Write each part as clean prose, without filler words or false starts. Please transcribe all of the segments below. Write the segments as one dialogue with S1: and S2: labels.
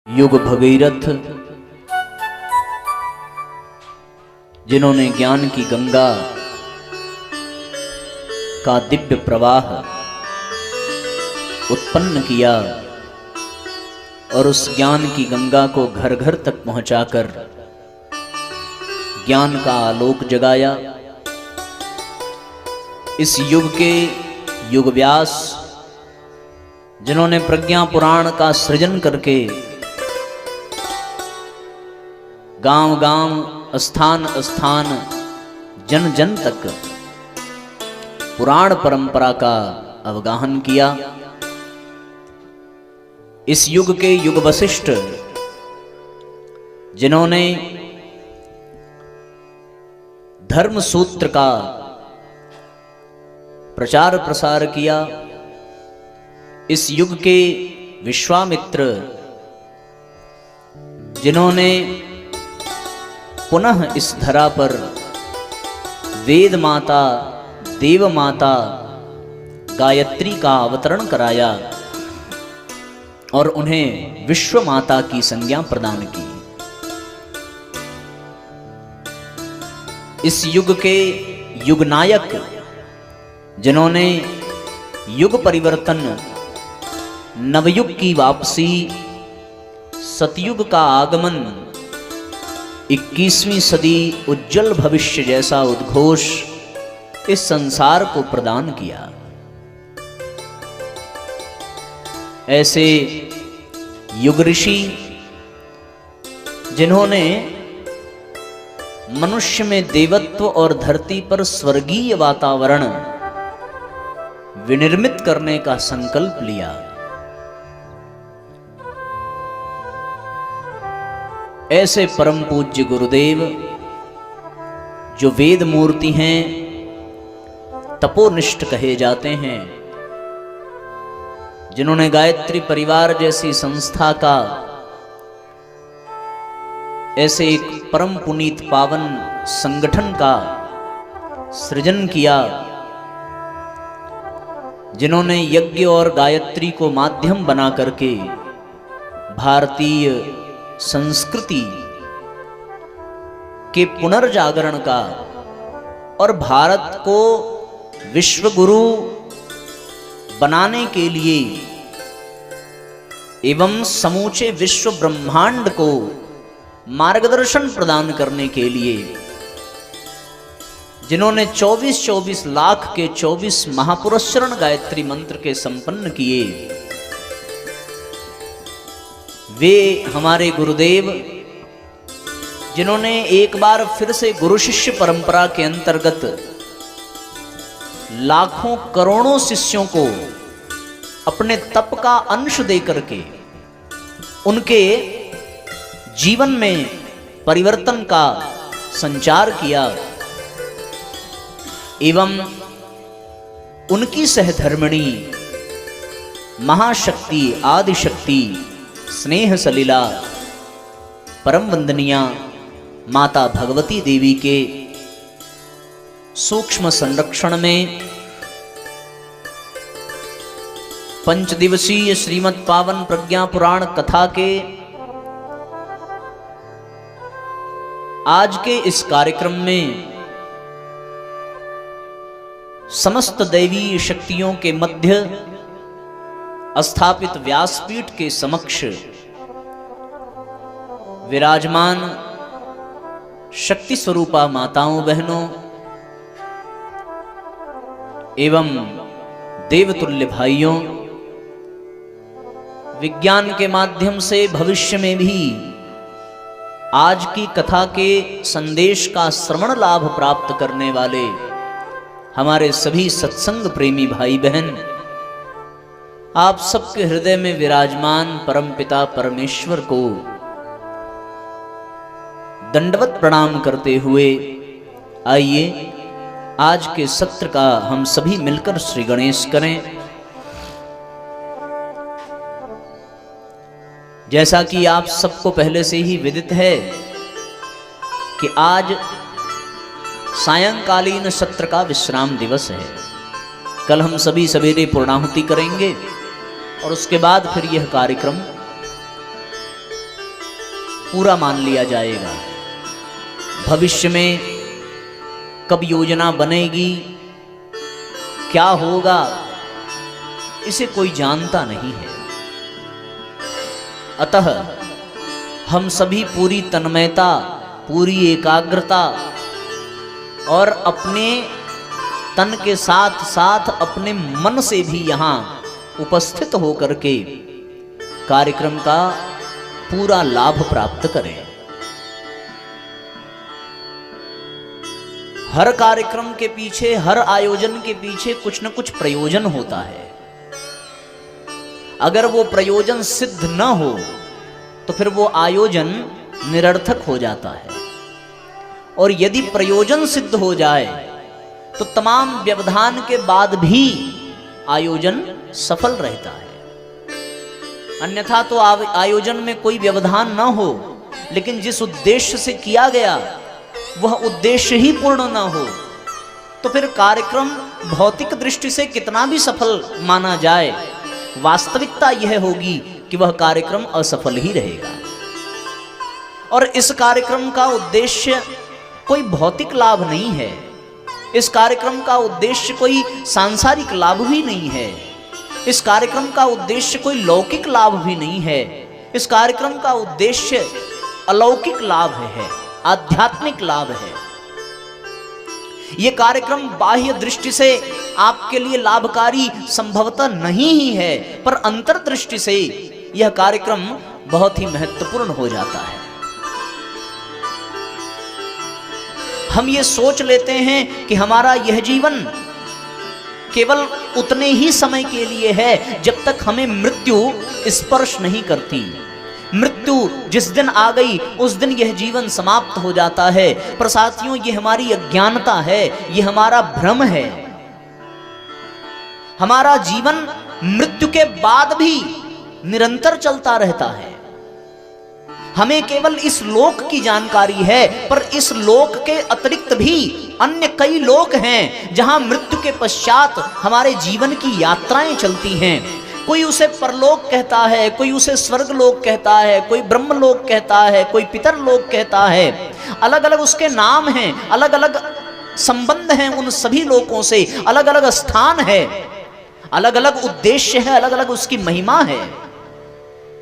S1: युग भगीरथ जिन्होंने ज्ञान की गंगा का दिव्य प्रवाह उत्पन्न किया और उस ज्ञान की गंगा को घर घर तक पहुंचाकर ज्ञान का आलोक जगाया। इस युग के युग व्यास जिन्होंने प्रज्ञा पुराण का सृजन करके गांव गांव स्थान स्थान जन जन तक पुराण परंपरा का अवगाहन किया। इस युग के युग वशिष्ठ जिन्होंने धर्म सूत्र का प्रचार प्रसार किया। इस युग के विश्वामित्र जिन्होंने पुनः इस धरा पर वेद माता देव माता गायत्री का अवतरण कराया और उन्हें विश्व माता की संज्ञा प्रदान की। इस युग के युग नायक जिन्होंने युग परिवर्तन, नवयुग की वापसी, सतयुग का आगमन, 21वीं सदी उज्जवल भविष्य जैसा उद्घोष इस संसार को प्रदान किया। ऐसे युग ऋषि जिन्होंने मनुष्य में देवत्व और धरती पर स्वर्गीय वातावरण विनिर्मित करने का संकल्प लिया। ऐसे परम पूज्य गुरुदेव जो वेद मूर्ति हैं, तपोनिष्ठ कहे जाते हैं, जिन्होंने गायत्री परिवार जैसी संस्था का ऐसे एक परम पुनीत पावन संगठन का सृजन किया, जिन्होंने यज्ञ और गायत्री को माध्यम बना करके भारतीय संस्कृति के पुनर्जागरण का और भारत को विश्व गुरु बनाने के लिए एवं समूचे विश्व ब्रह्मांड को मार्गदर्शन प्रदान करने के लिए जिन्होंने 24-24 लाख के 24 महापुरस्सरण गायत्री मंत्र के संपन्न किए, वे हमारे गुरुदेव जिन्होंने एक बार फिर से गुरु शिष्य परंपरा के अंतर्गत लाखों करोड़ों शिष्यों को अपने तप का अंश दे करके उनके जीवन में परिवर्तन का संचार किया एवं उनकी सहधर्मिणी महाशक्ति आदिशक्ति स्नेह सलीला परम वंदनीया माता भगवती देवी के सूक्ष्म संरक्षण में 5 दिवसीय श्रीमद् पावन प्रज्ञा पुराण कथा के आज के इस कार्यक्रम में समस्त दैवीय शक्तियों के मध्य स्थापित व्यासपीठ के समक्ष विराजमान शक्ति स्वरूपा माताओं बहनों एवं देवतुल्य भाइयों, विज्ञान के माध्यम से भविष्य में भी आज की कथा के संदेश का श्रवण लाभ प्राप्त करने वाले हमारे सभी सत्संग प्रेमी भाई बहन, आप सबके हृदय में विराजमान परमपिता परमेश्वर को दंडवत प्रणाम करते हुए आइए आज के सत्र का हम सभी मिलकर श्री गणेश करें। जैसा कि आप सबको पहले से ही विदित है कि आज सायंकालीन सत्र का विश्राम दिवस है। कल हम सभी सवेरे पूर्णाहुति करेंगे और उसके बाद फिर यह कार्यक्रम पूरा मान लिया जाएगा। भविष्य में कब योजना बनेगी, क्या होगा, इसे कोई जानता नहीं है। अतः हम सभी पूरी तन्मयता, पूरी एकाग्रता और अपने तन के साथ साथ अपने मन से भी यहाँ उपस्थित होकर के कार्यक्रम का पूरा लाभ प्राप्त करें। हर कार्यक्रम के पीछे, हर आयोजन के पीछे कुछ न कुछ प्रयोजन होता है। अगर वो प्रयोजन सिद्ध न हो तो फिर वो आयोजन निरर्थक हो जाता है, और यदि प्रयोजन सिद्ध हो जाए तो तमाम व्यवधान के बाद भी आयोजन सफल रहता है। अन्यथा तो आयोजन में कोई व्यवधान न हो, लेकिन जिस उद्देश्य से किया गया वह उद्देश्य ही पूर्ण न हो, तो फिर कार्यक्रम भौतिक दृष्टि से कितना भी सफल माना जाए, वास्तविकता यह होगी कि वह कार्यक्रम असफल ही रहेगा। और इस कार्यक्रम का उद्देश्य कोई भौतिक लाभ नहीं है, इस कार्यक्रम का उद्देश्य कोई सांसारिक लाभ भी नहीं है, इस कार्यक्रम का उद्देश्य कोई लौकिक लाभ भी नहीं है। इस कार्यक्रम का उद्देश्य अलौकिक लाभ है, आध्यात्मिक लाभ है। यह कार्यक्रम बाह्य दृष्टि से आपके लिए लाभकारी संभवतः नहीं ही है, पर अंतर्दृष्टि से यह कार्यक्रम बहुत ही महत्वपूर्ण हो जाता है। हम ये सोच लेते हैं कि हमारा यह जीवन केवल उतने ही समय के लिए है जब तक हमें मृत्यु स्पर्श नहीं करती। मृत्यु जिस दिन आ गई उस दिन यह जीवन समाप्त हो जाता है। पर साथियों, ये हमारी अज्ञानता है, ये हमारा भ्रम है। हमारा जीवन मृत्यु के बाद भी निरंतर चलता रहता है। हमें केवल इस लोक की जानकारी है, पर इस लोक के अतिरिक्त भी अन्य कई लोक हैं जहां मृत्यु के पश्चात हमारे जीवन की यात्राएं चलती हैं। कोई उसे परलोक कहता है, कोई उसे स्वर्गलोक कहता है, कोई ब्रह्मलोक कहता है, कोई पितरलोक कहता है। अलग अलग उसके नाम हैं, अलग अलग संबंध हैं उन सभी लोकों से, अलग अलग स्थान है, अलग अलग उद्देश्य है, अलग अलग उसकी महिमा है।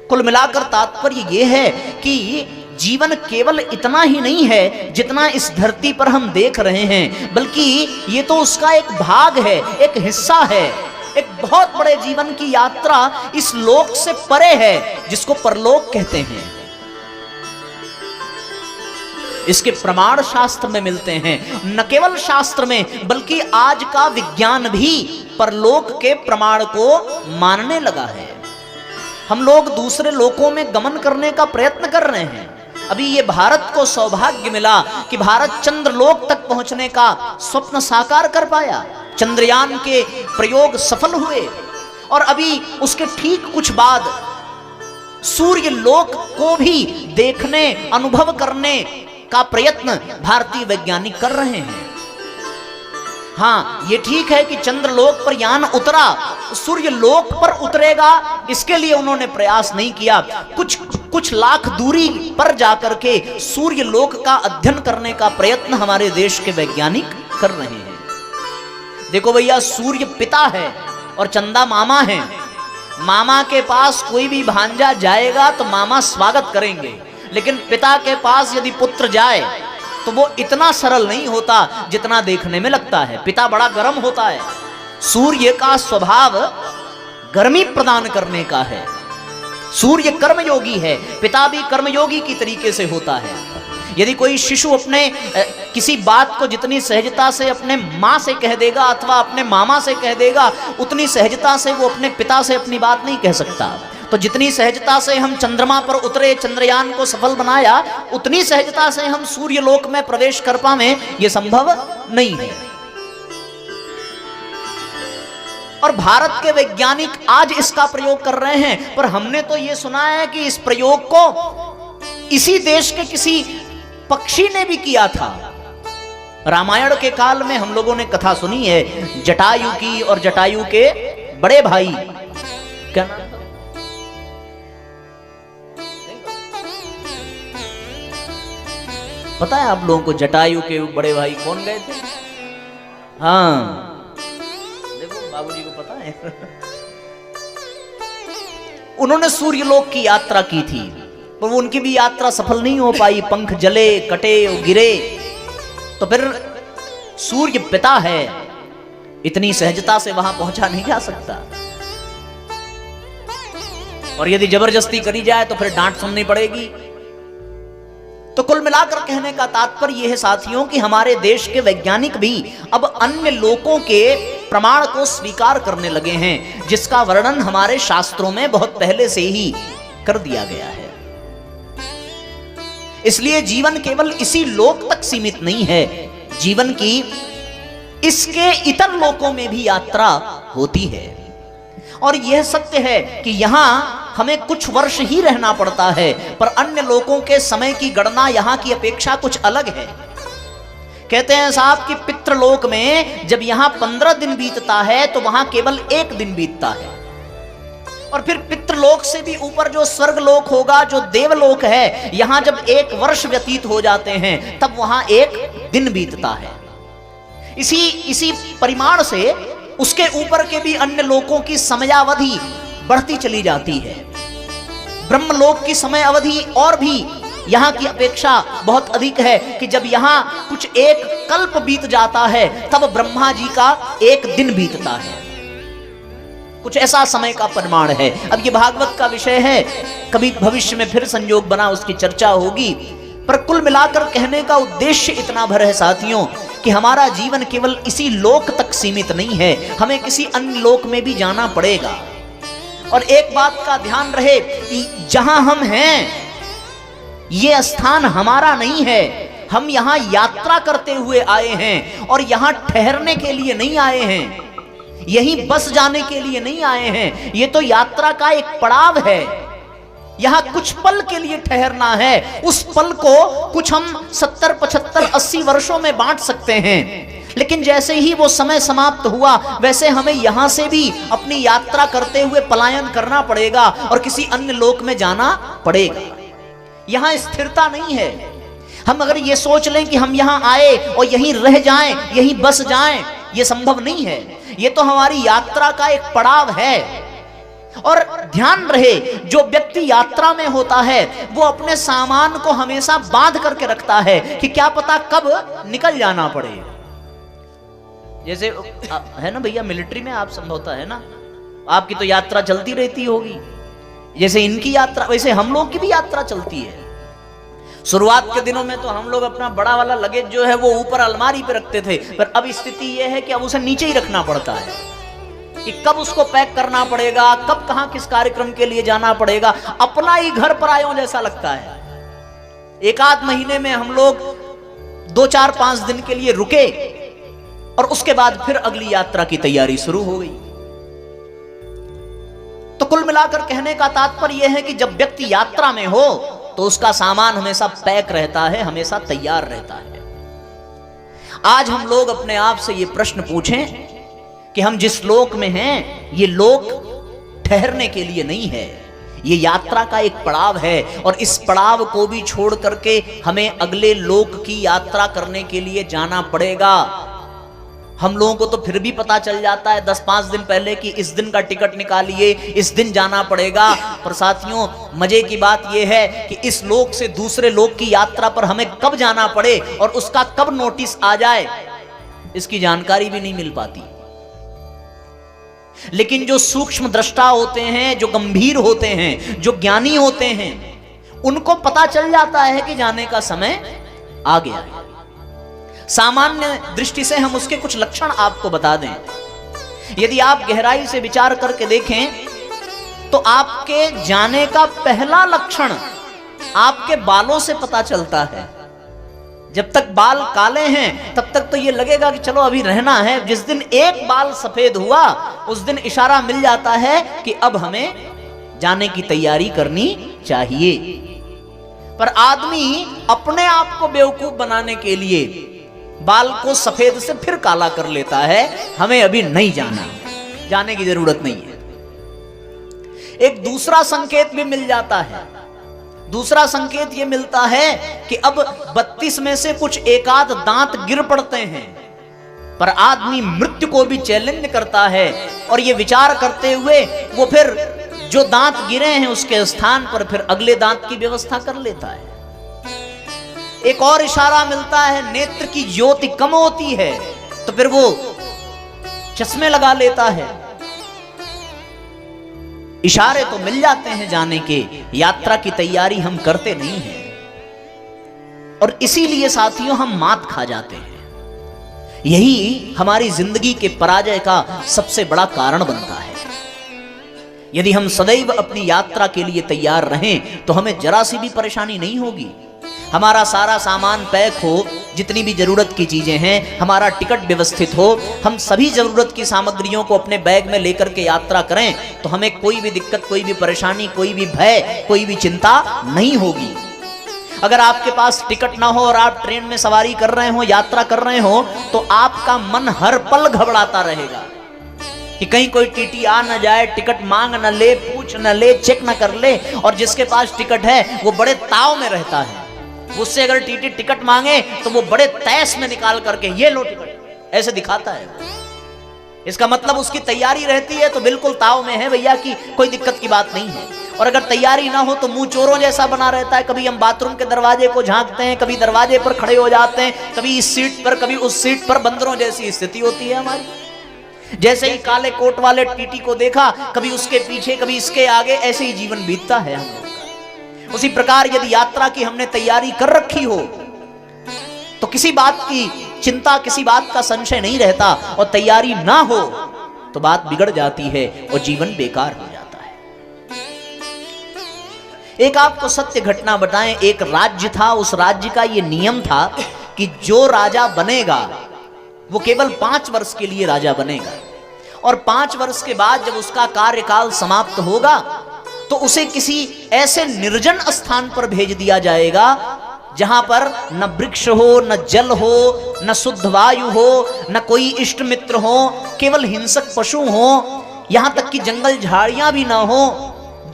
S1: कुल मिलाकर तात्पर्य यह है कि जीवन केवल इतना ही नहीं है जितना इस धरती पर हम देख रहे हैं, बल्कि ये तो उसका एक भाग है, एक हिस्सा है। एक बहुत बड़े जीवन की यात्रा इस लोक से परे है, जिसको परलोक कहते हैं। इसके प्रमाण शास्त्र में मिलते हैं। न केवल शास्त्र में, बल्कि आज का विज्ञान भी परलोक के प्रमाण को मानने लगा है। हम लोग दूसरे लोकों में गमन करने का प्रयत्न कर रहे हैं। अभी ये भारत को सौभाग्य मिला कि भारत चंद्रलोक तक पहुंचने का स्वप्न साकार कर पाया। चंद्रयान के प्रयोग सफल हुए, और अभी उसके ठीक कुछ बाद सूर्य लोक को भी देखने, अनुभव करने का प्रयत्न भारतीय वैज्ञानिक कर रहे हैं। हाँ, ये ठीक है कि चंद्रलोक पर यान उतरा, सूर्य लोक पर उतरेगा इसके लिए उन्होंने प्रयास नहीं किया। कुछ लाख दूरी पर जाकर के सूर्य लोक का अध्ययन करने का प्रयत्न हमारे देश के वैज्ञानिक कर रहे हैं। देखो भैया, सूर्य पिता है और चंदा मामा है। मामा के पास कोई भी भांजा जाएगा तो मामा स्वागत करेंगे, लेकिन पिता के पास यदि पुत्र जाए तो वो इतना सरल नहीं होता जितना देखने में लगता है। पिता बड़ा गर्म होता है। सूर्य का स्वभाव गर्मी प्रदान करने का है। सूर्य कर्मयोगी है, पिता भी कर्मयोगी की तरीके से होता है। यदि कोई शिशु अपने किसी बात को जितनी सहजता से अपने माँ से कह देगा अथवा अपने मामा से कह देगा, उतनी सहजता से वो अपने पिता से अपनी बात नहीं कह सकता। तो जितनी सहजता से हम चंद्रमा पर उतरे, चंद्रयान को सफल बनाया, उतनी सहजता से हम सूर्य लोक में प्रवेश कर पावे ये संभव नहीं है। और भारत के वैज्ञानिक आज इसका प्रयोग कर रहे हैं, पर हमने तो ये सुना है कि इस प्रयोग को इसी देश के किसी पक्षी ने भी किया था। रामायण के काल में हम लोगों ने कथा सुनी है जटायु की, और जटायु के बड़े भाई क्या नाम था? पता है आप लोगों को जटायु के बड़े भाई कौन गए थे? हाँ, देखो बाबूजी को पता है। उन्होंने सूर्यलोक की यात्रा की थी, पर वो उनकी भी यात्रा सफल नहीं हो पाई। पंख जले, कटे और गिरे। तो फिर सूर्य पिता है, इतनी सहजता से वहां पहुंचा नहीं जा सकता, और यदि जबरदस्ती करी जाए तो फिर डांट सुननी पड़ेगी। तो कुल मिलाकर कहने का तात्पर्य यह है साथियों कि हमारे देश के वैज्ञानिक भी अब अन्य लोकों के प्रमाण को स्वीकार करने लगे हैं, जिसका वर्णन हमारे शास्त्रों में बहुत पहले से ही कर दिया गया है। इसलिए जीवन केवल इसी लोक तक सीमित नहीं है, जीवन की इसके इतर लोकों में भी यात्रा होती है। और यह सत्य है कि यहां हमें कुछ वर्ष ही रहना पड़ता है, पर अन्य लोगों के समय की गणना यहां की अपेक्षा कुछ अलग है। कहते हैं साहब कि पितृलोक में जब यहां 15 दिन बीतता है तो वहां केवल 1 दिन बीतता है, और फिर पितृलोक से भी ऊपर जो स्वर्गलोक होगा, जो देवलोक है, यहां जब 1 वर्ष व्यतीत हो जाते हैं तब वहां 1 दिन बीतता है। इसी परिमाण से उसके ऊपर के भी अन्य लोकों की समयावधि बढ़ती चली जाती है। ब्रह्मलोक की समय अवधि और भी यहां की अपेक्षा बहुत अधिक है कि जब यहां कुछ 1 कल्प बीत जाता है तब ब्रह्मा जी का 1 दिन बीतता है। कुछ ऐसा समय का परिमाण है। अब ये भागवत का विषय है, कभी भविष्य में फिर संयोग बना उसकी चर्चा होगी, पर कुल मिलाकर कहने का उद्देश्य इतना भर है साथियों कि हमारा जीवन केवल इसी लोक तक सीमित नहीं है, हमें किसी अन्य लोक में भी जाना पड़ेगा। और एक बात का ध्यान रहे कि जहां हम हैं ये स्थान हमारा नहीं है, हम यहां यात्रा करते हुए आए हैं और यहां ठहरने के लिए नहीं आए हैं, यहीं बस जाने के लिए नहीं आए हैं। ये तो यात्रा का एक पड़ाव है, यहां कुछ पल के लिए ठहरना है। उस पल को कुछ हम 70, 75, 80 वर्षों में बांट सकते हैं, लेकिन जैसे ही वो समय समाप्त हुआ वैसे हमें यहां से भी अपनी यात्रा करते हुए पलायन करना पड़ेगा और किसी अन्य लोक में जाना पड़ेगा। यहां स्थिरता नहीं है। हम अगर ये सोच लें कि हम यहां आए और यहीं रह जाएं, यहीं बस जाएं, ये संभव नहीं है। ये तो हमारी यात्रा का एक पड़ाव है। और ध्यान रहे, जो व्यक्ति यात्रा में होता है वो अपने सामान को हमेशा बांध करके रखता है कि क्या पता कब निकल जाना पड़े। जैसे है ना भैया, मिलिट्री में आप संभवतः है ना, आपकी तो यात्रा चलती रहती होगी। जैसे इनकी यात्रा, वैसे हम लोग की भी यात्रा चलती है। शुरुआत के दिनों में तो हम लोग अपना बड़ा वाला लगेज जो है वो ऊपर अलमारी पे रखते थे, पर अब स्थिति यह है कि अब उसे नीचे ही रखना पड़ता है कि कब उसको पैक करना पड़ेगा, कब कहां किस कार्यक्रम के लिए जाना पड़ेगा। अपना ही घर पर आयो जैसा लगता है। 1-8 महीने में हम लोग 2, 4, 5 दिन के लिए रुके और उसके बाद फिर अगली यात्रा की तैयारी शुरू हो गई। तो कुल मिलाकर कहने का तात्पर्य यह है कि जब व्यक्ति यात्रा में हो तो उसका सामान हमेशा पैक रहता है, हमेशा तैयार रहता है। आज हम लोग अपने आप से ये प्रश्न पूछें कि हम जिस लोक में हैं ये लोक ठहरने के लिए नहीं है, ये यात्रा का एक पड़ाव है, और इस पड़ाव को भी छोड़ करके हमें अगले लोक की यात्रा करने के लिए जाना पड़ेगा। हम लोगों को तो फिर भी पता चल जाता है 10-5 दिन पहले कि इस दिन का टिकट निकालिए, इस दिन जाना पड़ेगा। पर साथियों, मजे की बात यह है कि इस लोक से दूसरे लोक की यात्रा पर हमें कब जाना पड़े और उसका कब नोटिस आ जाए, इसकी जानकारी भी नहीं मिल पाती। लेकिन जो सूक्ष्म दृष्टा होते हैं, जो गंभीर होते हैं, जो ज्ञानी होते हैं, उनको पता चल जाता है कि जाने का समय आ गया है। सामान्य दृष्टि से हम उसके कुछ लक्षण आपको बता दें। यदि आप गहराई से विचार करके देखें तो आपके जाने का पहला लक्षण आपके बालों से पता चलता है। जब तक बाल काले हैं तब तक तो ये लगेगा कि चलो अभी रहना है। जिस दिन एक बाल सफेद हुआ उस दिन इशारा मिल जाता है कि अब हमें जाने की तैयारी करनी चाहिए। पर आदमी अपने आप को बेवकूफ बनाने के लिए बाल को सफेद से फिर काला कर लेता है। हमें अभी नहीं जाना, जाने की जरूरत नहीं है। एक दूसरा संकेत भी मिल जाता है। दूसरा संकेत ये मिलता है कि अब 32 में से कुछ एकाध दांत गिर पड़ते हैं, पर आदमी मृत्यु को भी चैलेंज करता है और ये विचार करते हुए वो फिर जो दांत गिरे हैं उसके स्थान पर फिर अगले दांत की व्यवस्था कर लेता है। एक और इशारा मिलता है, नेत्र की ज्योति कम होती है तो फिर वो चश्मे लगा लेता है। इशारे तो मिल जाते हैं जाने के, यात्रा की तैयारी हम करते नहीं हैं और इसीलिए साथियों हम मात खा जाते हैं। यही हमारी जिंदगी के पराजय का सबसे बड़ा कारण बनता है। यदि हम सदैव अपनी यात्रा के लिए तैयार रहें तो हमें जरा सी भी परेशानी नहीं होगी। हमारा सारा सामान पैक हो, जितनी भी जरूरत की चीजें हैं, हमारा टिकट व्यवस्थित हो, हम सभी जरूरत की सामग्रियों को अपने बैग में लेकर के यात्रा करें तो हमें कोई भी दिक्कत, कोई भी परेशानी, कोई भी भय, कोई भी चिंता नहीं होगी। अगर आपके पास टिकट ना हो और आप ट्रेन में सवारी कर रहे हो, यात्रा कर रहे हो, तो आपका मन हर पल घबराता रहेगा कि कहीं कोई टीटी आ न जाए, टिकट मांग न ले, पूछ न ले, चेक न कर ले। और जिसके पास टिकट है वो बड़े ताव में रहता है, उससे अगर टीटी टिकट मांगे तो वो बड़े तैस में निकाल करके ये लो टिकट ऐसे दिखाता है। इसका मतलब उसकी तैयारी रहती है तो बिल्कुल ताव में है भैया कि कोई दिक्कत की बात नहीं है। और अगर तैयारी ना हो तो मुंह चोरों जैसा बना रहता है। कभी हम बाथरूम के दरवाजे को झांकते हैं, कभी दरवाजे पर खड़े हो जाते हैं, कभी इस सीट पर, कभी उस सीट पर, बंदरों जैसी स्थिति होती है हमारी। जैसे ही काले कोट वाले टीटी को देखा, कभी उसके पीछे, कभी इसके आगे, ऐसे ही जीवन बीतता है हम लोग का। उसी प्रकार यदि यात्रा की हमने तैयारी कर रखी हो तो किसी बात की चिंता, किसी बात का संशय नहीं रहता, और तैयारी ना हो तो बात बिगड़ जाती है और जीवन बेकार हो जाता है। एक आपको सत्य घटना बताएं। एक राज्य था, उस राज्य का यह नियम था कि जो राजा बनेगा वो केवल 5 वर्ष के लिए राजा बनेगा, और 5 वर्ष के बाद जब उसका कार्यकाल समाप्त होगा तो उसे किसी ऐसे निर्जन स्थान पर भेज दिया जाएगा जहां पर न वृक्ष हो, न जल हो, न शुद्ध वायु हो, न कोई इष्ट मित्र हो, केवल हिंसक पशु हो, यहां तक कि जंगल झाड़ियां भी ना हो,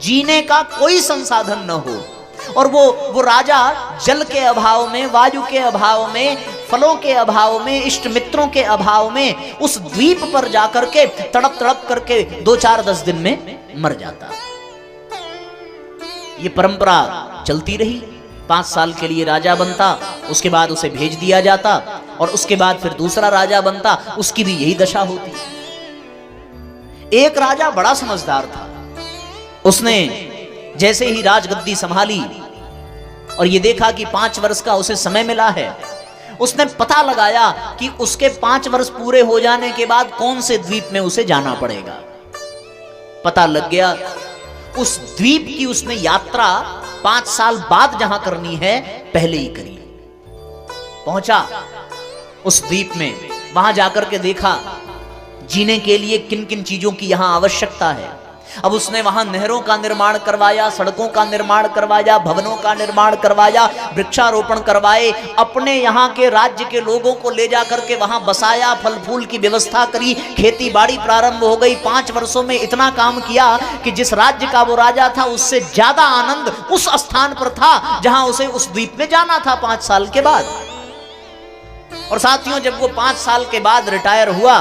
S1: जीने का कोई संसाधन न हो। और वो राजा जल के अभाव में, वायु के अभाव में, फलों के अभाव में, इष्ट मित्रों के अभाव में उस द्वीप पर जाकर के तड़प तड़प करके 2-4-10 दिन में मर जाता। ये परंपरा चलती रही। 5 साल के लिए राजा बनता, उसके बाद उसे भेज दिया जाता, और उसके बाद फिर दूसरा राजा बनता, उसकी भी यही दशा होती। एक राजा बड़ा समझदार था। उसने जैसे ही राजगद्दी संभाली और ये देखा कि 5 वर्ष का उसे समय मिला है, उसने पता लगाया कि उसके 5 वर्ष पूरे हो जाने के बाद कौन से द्वीप में उसे जाना पड़ेगा। पता लग गया। उस द्वीप की उसने यात्रा 5 साल बाद जहां करनी है पहले ही करी। पहुंचा उस द्वीप में, वहां जाकर के देखा जीने के लिए किन किन चीजों की यहां आवश्यकता है। अब उसने वहां नहरों का निर्माण करवाया, सड़कों का निर्माण करवाया, भवनों का निर्माण करवाया, वृक्षारोपण करवाए, अपने यहाँ के राज्य के लोगों को ले जाकर के वहां बसाया, फल फूल की व्यवस्था करी, खेती बाड़ी प्रारंभ हो गई। 5 वर्षों में इतना काम किया कि जिस राज्य का वो राजा था उससे ज्यादा आनंद उस स्थान पर था जहां उसे उस द्वीप में जाना था 5 साल के बाद। और साथियों, जब वो 5 साल के बाद रिटायर हुआ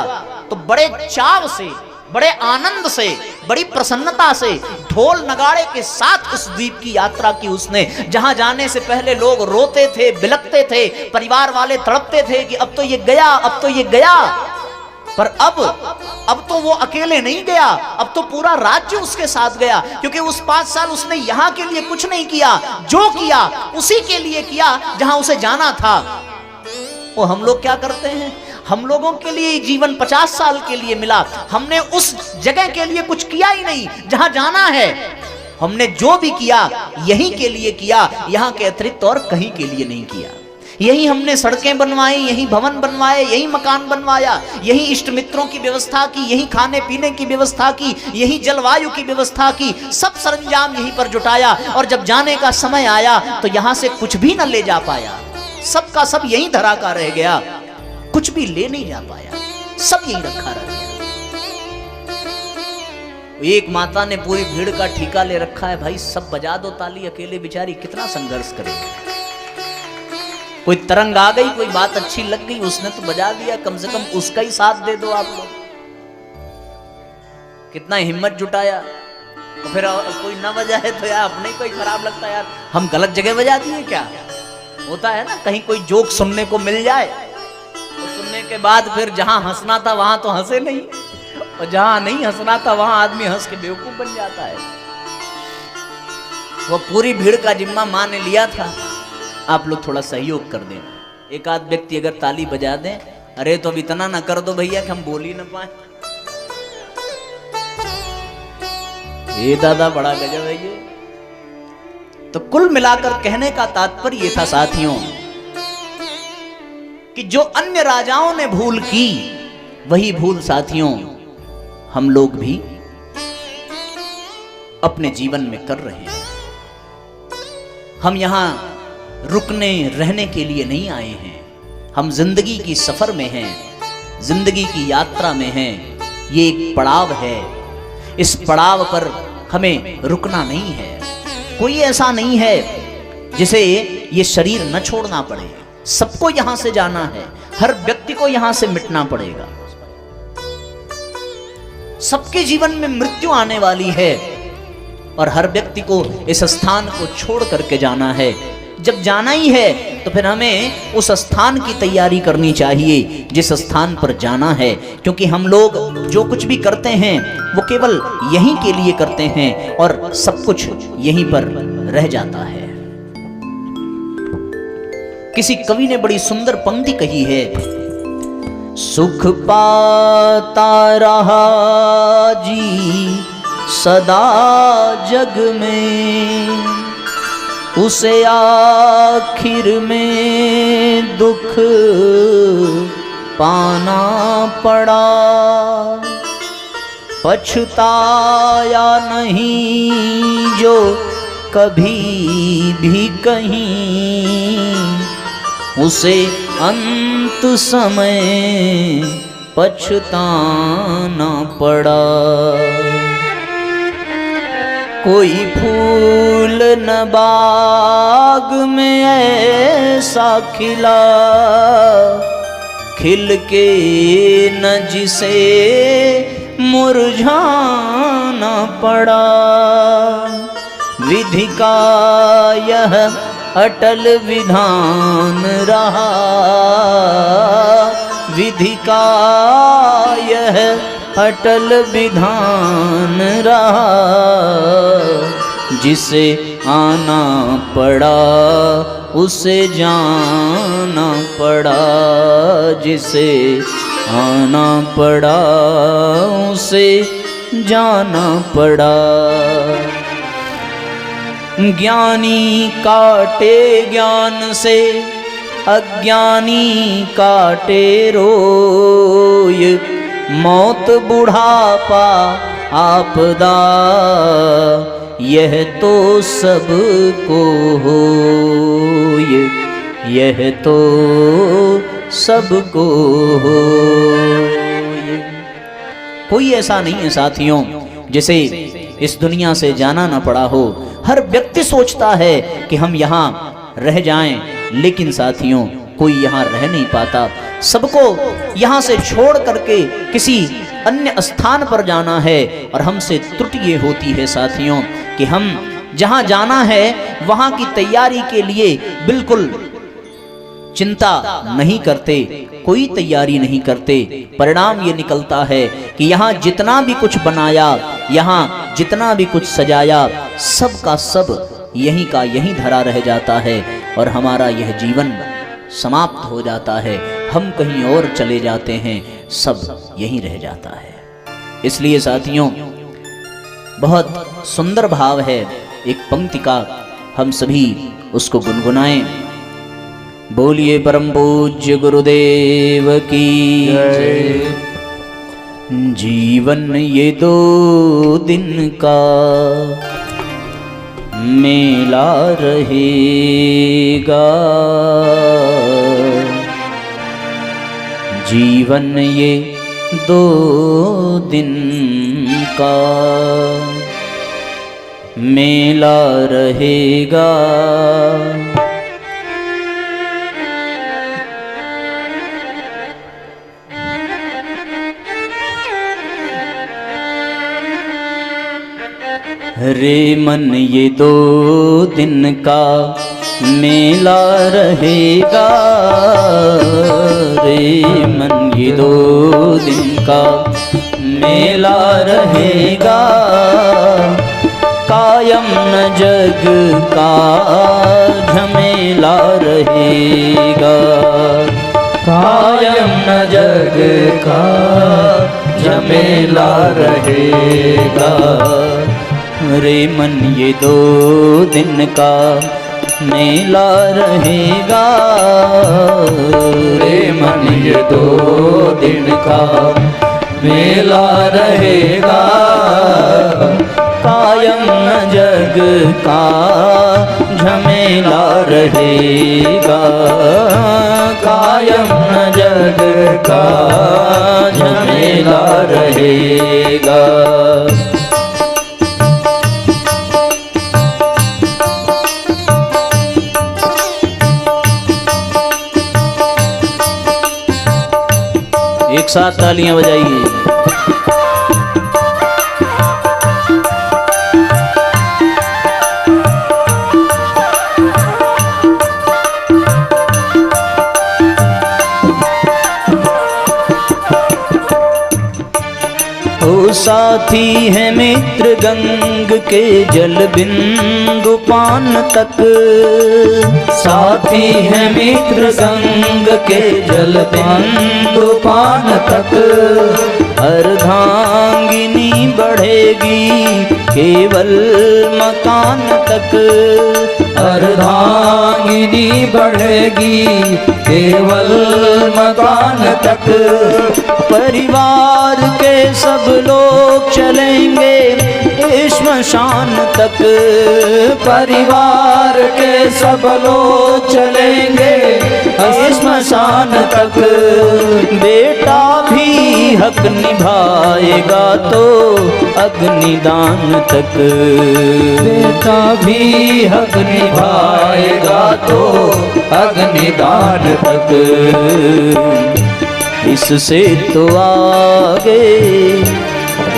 S1: तो बड़े चाव से, बड़े आनंद से, बड़ी प्रसन्नता से ढोल नगाड़े के साथ उस द्वीप की यात्रा की उसने, जहां जाने से पहले लोग रोते थे, बिलखते थे, परिवार वाले तड़पते थे कि अब तो ये गया, अब तो ये गया। पर अब तो वो अकेले नहीं गया, अब तो पूरा राज्य उसके साथ गया, क्योंकि उस 5 साल उसने यहां के लिए कुछ नहीं किया, जो किया उसी के लिए किया जहां उसे जाना था। वो हम लोग क्या करते हैं? हम लोगों के लिए जीवन 50 साल के लिए मिला, हमने उस जगह के लिए कुछ किया ही नहीं जहां जाना है। हमने जो भी किया यहीं के लिए किया, यहां के अतिरिक्त और कहीं के लिए नहीं किया। यही हमने सड़कें बनवाई, यही भवन बनवाए, यही मकान बनवाया, यही इष्ट मित्रों की व्यवस्था की, यही खाने पीने की व्यवस्था की, यही जलवायु की व्यवस्था की, सब सरंजाम यहीं पर जुटाया। और जब जाने का समय आया तो यहां से कुछ भी न ले जा पाया, सबका सब यहीं धरा का रह गया, कुछ भी ले नहीं जा पाया, सब यहीं रखा रह गया। एक माता ने पूरी भीड़ का ठीका ले रखा है, भाई सब बजा दो ताली, अकेले बेचारी कितना संघर्ष करेगी। कोई तरंग आ गई, कोई बात अच्छी लग गई, उसने तो बजा दिया, कम से कम उसका ही साथ दे दो आप लोग। कितना हिम्मत जुटाया। तो फिर कोई ना बजाए तो यार अपने ही कोई खराब लगता है, यार हम गलत जगह बजा दिए क्या। होता है ना, कहीं कोई जोक सुनने को मिल जाए तो सुनने के बाद फिर जहां हंसना था वहां तो हंसे नहीं, और जहां नहीं हंसना था वहां आदमी हंस के बेवकूफ बन जाता है। वो पूरी भीड़ का जिम्मा मां ने लिया था। आप लोग थोड़ा सहयोग कर दें, एक आध व्यक्ति अगर ताली बजा दें, अरे तो अब इतना ना कर दो भैया कि हम बोल ही ना पाए। ये दादा बड़ा गजब है ये। तो कुल मिलाकर कहने का तात्पर्य ये था साथियों कि जो अन्य राजाओं ने भूल की वही भूल साथियों हम लोग भी अपने जीवन में कर रहे हैं। हम यहां रुकने रहने के लिए नहीं आए हैं, हम जिंदगी की सफर में हैं, जिंदगी की यात्रा में हैं। ये एक पड़ाव है, इस पड़ाव पर हमें रुकना नहीं है। कोई ऐसा नहीं है जिसे ये शरीर न छोड़ना पड़े, सबको यहां से जाना है, हर व्यक्ति को यहां से मिटना पड़ेगा। सबके जीवन में मृत्यु आने वाली है और हर व्यक्ति को इस स्थान को छोड़ करके जाना है। जब जाना ही है तो फिर हमें उस स्थान की तैयारी करनी चाहिए जिस स्थान पर जाना है, क्योंकि हम लोग जो कुछ भी करते हैं वो केवल यहीं के लिए करते हैं और सब कुछ यहीं पर रह जाता है। किसी कवि ने बड़ी सुंदर पंक्ति कही है, सुख पाता रहा जी सदा जग में, उसे आखिर में दुख पाना पड़ा। पछताया नहीं जो कभी भी कहीं, उसे अंत समय पछताना पड़ा। कोई फूल न बाग में ऐसा खिला, खिल के न जिसे मुरझाना पड़ा। विधि का यह अटल विधान रहा, विधि का यह अटल विधान रहा। जिसे आना पड़ा उसे जाना पड़ा, जिसे आना पड़ा उसे जाना पड़ा। ज्ञानी काटे ज्ञान से अज्ञानी काटे रोय, मौत बुढ़ापा आपदा यह तो सबको होय, यह तो सबको होय। कोई ऐसा नहीं है साथियों जिसे इस दुनिया से जाना ना पड़ा हो। हर व्यक्ति सोचता है कि हम यहाँ रह जाएं, लेकिन साथियों कोई यहाँ रह नहीं पाता। सबको यहाँ से छोड़ करके किसी अन्य स्थान पर जाना है, और हमसे त्रुटि ये होती है साथियों कि हम जहाँ जाना है वहाँ की तैयारी के लिए बिल्कुल चिंता नहीं करते, कोई तैयारी नहीं करते। परिणाम ये निकलता है कि यहाँ जितना भी कुछ बनाया, यहाँ जितना भी कुछ सजाया, सब का सब यहीं का यहीं धरा रह जाता है और हमारा यह जीवन समाप्त हो जाता है। हम कहीं और चले जाते हैं, सब यहीं रह जाता है। इसलिए साथियों बहुत सुंदर भाव है एक पंक्ति का, हम सभी उसको गुनगुनाएं। बोलिए परम पूज्य गुरुदेव की जय। जीवन ये 2 दिन का मेला रहेगा, जीवन ये 2 दिन का मेला रहेगा। रे मन ये 2 दिन का मेला रहेगा। रे मन ये 2 दिन का मेला रहेगा। कायम न जग का झमेला रहेगा। कायम न जग का झमेला रहेगा। रे मन ये 2 दिन का मेला रहेगा। रे मन ये 2 दिन का मेला रहेगा। कायम न जग का झमेला रहेगा। कायम न जग का झमेला रहेगा। एक साथ तालियां बजाइए। साथी है मित्र गंग के जल बिंदु पान तक। साथी है मित्र गंग के जल बिंदु पान तक। अर्धांगिनी बढ़ेगी केवल मकान तक। अर्धांगिनी बढ़ेगी केवल मकान तक। परिवार के सब लोग चलेंगे श्मशान तक। परिवार के सब लोग चलेंगे श्मशान तक। बेटा भी हक निभाएगा तो अग्निदान तक। बेटा भी हक निभाएगा तो अग्निदान तक। इससे तो आगे,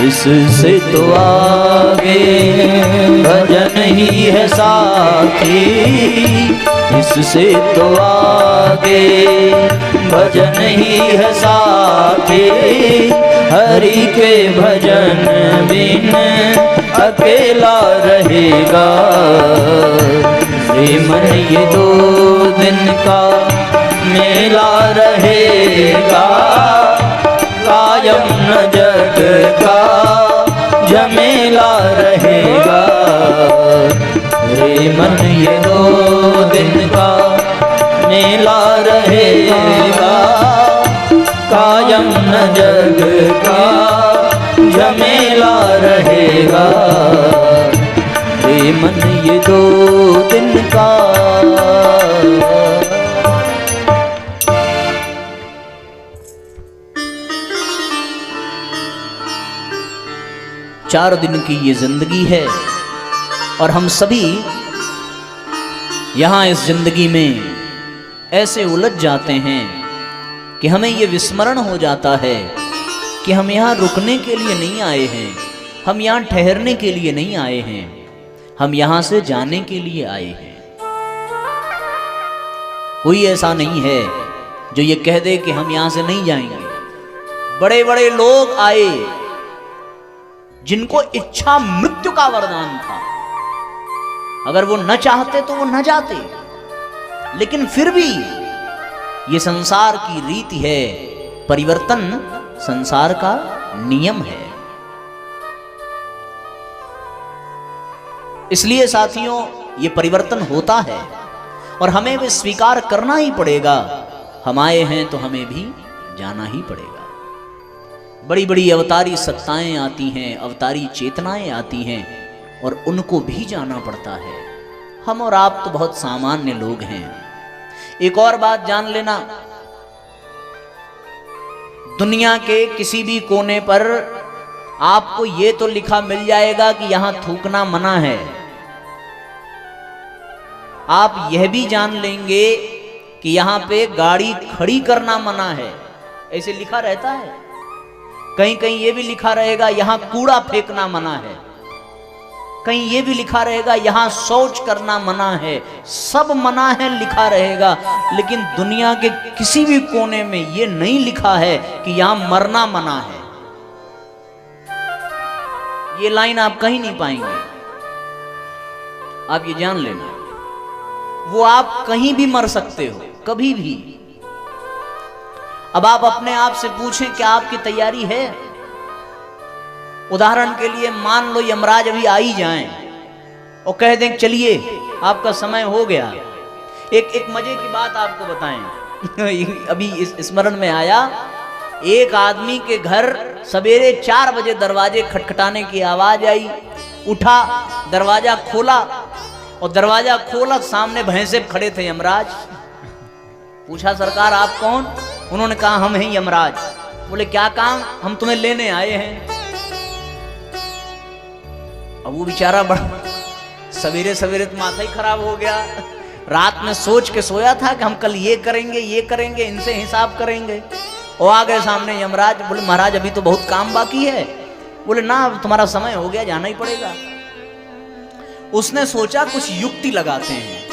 S1: इससे तो आगे भजन ही है साथी। इससे तो आगे भजन ही है साथी। हरि के भजन बिन अकेला रहेगा। रे मन ये 2 दिन का मेला रहेगा। कायम न जग का झमेला रहेगा। रे मन ये 2 दिन का मेला रहेगा। कायम न जग का झमेला रहेगा। रे मन ये 2 दिन का। चार दिन की ये जिंदगी है और हम सभी यहाँ इस जिंदगी में ऐसे उलझ जाते हैं कि हमें ये विस्मरण हो जाता है कि हम यहाँ रुकने के लिए नहीं आए हैं। हम यहाँ ठहरने के लिए नहीं आए हैं। हम यहाँ से जाने के लिए आए हैं। कोई ऐसा नहीं है जो ये कह दे कि हम यहाँ से नहीं जाएंगे। बड़े बड़े लोग आए जिनको इच्छा मृत्यु का वरदान था। अगर वो न चाहते तो वो न जाते, लेकिन फिर भी ये संसार की रीति है। परिवर्तन संसार का नियम है। इसलिए साथियों ये परिवर्तन होता है और हमें भी स्वीकार करना ही पड़ेगा। हम आए हैं तो हमें भी जाना ही पड़ेगा। बड़ी बड़ी अवतारी सत्ताएं आती हैं, अवतारी चेतनाएं आती हैं और उनको भी जाना पड़ता है। हम और आप तो बहुत सामान्य लोग हैं। एक और बात जान लेना, दुनिया के किसी भी कोने पर आपको ये तो लिखा मिल जाएगा कि यहां थूकना मना है। आप यह भी जान लेंगे कि यहां पे गाड़ी खड़ी करना मना है, ऐसे लिखा रहता है। कहीं कहीं ये भी लिखा रहेगा यहां कूड़ा फेंकना मना है, कहीं ये भी लिखा रहेगा यहां शौच करना मना है। सब मना है लिखा रहेगा, लेकिन दुनिया के किसी भी कोने में ये नहीं लिखा है कि यहां मरना मना है। ये लाइन आप कहीं नहीं पाएंगे, आप ये जान लेना। वो आप कहीं भी मर सकते हो, कभी भी। अब आप अपने आप से पूछें क्या आपकी तैयारी है? उदाहरण के लिए मान लो यमराज अभी आ ही जाएं और कह दें चलिए आपका समय हो गया। एक मजे की बात आपको बताएं अभी स्मरण में आया। एक आदमी के घर सवेरे 4 बजे दरवाजे खटखटाने की आवाज आई। उठा, दरवाजा खोला, और दरवाजा खोला, सामने भैंसे खड़े थे यमराज। पूछा सरकार आप कौन? उन्होंने कहा हम हैं यमराज। बोले क्या काम? हम तुम्हें लेने आए हैं। अब वो बेचारा बड़ा सवेरे सवेरे तो माथा ही खराब हो गया। रात में सोच के सोया था कि हम कल ये करेंगे, ये करेंगे, इनसे हिसाब करेंगे। और आ गए सामने यमराज। बोले महाराज अभी तो बहुत काम बाकी है। बोले ना तुम्हारा समय हो गया, जाना ही पड़ेगा। उसने सोचा कुछ युक्ति लगाते हैं।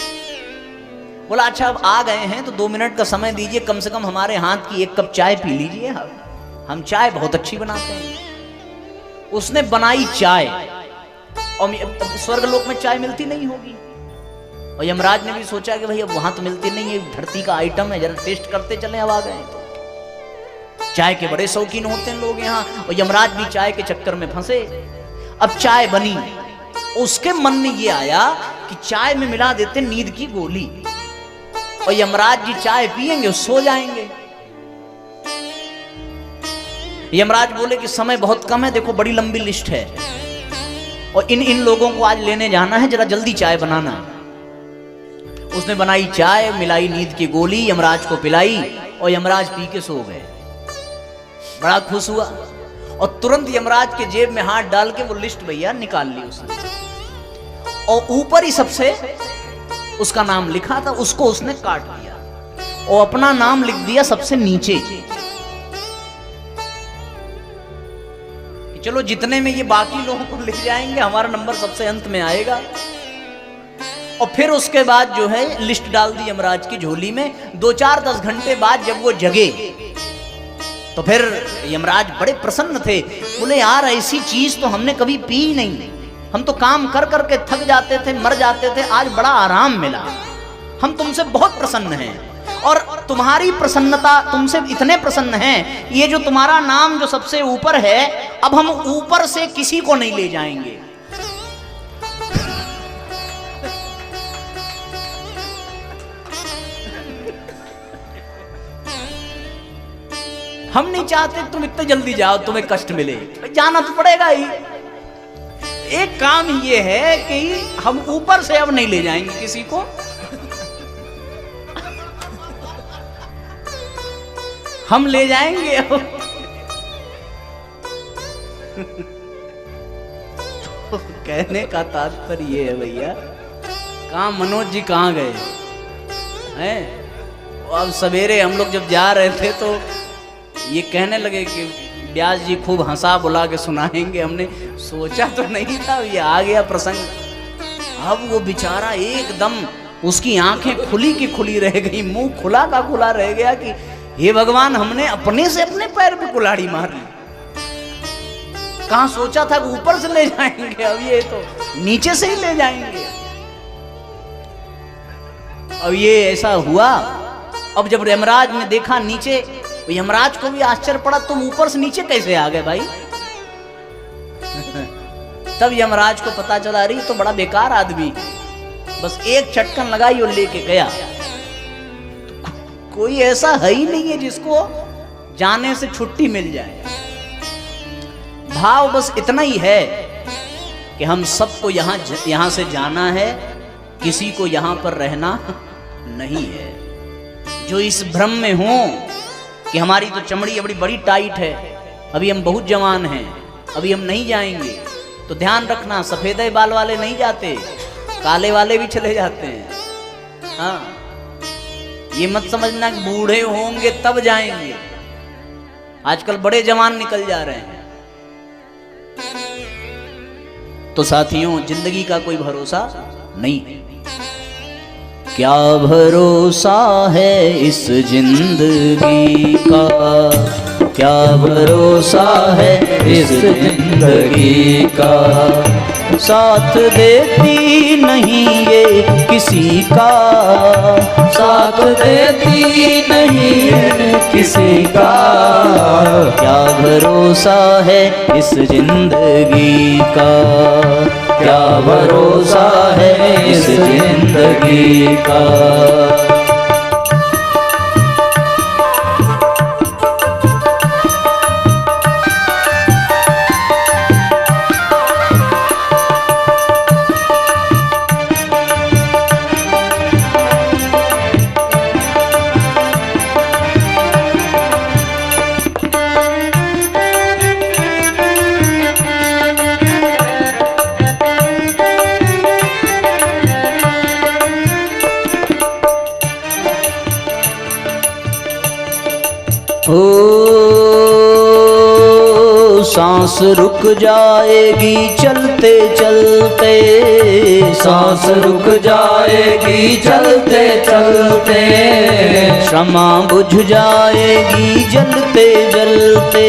S1: बोला अच्छा अब आ गए हैं तो 2 मिनट का समय दीजिए, कम से कम हमारे हाथ की 1 कप चाय पी लीजिए, हम चाय बहुत अच्छी बनाते हैं। उसने बनाई चाय, और स्वर्गलोक में चाय मिलती नहीं होगी। और यमराज ने भी सोचा कि भाई अब वहां तो मिलती नहीं है, धरती का आइटम है, जरा टेस्ट करते चले। अब आ गए तो चाय के बड़े शौकीन होते हैं लोग यहाँ, और यमराज भी चाय के चक्कर में फंसे। अब चाय बनी, उसके मन में ये आया कि चाय में मिला देते नींद की गोली, और यमराज जी चाय पिएंगे सो जाएंगे। यमराज बोले कि समय बहुत कम है, देखो बड़ी लंबी लिस्ट है, और इन लोगों को आज लेने जाना है, जरा जल्दी चाय बनाना। उसने बनाई चाय, मिलाई नींद की गोली, यमराज को पिलाई, और यमराज पी के सो गए। बड़ा खुश हुआ, और तुरंत यमराज के जेब में हाथ डाल के वो लिस्ट भैया निकाल ली उसने, और ऊपर ही सबसे उसका नाम लिखा था, उसको उसने काट दिया और अपना नाम लिख दिया सबसे नीचे। चलो जितने में ये बाकी लोगों को लिख जाएंगे, हमारा नंबर सबसे अंत में आएगा। और फिर उसके बाद जो है लिस्ट डाल दी यमराज की झोली में। 2-4-10 घंटे बाद जब वो जगे तो फिर यमराज बड़े प्रसन्न थे। बोले यार ऐसी चीज तो हमने कभी पी ही नहीं, हम तो काम कर करके थक जाते थे, मर जाते थे, आज बड़ा आराम मिला। हम तुमसे बहुत प्रसन्न हैं, और तुम्हारी प्रसन्नता, तुमसे इतने प्रसन्न हैं, ये जो तुम्हारा नाम जो सबसे ऊपर है, अब हम ऊपर से किसी को नहीं ले जाएंगे। हम नहीं चाहते तुम इतने जल्दी जाओ, तुम्हें कष्ट मिले, जाना तो पड़ेगा ही। एक काम ये है कि हम ऊपर से अब नहीं ले जाएंगे किसी को, हम ले जाएंगे। तो कहने का तात्पर्य ये है भैया, कहाँ मनोज जी कहाँ गए हैं? अब सवेरे हम लोग जब जा रहे थे तो ये कहने लगे कि व्यास जी खूब हंसा बुला के सुनाएंगे। हमने सोचा तो नहीं था, ये आ गया प्रसंग। अब वो बेचारा एकदम, उसकी आंखें खुली की खुली रह गई, मुंह खुला का खुला रह गया कि हे भगवान, हमने अपने से अपने पैर पे कुल्हाड़ी मार ली। कहाँ सोचा था कि ऊपर से ले जाएंगे, अब ये तो नीचे से ही ले जाएंगे। अब ये ऐसा हुआ। अब जब यमराज ने देखा नीचे, यमराज को भी आश्चर्य पड़ा, तुम ऊपर से नीचे कैसे आ गए भाई? तब यमराज को पता चला, रही तो बड़ा बेकार आदमी, बस एक चटकन लगाई और लेके गया। तो कोई ऐसा है ही नहीं है जिसको जाने से छुट्टी मिल जाए। भाव बस इतना ही है कि हम सबको यहां से जाना है, किसी को यहां पर रहना नहीं है। जो इस भ्रम में हो कि हमारी तो चमड़ी बड़ी टाइट है, अभी हम बहुत जवान हैं, अभी हम नहीं जाएंगे। तो ध्यान रखना, सफेद बाल वाले नहीं जाते, काले वाले भी चले जाते हैं। हाँ, ये मत समझना कि बूढ़े होंगे तब जाएंगे। आजकल बड़े जवान निकल जा रहे हैं। तो साथियों, जिंदगी का कोई भरोसा नहीं है। क्या भरोसा है इस जिंदगी का, क्या भरोसा है इस जिंदगी का, साथ देती नहीं ये किसी का, साथ देती नहीं ये किसी का, क्या भरोसा है इस जिंदगी का, क्या भरोसा है इस जिंदगी का। सांस रुक जाएगी चलते चलते, सांस रुक जाएगी चलते चलते, क्षमा बुझ जाएगी जलते जलते,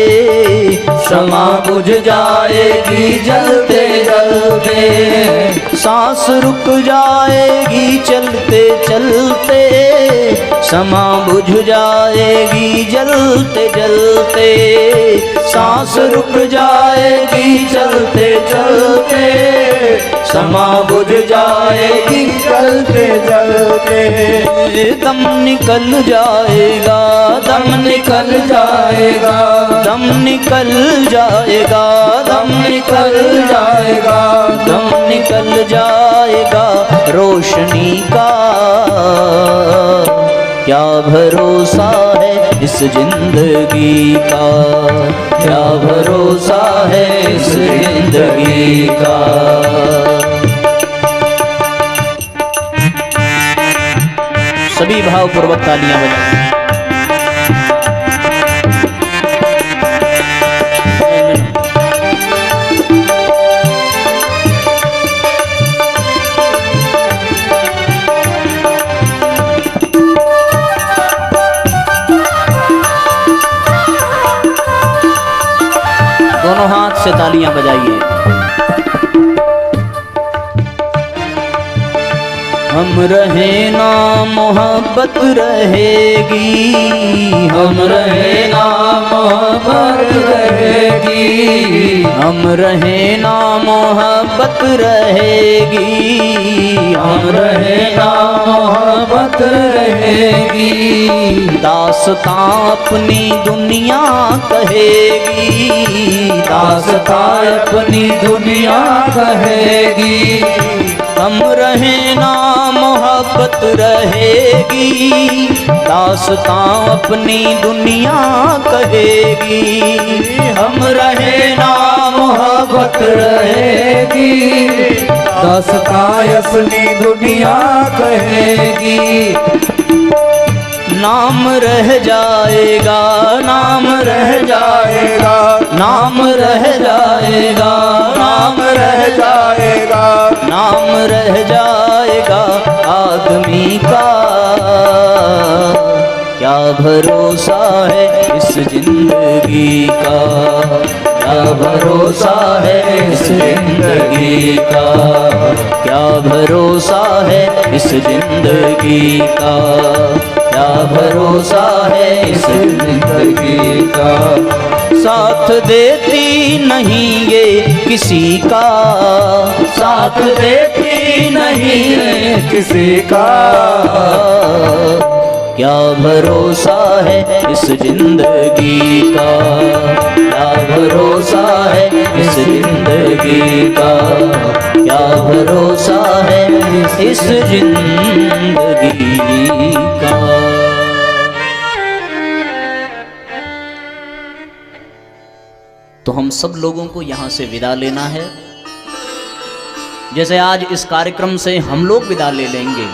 S1: क्षमा बुझ जाएगी जलते जलते, सांस रुक जाएगी चलते चलते, क्षमा बुझ जाएगी जलते जलते, सांस रुक जाएगी चलते चलते, क्षमा बुझ जाएगी चलते चलते, दम निकल जाएगा, दम निकल जाएगा, दम निकल जाएगा, दम निकल जाएगा, दम निकल जाएगा रोशनी का, क्या भरोसा है इस जिंदगी का, क्या भरोसा है इस जिंदगी का। सभी भावपूर्वक तालियां बजाएं। दोनों हाथ से तालियां बजाइए। हम रहे ना मोहब्बत रहेगी, हम रहे ना मोहब्बत रहेगी, हम रहे ना मोहब्बत रहेगी, हम रहे ना मोहब्बत रहेगी, दास्तां अपनी दुनिया कहेगी, दास्तां अपनी दुनिया कहेगी, हम रहे ना मोहब्बत रहेगी, दास्तां अपनी दुनिया कहेगी, हम रहे ना मोहब्बत रहेगी, दास्तां अपनी दुनिया कहेगी, नाम रह जाएगा, नाम रह जाएगा, नाम रह जाएगा, नाम रह जाएगा, नाम रह जाएगा आदमी का, क्या भरोसा है इस जिंदगी का, क्या भरोसा है इस जिंदगी का, क्या भरोसा है इस जिंदगी का, क्या भरोसा है इस जिंदगी का, साथ देती नहीं ये किसी का, साथ देती नहीं ये किसी का, क्या भरोसा है इस जिंदगी का, क्या भरोसा है इस जिंदगी का, क्या भरोसा है इस जिंदगी का। तो हम हम सब लोगों को यहाँ से विदा लेना है। जैसे आज इस कार्यक्रम से हम लोग विदा ले लेंगे,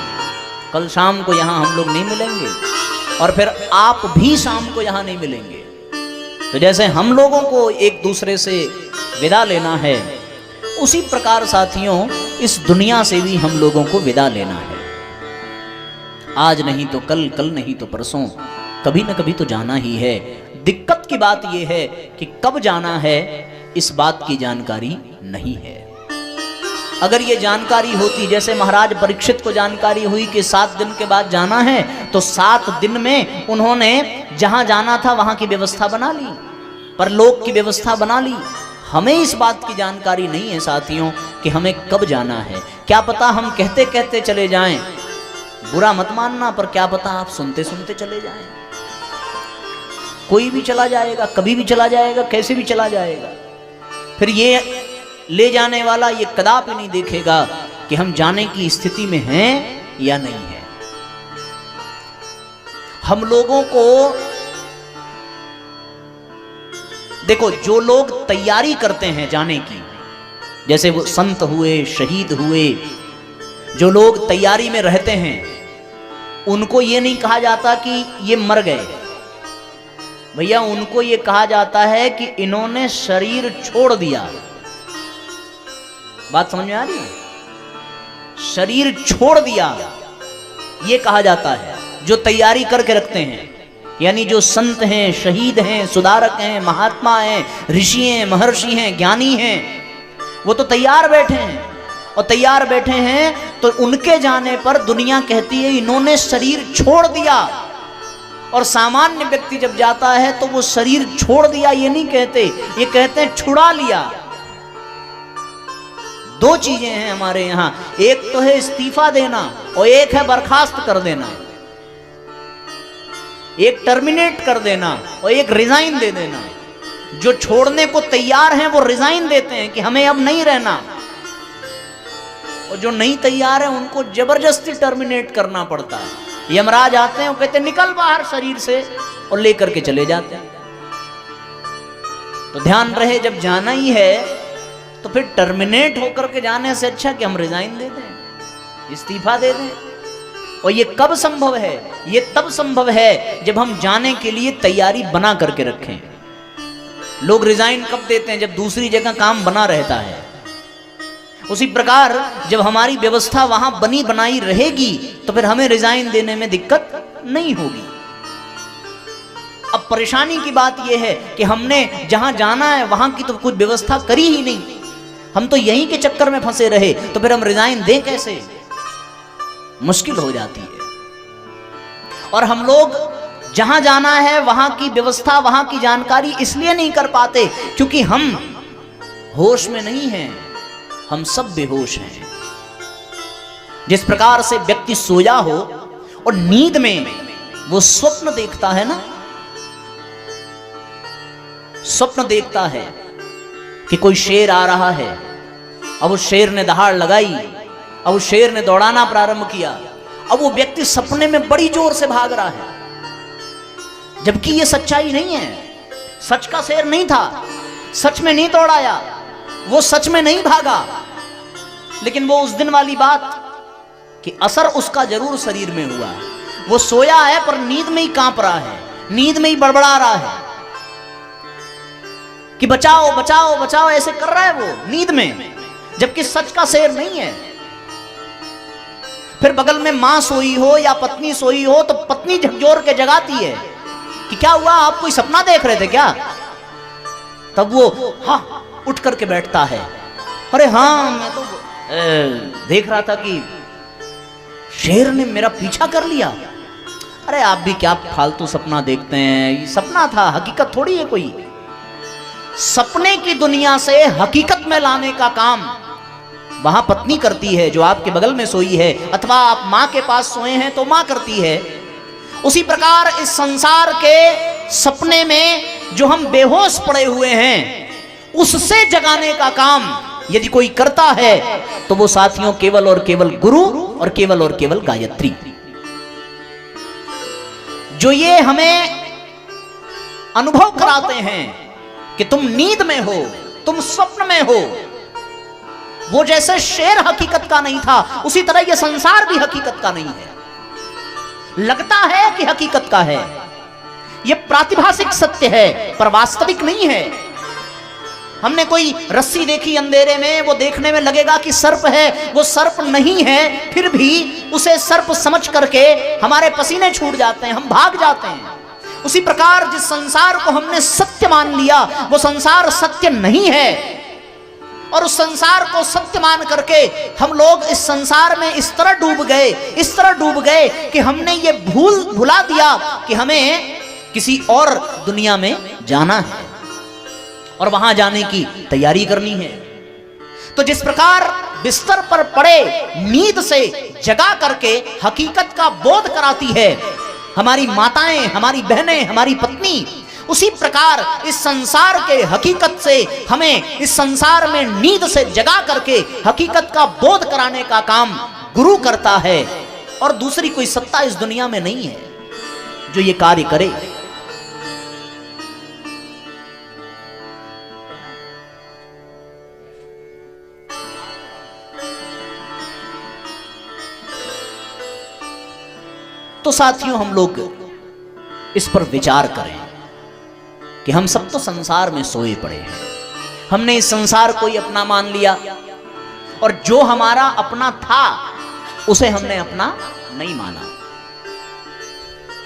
S1: कल शाम को यहाँ हम लोग नहीं मिलेंगे और फिर आप भी शाम को यहाँ नहीं मिलेंगे। तो जैसे हम लोगों को एक दूसरे से विदा लेना है, उसी प्रकार साथियों इस दुनिया से भी हम लोगों को विदा लेना है। आज नहीं तो कल, कल नहीं तो परसों, कभी न कभी तो जाना ही है। दिक्कत की बात यह है कि कब जाना है इस बात की जानकारी नहीं है। अगर ये जानकारी होती, जैसे महाराज परीक्षित को जानकारी हुई कि 7 दिन के बाद जाना है, तो 7 दिन में उन्होंने जहां जाना था वहां की व्यवस्था बना ली, परलोक की व्यवस्था बना ली। हमें इस बात की जानकारी नहीं है साथियों कि हमें कब जाना है। क्या पता हम कहते कहते चले जाएं, बुरा मत मानना, पर क्या पता आप सुनते सुनते चले जाएं। कोई भी चला जाएगा, कभी भी चला जाएगा, कैसे भी चला जाएगा। फिर ये ले जाने वाला ये कदापि नहीं देखेगा कि हम जाने की स्थिति में हैं या नहीं है। हम लोगों को देखो, जो लोग तैयारी करते हैं जाने की, जैसे वो संत हुए, शहीद हुए, जो लोग तैयारी में रहते हैं, उनको ये नहीं कहा जाता कि ये मर गए भैया, उनको ये कहा जाता है कि इन्होंने शरीर छोड़ दिया। बात समझ में आ रही है? शरीर छोड़ दिया ये कहा जाता है जो तैयारी करके रखते हैं। यानी जो संत हैं, शहीद हैं, सुधारक हैं, महात्मा हैं, ऋषि हैं, महर्षि हैं, ज्ञानी हैं, वो तो तैयार बैठे हैं। और तैयार बैठे हैं तो उनके जाने पर दुनिया कहती है इन्होंने शरीर छोड़ दिया। और सामान्य व्यक्ति जब जाता है तो वो शरीर छोड़ दिया ये नहीं कहते, ये कहते हैं छुड़ा लिया। 2 चीजें हैं हमारे यहां, एक तो है इस्तीफा देना और एक है बर्खास्त कर देना। एक टर्मिनेट कर देना और एक रिजाइन दे देना। जो छोड़ने को तैयार हैं वो रिजाइन देते हैं कि हमें अब नहीं रहना, और जो नहीं तैयार है उनको जबरदस्ती टर्मिनेट करना पड़ता है। यमराज आते हैं, वो कहते हैं निकल बाहर शरीर से, और लेकर के चले जाते हैं। तो ध्यान रहे, जब जाना ही है तो फिर टर्मिनेट होकर के जाने से अच्छा कि हम रिजाइन दे दें, इस्तीफा दे दें। और ये कब संभव है? ये तब संभव है जब हम जाने के लिए तैयारी बना करके रखें। लोग रिजाइन कब देते हैं? जब दूसरी जगह काम बना रहता है। उसी प्रकार जब हमारी व्यवस्था वहां बनी बनाई रहेगी तो फिर हमें रिजाइन देने में दिक्कत नहीं होगी। अब परेशानी की बात यह है कि हमने जहां जाना है वहां की तो कुछ व्यवस्था करी ही नहीं, हम तो यहीं के चक्कर में फंसे रहे, तो फिर हम रिजाइन दें कैसे? मुश्किल हो जाती है। और हम लोग जहां जाना है वहां की व्यवस्था, वहां की जानकारी इसलिए नहीं कर पाते क्योंकि हम होश में नहीं हैं, हम सब बेहोश हैं। जिस प्रकार से व्यक्ति सोया हो और नींद में वो स्वप्न देखता है ना, स्वप्न देखता है कि कोई शेर आ रहा है, अब उस शेर ने दहाड़ लगाई, अब उस शेर ने दौड़ाना प्रारंभ किया, अब वो व्यक्ति सपने में बड़ी जोर से भाग रहा है, जबकि ये सच्चाई नहीं है। सच का शेर नहीं था, सच में नहीं दौड़ाया, वो सच में नहीं भागा, लेकिन वो उस दिन वाली बात कि असर उसका जरूर शरीर में हुआ। वो सोया है पर नींद में ही कांप रहा है, नींद में ही बड़बड़ा रहा है कि बचाओ बचाओ बचाओ, ऐसे कर रहा है वो नींद में, जबकि सच का शेर नहीं है। फिर बगल में मां सोई हो या पत्नी सोई हो तो पत्नी झकझोर के जगाती है कि क्या हुआ, आप कोई सपना देख रहे थे क्या? तब वो हाँ उठ करके बैठता है, अरे हाँ मैं तो देख रहा था कि शेर ने मेरा पीछा कर लिया। अरे आप भी क्या फालतू सपना देखते हैं, ये सपना था, हकीकत थोड़ी है कोई। सपने की दुनिया से हकीकत में लाने का काम वहां पत्नी करती है जो आपके बगल में सोई है, अथवा आप मां के पास सोए हैं तो मां करती है। उसी प्रकार इस संसार के सपने में जो हम बेहोश पड़े हुए हैं उससे जगाने का काम यदि कोई करता है तो वो साथियों केवल और केवल गुरु और केवल गायत्री। जो ये हमें अनुभव कराते हैं कि तुम नींद में हो, तुम स्वप्न में हो। वो जैसे शेर हकीकत का नहीं था, उसी तरह ये संसार भी हकीकत का नहीं है। लगता है कि हकीकत का है, ये प्रातिभासिक सत्य है पर वास्तविक नहीं है। हमने कोई रस्सी देखी अंधेरे में, वो देखने में लगेगा कि सर्प है, वो सर्प नहीं है, फिर भी उसे सर्प समझ करके हमारे पसीने छूट जाते हैं, हम भाग जाते हैं। उसी प्रकार जिस संसार को हमने सत्य मान लिया, वो संसार सत्य नहीं है। और उस संसार को सत्य मान करके हम लोग इस संसार में इस तरह डूब गए कि हमने ये भुला दिया कि हमें किसी और दुनिया में जाना है और वहां जाने की तैयारी करनी है। तो जिस प्रकार बिस्तर पर पड़े नींद से जगा करके हकीकत का बोध कराती है हमारी माताएं, हमारी बहनें, हमारी पत्नी, उसी प्रकार इस संसार के हकीकत से हमें इस संसार में नींद से जगा करके हकीकत का बोध कराने का काम गुरु करता है। और दूसरी कोई सत्ता इस दुनिया में नहीं है जो ये कार्य करे। तो साथियों, हम लोग इस पर विचार करें कि हम सब तो संसार में सोए पड़े हैं। हमने इस संसार को ही अपना मान लिया और जो हमारा अपना था उसे हमने अपना नहीं माना।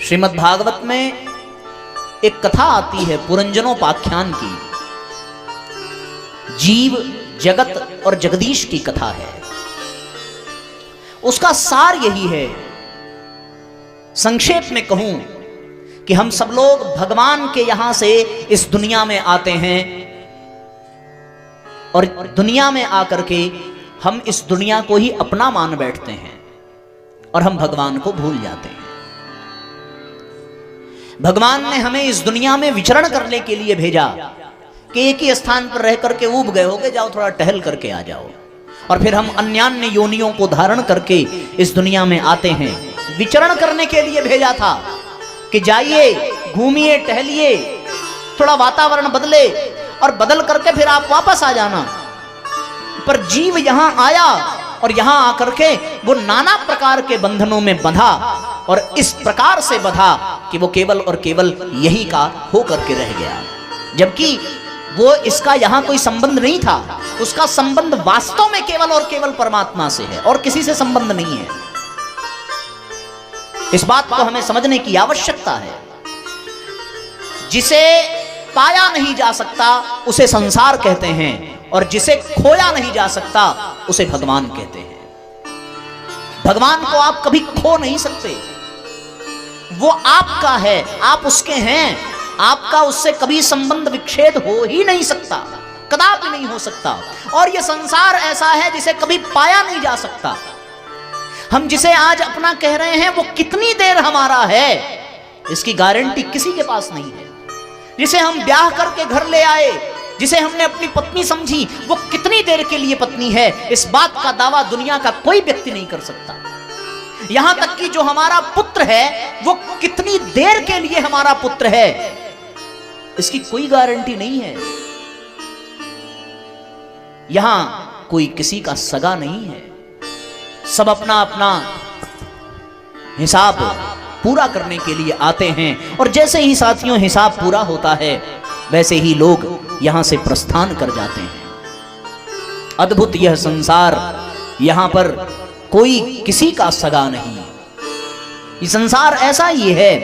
S1: श्रीमद् भागवत में एक कथा आती है पुरंजनोपाख्यान की, जीव, जगत और जगदीश की कथा है। उसका सार यही है, संक्षेप में कहूं कि हम सब लोग भगवान के यहां से इस दुनिया में आते हैं और दुनिया में आकर के हम इस दुनिया को ही अपना मान बैठते हैं और हम भगवान को भूल जाते हैं। भगवान ने हमें इस दुनिया में विचरण करने के लिए भेजा कि एक ही स्थान पर रह करके ऊब गए होगे, जाओ थोड़ा टहल करके आ जाओ। और फिर हम अन्यान्य योनियों को धारण करके इस दुनिया में आते हैं। विचरण करने के लिए भेजा था कि जाइए, घूमिए, टहलिए, थोड़ा वातावरण बदले और बदल करके फिर आप वापस आ जाना। पर जीव यहां आया और यहां आकर के वो नाना प्रकार के बंधनों में बंधा और इस प्रकार से बंधा कि वो केवल और केवल यही का हो करके रह गया, जबकि वो इसका यहां कोई संबंध नहीं था। उसका संबंध वास्तव में केवल और केवल परमात्मा से है और किसी से संबंध नहीं है। इस बात को हमें समझने की आवश्यकता है। जिसे पाया नहीं जा सकता उसे संसार कहते हैं और जिसे खोया नहीं जा सकता उसे भगवान कहते हैं। भगवान को आप कभी खो नहीं सकते, वो आपका है, आप उसके हैं। आपका उससे कभी संबंध विच्छेद हो ही नहीं सकता, कदापि नहीं हो सकता। और यह संसार ऐसा है जिसे कभी पाया नहीं जा सकता। हम जिसे आज अपना कह रहे हैं वो कितनी देर हमारा है इसकी गारंटी किसी के पास नहीं है। जिसे हम ब्याह करके घर ले आए, जिसे हमने अपनी पत्नी समझी, वो कितनी देर के लिए पत्नी है, इस बात का दावा दुनिया का कोई व्यक्ति नहीं कर सकता। यहां तक कि जो हमारा पुत्र है वो कितनी देर के लिए हमारा पुत्र है, इसकी कोई गारंटी नहीं है। यहां कोई किसी का सगा नहीं है, सब अपना अपना हिसाब पूरा करने के लिए आते हैं। और जैसे ही साथियों हिसाब पूरा होता है वैसे ही लोग यहां से प्रस्थान कर जाते हैं। अद्भुत यह संसार, यहां पर कोई किसी का सगा नहीं। ये संसार ऐसा ही है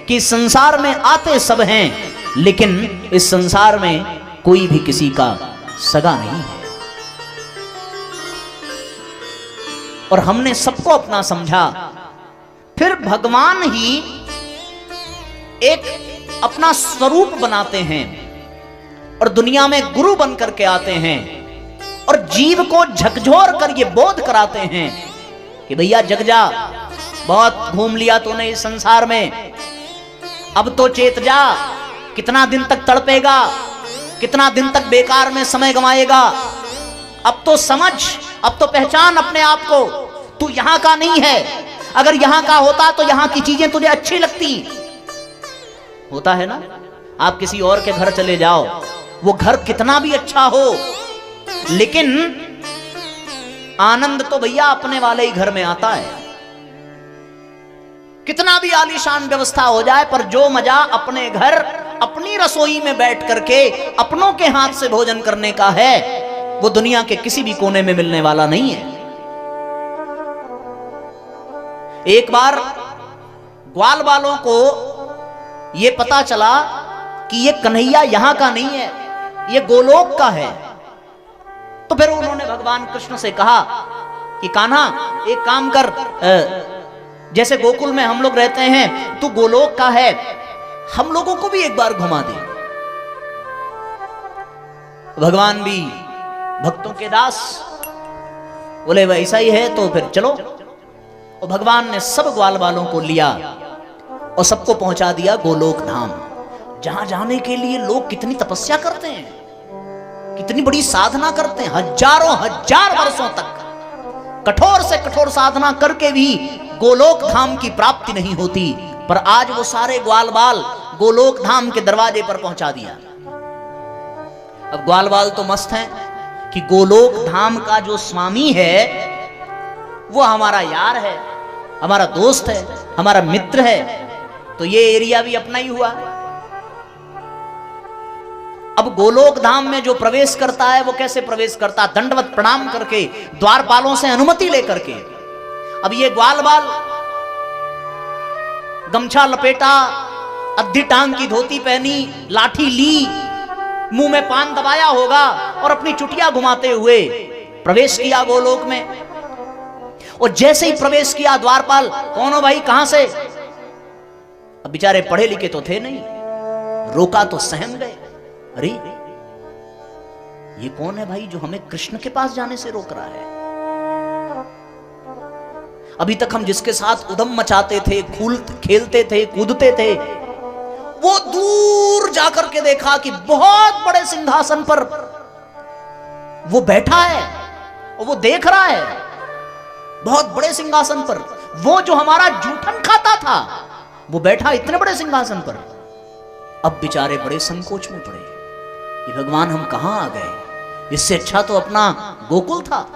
S1: कि इस संसार में आते सब हैं लेकिन इस संसार में कोई भी किसी का सगा नहीं है। और हमने सबको अपना समझा, फिर भगवान ही एक अपना स्वरूप बनाते हैं और दुनिया में गुरु बन करके आते हैं और जीव को झकझोर कर ये बोध कराते हैं कि भैया जग जा, बहुत घूम लिया तूने इस संसार में, अब तो चेत जा। कितना दिन तक तड़पेगा, कितना दिन तक बेकार में समय गंवाएगा। अब तो समझ, अब तो पहचान अपने आप को, तू यहां का नहीं है। अगर यहां का होता तो यहां की चीजें तुझे अच्छी लगती। होता है ना, आप किसी और के घर चले जाओ वो घर कितना भी अच्छा हो, लेकिन आनंद तो भैया अपने वाले ही घर में आता है। कितना भी आलीशान व्यवस्था हो जाए, पर जो मजा अपने घर अपनी रसोई में बैठ करके अपनों के हाथ से भोजन करने का है, वो दुनिया के किसी भी कोने में मिलने वाला नहीं है। एक बार ग्वाल वालों को यह पता चला कि ये कन्हैया यहां का नहीं है, ये गोलोक का है। तो फिर उन्होंने भगवान कृष्ण से कहा कि कान्हा एक काम कर, जैसे गोकुल में हम लोग रहते हैं, तू गोलोक का है, हम लोगों को भी एक बार घुमा दे। भगवान भी भक्तों के दास, बोले वैसा ही है तो फिर चलो। और भगवान ने सब ग्वाल वालों को लिया और सबको पहुंचा दिया गोलोक धाम, जहां जाने के लिए लोग कितनी तपस्या करते हैं, कितनी बड़ी साधना करते हैं, हजारों हजार वर्षों तक कठोर से कठोर साधना करके भी गोलोक धाम की प्राप्ति नहीं होती। पर आज वो सारे ग्वाल बाल गोलोक धाम के दरवाजे पर पहुंचा दिया। अब ग्वाल बाल तो मस्त हैं कि गोलोक धाम का जो स्वामी है वो हमारा यार है, हमारा दोस्त है, हमारा मित्र है, तो ये एरिया भी अपना ही हुआ। अब गोलोक धाम में जो प्रवेश करता है वो कैसे प्रवेश करता? दंडवत प्रणाम करके, द्वारपालों से अनुमति लेकर के। अब ये ग्वाल बाल गमछा लपेटा, अद्धी टांग की धोती पहनी, लाठी ली, मुंह में पान दबाया होगा और अपनी चुटिया घुमाते हुए प्रवेश किया गोलोक में। और जैसे ही प्रवेश किया, द्वारपाल कौन हो भाई, कहां से? अब बेचारे पढ़े लिखे तो थे नहीं, रोका तो सहम गए। अरे ये कौन है भाई जो हमें कृष्ण के पास जाने से रोक रहा है? अभी तक हम जिसके साथ उदम मचाते थे, खेलते थे, कूदते थे, वो दूर जाकर के देखा कि बहुत बड़े सिंहासन पर वो बैठा है और वो देख रहा है, बहुत बड़े सिंहासन पर। वो जो हमारा जूठन खाता था वो बैठा इतने बड़े सिंहासन पर। अब बेचारे बड़े संकोच में पड़े, ये भगवान हम कहां आ गए, इससे अच्छा तो अपना गोकुल था।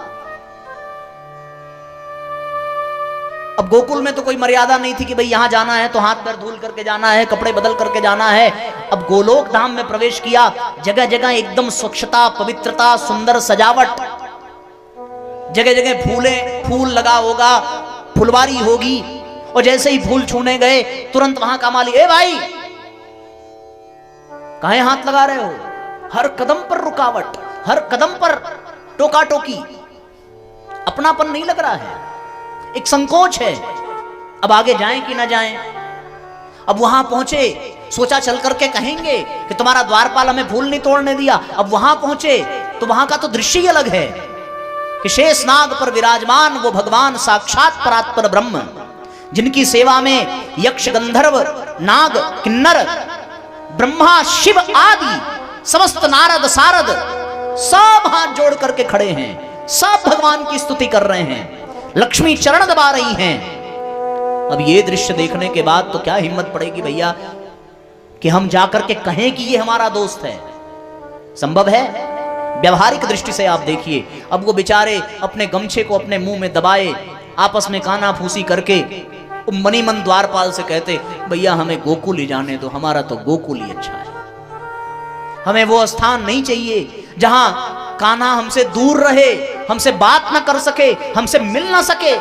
S1: अब गोकुल में तो कोई मर्यादा नहीं थी कि भाई यहां जाना है तो हाथ पैर धुल करके जाना है, कपड़े बदल करके जाना है। अब गोलोक धाम में प्रवेश किया, जगह जगह एकदम स्वच्छता, पवित्रता, सुंदर सजावट, जगह जगह फूल लगा होगा, फुलवारी होगी। और जैसे ही फूल छूने गए, तुरंत वहां का माली, ए भाई काहे हाथ लगा रहे हो? हर कदम पर रुकावट, हर कदम पर टोका टोकी, अपनापन नहीं लग रहा है, एक संकोच है। अब आगे जाएं कि ना जाएं? अब वहां पहुंचे, सोचा चल करके कहेंगे कि तुम्हारा द्वारपाल हमें फूल नहीं तोड़ने दिया। अब वहां पहुंचे तो वहां का तो दृश्य ही अलग है कि शेष नाग पर विराजमान वो भगवान साक्षात परात्पर ब्रह्म, जिनकी सेवा में यक्ष, गंधर्व, नाग, किन्नर, ब्रह्मा, शिव आदि समस्त नारद सारद सब हाथ जोड़ करके खड़े हैं, सब भगवान की स्तुति कर रहे हैं, लक्ष्मी चरण दबा रही हैं। अब ये दृश्य देखने के बाद तो क्या हिम्मत पड़ेगी भैया कि हम जाकर के कहें कि ये हमारा दोस्त है? संभव है? व्यवहारिक दृष्टि से आप देखिए। अब वो बेचारे अपने गमछे को अपने मुंह में दबाए, आपस में काना फूसी करके मनी मन द्वारपाल से कहते, भैया हमें गोकुल ही जाने दो, हमारा तो गोकुल ही अच्छा है, हमें वो स्थान नहीं चाहिए जहां कान्हा हमसे दूर रहे, हमसे बात ना कर सके, हमसे मिल ना सके,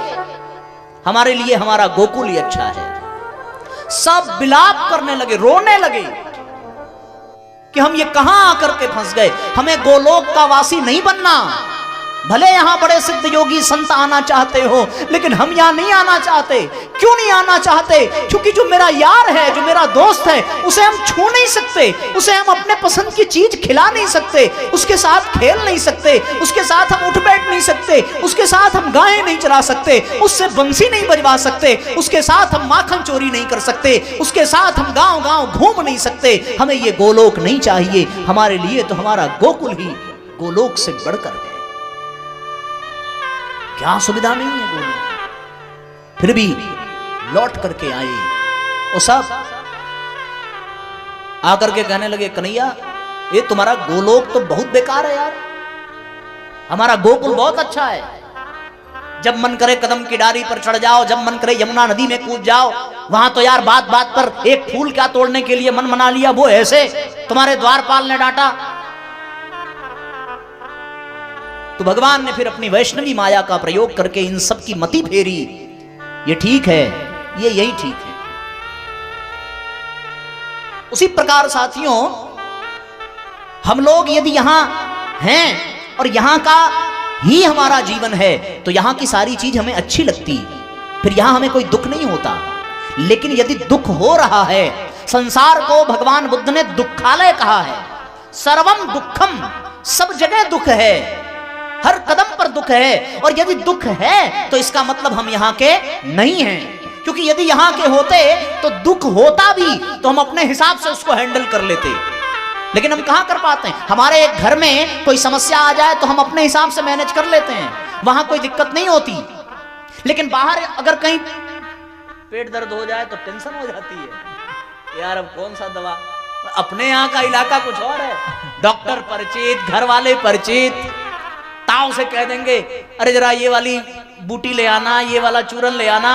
S1: हमारे लिए हमारा गोकुल ही अच्छा है। सब विलाप करने लगे, रोने लगे कि हम ये कहां आकर के फंस गए, हमें गोलोक का वासी नहीं बनना। भले यहां बड़े सिद्ध योगी संत आना चाहते हो, लेकिन हम यहां नहीं आना चाहते। क्यों नहीं आना चाहते? क्योंकि जो मेरा यार है, जो मेरा दोस्त है, उसे हम छू नहीं सकते, उसे हम अपने पसंद की चीज खिला नहीं सकते, उसके साथ खेल नहीं सकते, उसके साथ हम उठ बैठ नहीं सकते, उसके साथ हम गायें नहीं चरा सकते, उससे बंसी नहीं बजवा सकते, उसके साथ हम माखन चोरी नहीं कर सकते, उसके साथ हम गांव गांव घूम नहीं सकते। हमें ये गोलोक नहीं चाहिए, हमारे लिए तो हमारा गोकुल ही गोलोक से बढ़कर है। क्या सुविधा नहीं है गोलोक? फिर भी लौट करके आए, वो सब आकर के कहने लगे, कन्हैया ये तुम्हारा गोलोक तो बहुत बेकार है यार, हमारा गोकुल बहुत अच्छा है। जब मन करे कदम की डारी पर चढ़ जाओ, जब मन करे यमुना नदी में कूद जाओ। वहां तो यार बात बात पर एक फूल क्या तोड़ने के लिए मन मना लिया, वो ऐसे तुम्हारे द्वारपाल ने डांटा। तो भगवान ने फिर अपनी वैष्णवी माया का प्रयोग करके इन सब की मति फेरी। ये ठीक है, ये यही ठीक है। उसी प्रकार साथियों, हम लोग यदि यहां हैं और यहां का ही हमारा जीवन है तो यहां की सारी चीज हमें अच्छी लगती, फिर यहां हमें कोई दुख नहीं होता। लेकिन यदि दुख हो रहा है, संसार को भगवान बुद्ध ने दुखालय कहा है, सर्वम दुखम, सब जगह दुख है, हर कदम पर दुख है। और यदि दुख है तो इसका मतलब हम यहां के नहीं हैं, क्योंकि यदि यहां के होते तो दुख होता भी तो हम अपने हिसाब से उसको हैंडल कर लेते। लेकिन हम कहां कर पाते हैं? हमारे एक घर में कोई समस्या आ जाए तो हम अपने हिसाब से मैनेज कर लेते हैं, वहां कोई दिक्कत नहीं होती। लेकिन बाहर अगर कहीं पेट दर्द हो जाए तो टेंशन हो जाती है, यार अब कौन सा दवा। अपने यहाँ का इलाका कुछ और है, डॉक्टर परिचित, घर वाले परिचित, ताव से कह देंगे अरे जरा ये वाली बूटी ले आना, ये वाला चूरन ले आना।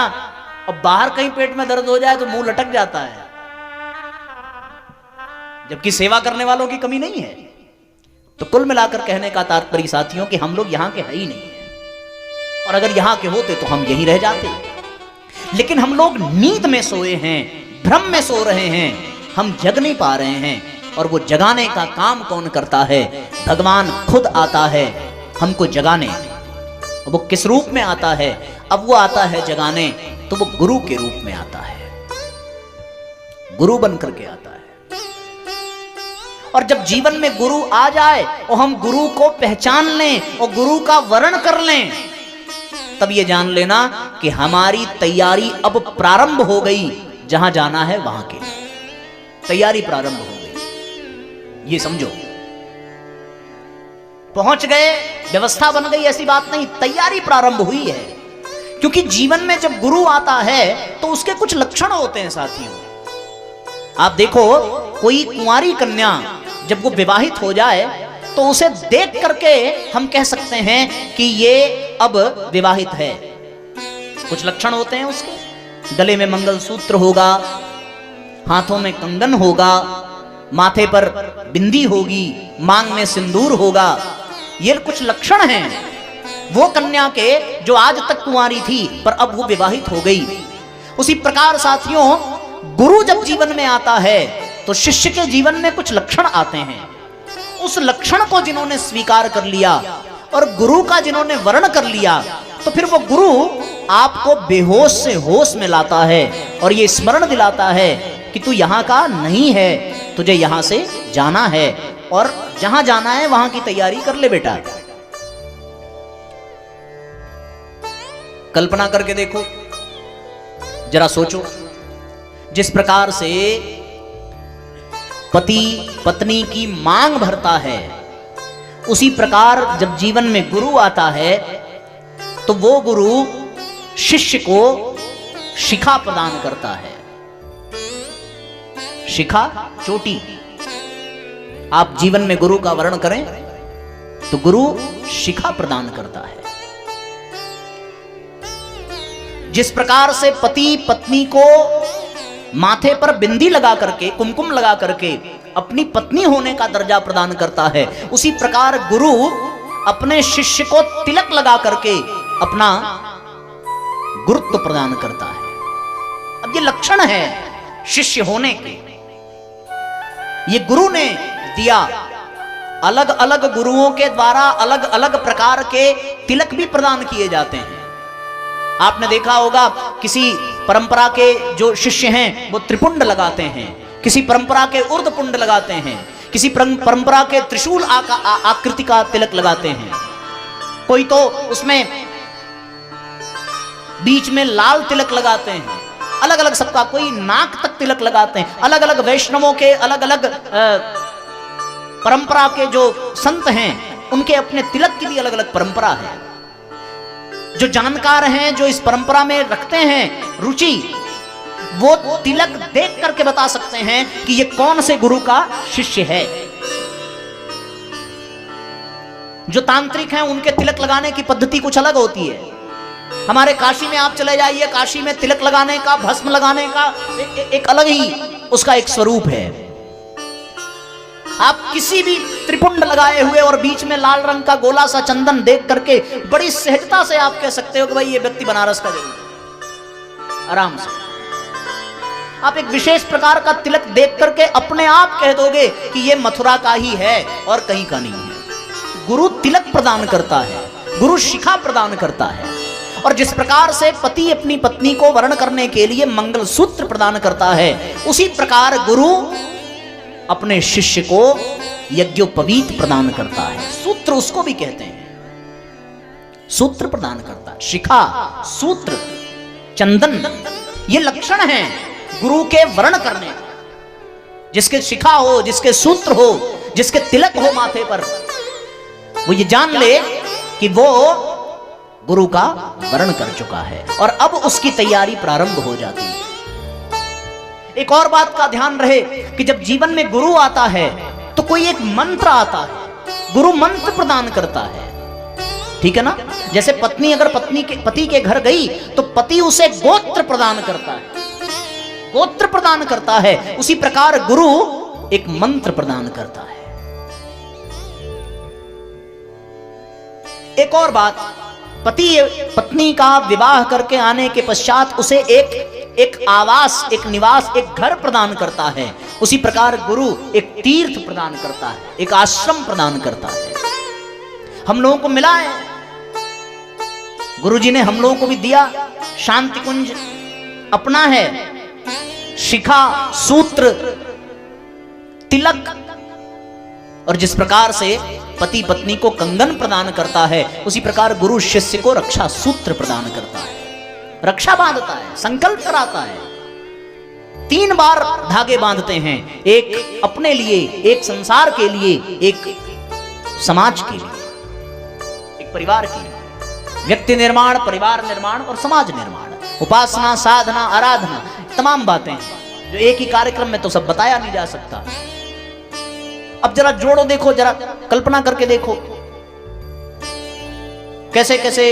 S1: और बाहर कहीं पेट में दर्द हो जाए तो मुंह लटक जाता है, जबकि सेवा करने वालों की कमी नहीं है। तो कुल मिलाकर कहने का तात्पर्य साथियों कि हम लोग यहां के है ही नहीं है, और अगर यहां के होते तो हम यहीं रह जाते। लेकिन हम लोग नींद में सोए हैं, भ्रम में सो रहे हैं, हम जग नहीं पा रहे हैं। और वो जगाने का काम कौन करता है? भगवान खुद आता है हमको जगाने। वो किस रूप में आता है? अब वो आता है जगाने तो वो गुरु के रूप में आता है, गुरु बन करके आता है। और जब जीवन में गुरु आ जाए और हम गुरु को पहचान लें और गुरु का वर्ण कर लें, तब ये जान लेना कि हमारी तैयारी अब प्रारंभ हो गई, जहां जाना है वहां के तैयारी प्रारंभ हो गई। ये समझो, पहुंच गए, व्यवस्था बन गई, ऐसी बात नहीं, तैयारी प्रारंभ हुई है। क्योंकि जीवन में जब गुरु आता है तो उसके कुछ लक्षण होते हैं साथियों। आप देखो, कोई कुंवारी कन्या जब वो विवाहित हो जाए तो उसे देख करके हम कह सकते हैं कि ये अब विवाहित है। कुछ लक्षण होते हैं उसके, गले में मंगलसूत्र होगा, हाथों में कंगन होगा, माथे पर बिंदी होगी, मांग में सिंदूर होगा। ये कुछ लक्षण हैं वो कन्या के जो आज तक कुंवारी थी पर अब वो विवाहित हो गई। उसी प्रकार साथियों, गुरु जब जीवन में आता है तो शिष्य के जीवन में कुछ लक्षण आते हैं। उस लक्षण को जिन्होंने स्वीकार कर लिया और गुरु का जिन्होंने वर्ण कर लिया, तो फिर वो गुरु आपको बेहोश से होश में लाता है और ये स्मरण दिलाता है कि तू यहां का नहीं है, तुझे यहां से जाना है, और जहां जाना है वहां की तैयारी कर ले बेटा। कल्पना करके देखो, जरा सोचो, जिस प्रकार से पति पत्नी की मांग भरता है, उसी प्रकार जब जीवन में गुरु आता है तो वो गुरु शिष्य को शिखा प्रदान करता है। शिखा, चोटी। आप जीवन में गुरु का वर्ण करें तो गुरु शिखा प्रदान करता है। जिस प्रकार से पति पत्नी को माथे पर बिंदी लगा करके, कुमकुम लगा करके अपनी पत्नी होने का दर्जा प्रदान करता है, उसी प्रकार गुरु अपने शिष्य को तिलक लगा करके अपना गुरुत्व प्रदान करता है। अब ये लक्षण है शिष्य होने के, ये गुरु ने दिया। अलग अलग गुरुओं के द्वारा अलग अलग प्रकार के तिलक भी प्रदान किए जाते हैं। आपने देखा होगा, किसी परंपरा के जो शिष्य हैं वो त्रिपुंड लगाते हैं, किसी परंपरा के ऊर्ध्वपुंड लगाते हैं, किसी परंपरा के त्रिशूल आकृति का तिलक लगाते हैं, कोई तो उसमें बीच में लाल तिलक लगाते हैं। अलग अलग सबका, कोई नाक तक तिलक लगाते हैं। अलग अलग वैष्णवों के अलग अलग परंपरा के जो संत हैं उनके अपने तिलक की भी अलग अलग परंपरा है। जो जानकार हैं, जो इस परंपरा में रखते हैं रुचि, वो तिलक देख करके बता सकते हैं कि ये कौन से गुरु का शिष्य है। जो तांत्रिक हैं उनके तिलक लगाने की पद्धति कुछ अलग होती है। हमारे काशी में आप चले जाइए, काशी में तिलक लगाने का, भस्म लगाने का एक अलग ही उसका एक स्वरूप है। आप किसी भी त्रिपुंड लगाए हुए और बीच में लाल रंग का गोला सा चंदन देख करके बड़ी सहजता से आप कह सकते हो कि भाई ये व्यक्ति बनारस का जरूर, आराम से। आप एक विशेष प्रकार का तिलक देख करके अपने आप कह दोगे कि ये मथुरा का ही है और कहीं का नहीं है। गुरु तिलक प्रदान करता है, गुरु शिखा प्रदान करता है। और जिस प्रकार से पति अपनी पत्नी को वरण करने के लिए मंगल सूत्र प्रदान करता है, उसी प्रकार गुरु अपने शिष्य को यज्ञोपवीत प्रदान करता है। सूत्र उसको भी कहते हैं, सूत्र प्रदान करता है। शिखा, सूत्र, चंदन, ये लक्षण हैं गुरु के वर्ण करने। जिसके शिखा हो, जिसके सूत्र हो, जिसके तिलक हो माथे पर, वो ये जान ले कि वो गुरु का वर्ण कर चुका है और अब उसकी तैयारी प्रारंभ हो जाती है। एक और बात का ध्यान रहे कि जब जीवन में गुरु आता है तो कोई एक मंत्र आता है, गुरु मंत्र प्रदान करता है, ठीक है ना। जैसे पत्नी अगर पति के घर गई तो पति उसे गोत्र प्रदान करता है, गोत्र प्रदान करता है। उसी प्रकार गुरु एक मंत्र प्रदान करता है। एक और बात, पति पत्नी का विवाह करके आने के पश्चात उसे एक आवास, एक निवास, एक घर प्रदान करता है। उसी प्रकार गुरु एक तीर्थ प्रदान करता है, एक आश्रम प्रदान करता है। हम लोगों को मिला है, गुरु जी ने हम लोगों को भी दिया। शांति कुंज अपना है, शिखा, सूत्र, तिलक, और जिस प्रकार से पति पत्नी को कंगन प्रदान करता है, उसी प्रकार गुरु शिष्य को रक्षा सूत्र प्रदान करता है, रक्षा बांधता है, संकल्प कराता है। 3 बार धागे बांधते हैं, एक अपने लिए, एक संसार के लिए, एक समाज के लिए, एक परिवार के लिए। व्यक्ति निर्माण, परिवार निर्माण और समाज निर्माण, उपासना, साधना, आराधना, तमाम बातें हैं जो एक ही कार्यक्रम में तो सब बताया नहीं जा सकता। अब जरा जोड़ो, देखो, जरा कल्पना करके देखो कैसे कैसे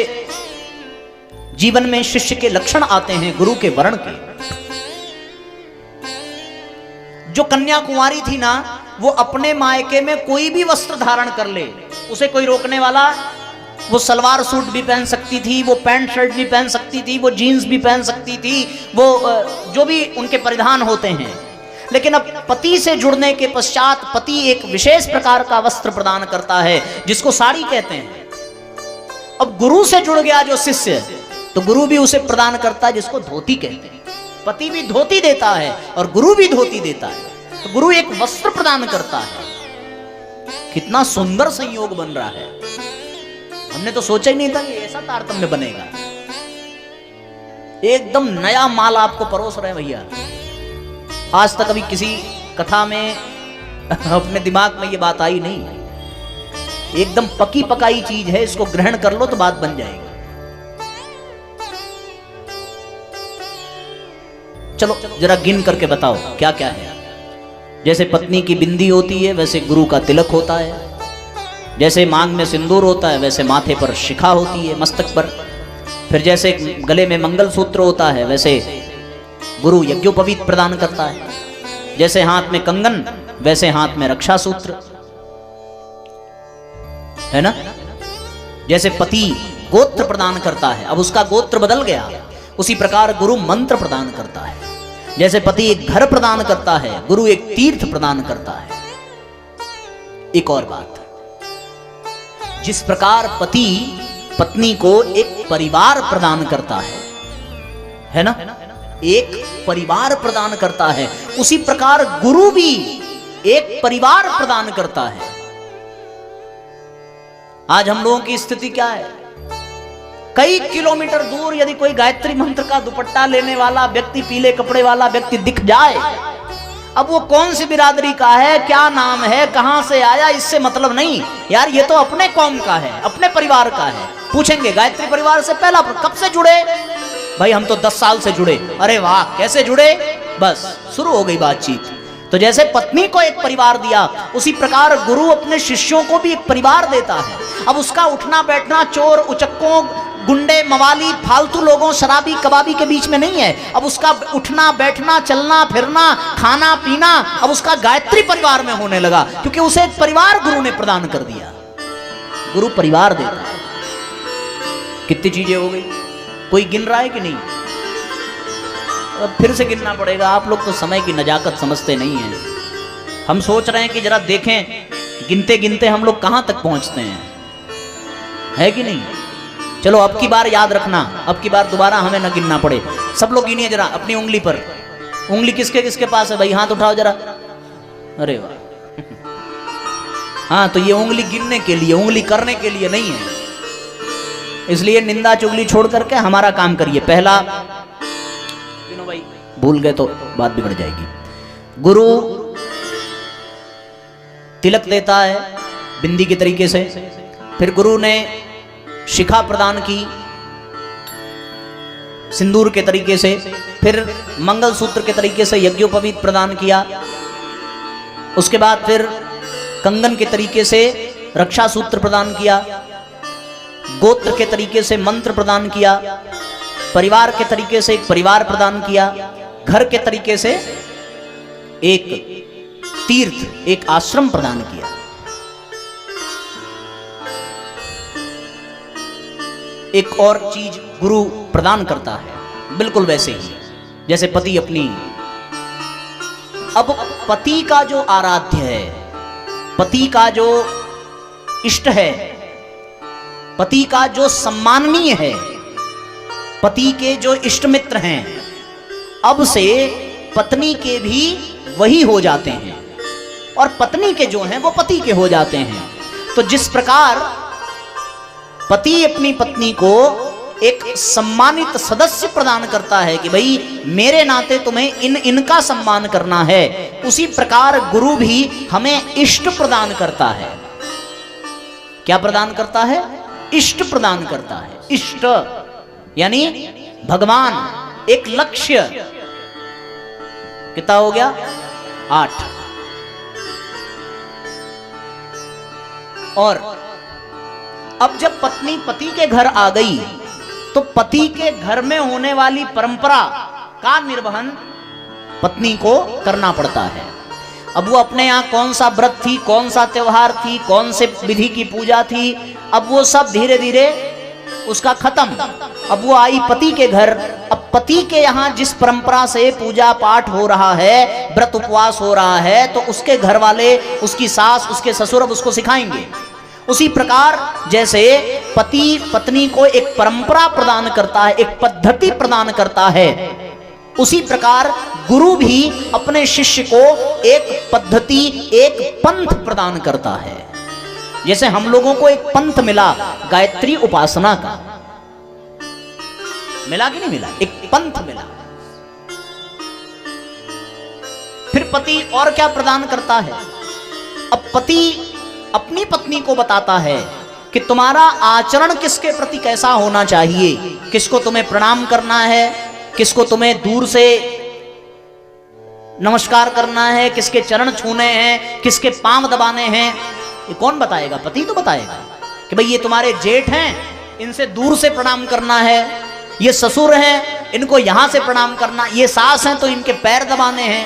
S1: जीवन में शिष्य के लक्षण आते हैं गुरु के वर्ण के। जो कन्या कुंवारी थी ना, वो अपने मायके में कोई भी वस्त्र धारण कर ले, उसे कोई रोकने वाला, वो सलवार सूट भी पहन सकती थी, वो पैंट शर्ट भी पहन सकती थी, वो जीन्स भी पहन सकती थी, वो जो भी उनके परिधान होते हैं। लेकिन अब पति से जुड़ने के पश्चात पति एक विशेष प्रकार का वस्त्र प्रदान करता है जिसको साड़ी कहते हैं। अब गुरु से जुड़ गया जो शिष्य, तो गुरु भी उसे प्रदान करता है जिसको धोती कहते हैं। पति भी धोती देता है और गुरु भी धोती देता है, तो गुरु एक वस्त्र प्रदान करता है। कितना सुंदर संयोग बन रहा है, हमने तो सोचा ही नहीं था कि ऐसा तारतम्य बनेगा। एकदम नया माल आपको परोस रहे हैं भैया। आज तक अभी किसी कथा में अपने दिमाग में ये बात आई नहीं। एकदम पकी पकाई चीज है, इसको ग्रहण कर लो तो बात बन जाएगी। चलो जरा गिन करके बताओ क्या क्या है। जैसे पत्नी की बिंदी होती है वैसे गुरु का तिलक होता है, जैसे मांग में सिंदूर होता है वैसे माथे पर शिखा होती है, मस्तक पर। फिर जैसे गले में मंगल सूत्र होता है वैसे गुरु यज्ञोपवीत प्रदान करता है, जैसे हाथ में कंगन वैसे हाथ में रक्षा सूत्र, है ना। जैसे पति गोत्र प्रदान करता है, अब उसका गोत्र बदल गया, उसी प्रकार गुरु मंत्र प्रदान करता है। जैसे पति एक घर प्रदान करता है, गुरु एक तीर्थ प्रदान करता है। एक और बात, जिस प्रकार पति पत्नी को एक परिवार प्रदान करता है ना, एक परिवार प्रदान करता है, उसी प्रकार गुरु भी एक परिवार प्रदान करता है। आज हम लोगों की स्थिति क्या है? कई किलोमीटर दूर यदि कोई गायत्री मंत्र का दुपट्टा लेने वाला व्यक्ति, पीले कपड़े वाला व्यक्ति दिख जाए, अब वो कौन सी बिरादरी का है, क्या नाम है, कहां से आया, इससे मतलब नहीं यार, ये तो अपने कौम का है, अपने परिवार का है। पूछेंगे गायत्री परिवार से पहला कब से जुड़े? भाई हम तो 10 साल से जुड़े। अरे वाह, कैसे जुड़े? बस शुरू हो गई बातचीत। तो जैसे पत्नी को एक परिवार दिया, उसी प्रकार गुरु अपने शिष्यों को भी एक परिवार देता है। अब उसका उठना बैठना चोर उचक्कों, गुंडे, मवाली, फालतू लोगों, शराबी, कबाबी के बीच में नहीं है। अब उसका उठना बैठना, चलना फिरना, खाना पीना अब उसका गायत्री परिवार में होने लगा, क्योंकि उसे एक परिवार गुरु ने प्रदान कर दिया। गुरु परिवार देता है। कितनी चीजें हो गई, कोई गिन रहा है कि नहीं? अब फिर से गिनना पड़ेगा। आप लोग तो समय की नजाकत समझते नहीं हैं। हम सोच रहे हैं कि जरा देखें गिनते गिनते हम लोग कहां तक पहुंचते हैं, है कि नहीं? चलो अब की बार याद रखना, अब की बार दोबारा हमें न गिनना पड़े। सब लोग गिनिए जरा अपनी उंगली पर। उंगली किसके किसके पास है भाई? हाथ उठाओ जरा। अरे वाह। हाँ, तो ये उंगली गिनने के लिए, उंगली करने के लिए नहीं है। इसलिए निंदा चुगली छोड़ करके हमारा काम करिए। पहला, भाई भूल गए तो बात बिगड़ जाएगी। गुरु तिलक देता है बिंदी के तरीके से, फिर गुरु ने शिखा प्रदान की सिंदूर के तरीके से, फिर मंगलसूत्र के तरीके से यज्ञोपवीत प्रदान किया, उसके बाद फिर कंगन के तरीके से रक्षा सूत्र प्रदान किया, गोत्र के तरीके से मंत्र प्रदान किया, परिवार के तरीके से एक परिवार प्रदान किया, घर के तरीके से एक तीर्थ, एक आश्रम प्रदान किया। एक और चीज गुरु प्रदान करता है बिल्कुल वैसे ही जैसे पति अपनी। अब पति का जो आराध्य है, पति का जो इष्ट है, पति का जो सम्माननीय है, पति के जो इष्ट मित्र हैं, अब से पत्नी के भी वही हो जाते हैं और पत्नी के जो हैं वो पति के हो जाते हैं। तो जिस प्रकार पति अपनी पत्नी को एक सम्मानित सदस्य प्रदान करता है कि भाई मेरे नाते तुम्हें इनका सम्मान करना है, उसी प्रकार गुरु भी हमें इष्ट प्रदान करता है। क्या प्रदान करता है? इष्ट प्रदान करता है। इष्ट यानी भगवान, एक लक्ष्य। कितना हो गया? 8। और अब जब पत्नी पति के घर आ गई तो पति के घर में होने वाली परंपरा का निर्वहन पत्नी को करना पड़ता है। अब वो अपने यहाँ कौन सा व्रत थी, कौन सा त्योहार थी, कौन से विधि की पूजा थी, अब वो सब धीरे धीरे उसका खत्म। अब वो आई पति के घर। अब पति के यहाँ जिस परंपरा से पूजा पाठ हो रहा है, व्रत उपवास हो रहा है, तो उसके घर वाले, उसकी सास, उसके ससुर अब उसको सिखाएंगे। उसी प्रकार जैसे पति पत्नी को एक परंपरा प्रदान करता है, एक पद्धति प्रदान करता है, उसी प्रकार गुरु भी अपने शिष्य को एक पद्धति, एक पंथ प्रदान करता है। जैसे हम लोगों को एक पंथ मिला गायत्री उपासना का, मिला कि नहीं मिला? एक पंथ मिला। फिर पति और क्या प्रदान करता है? अब पति अपनी पत्नी को बताता है कि तुम्हारा आचरण किसके प्रति कैसा होना चाहिए, किसको तुम्हें प्रणाम करना है, किसको तुम्हें दूर से नमस्कार करना है, किसके चरण छूने हैं, किसके पांव दबाने हैं। ये कौन बताएगा? पति तो बताएगा कि भाई ये तुम्हारे जेठ हैं, इनसे दूर से प्रणाम करना है, ये ससुर हैं, इनको यहां से प्रणाम करना, ये सास हैं तो इनके पैर दबाने हैं।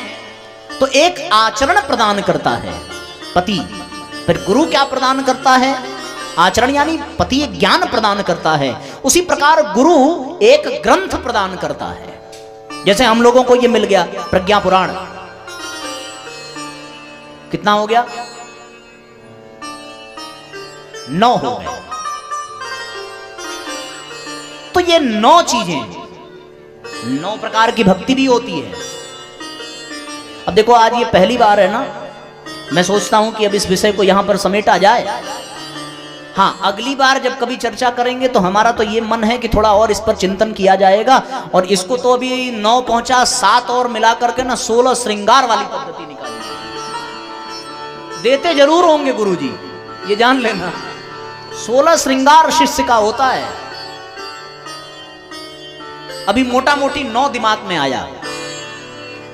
S1: तो एक आचरण प्रदान करता है पति। फिर गुरु क्या प्रदान करता है? आचरण यानी पति एक ज्ञान प्रदान करता है। उसी प्रकार गुरु एक ग्रंथ प्रदान करता है। जैसे हम लोगों को ये मिल गया प्रज्ञा पुराण, कितना हो गया? 9 हो गए। तो ये 9 चीजें, 9 प्रकार की भक्ति भी होती है। अब देखो आज ये पहली बार है ना, मैं सोचता हूं कि अब इस विषय को यहां पर समेटा जाए। हाँ, अगली बार जब कभी चर्चा करेंगे तो हमारा तो ये मन है कि थोड़ा और इस पर चिंतन किया जाएगा। और इसको तो अभी 9 पहुंचा, 7 और मिला करके ना 16 श्रृंगार वाली पद्धति निकाली देते जरूर होंगे गुरुजी, ये जान लेना। 16 श्रृंगार शिष्य का होता है। अभी मोटा मोटी 9 दिमाग में आया,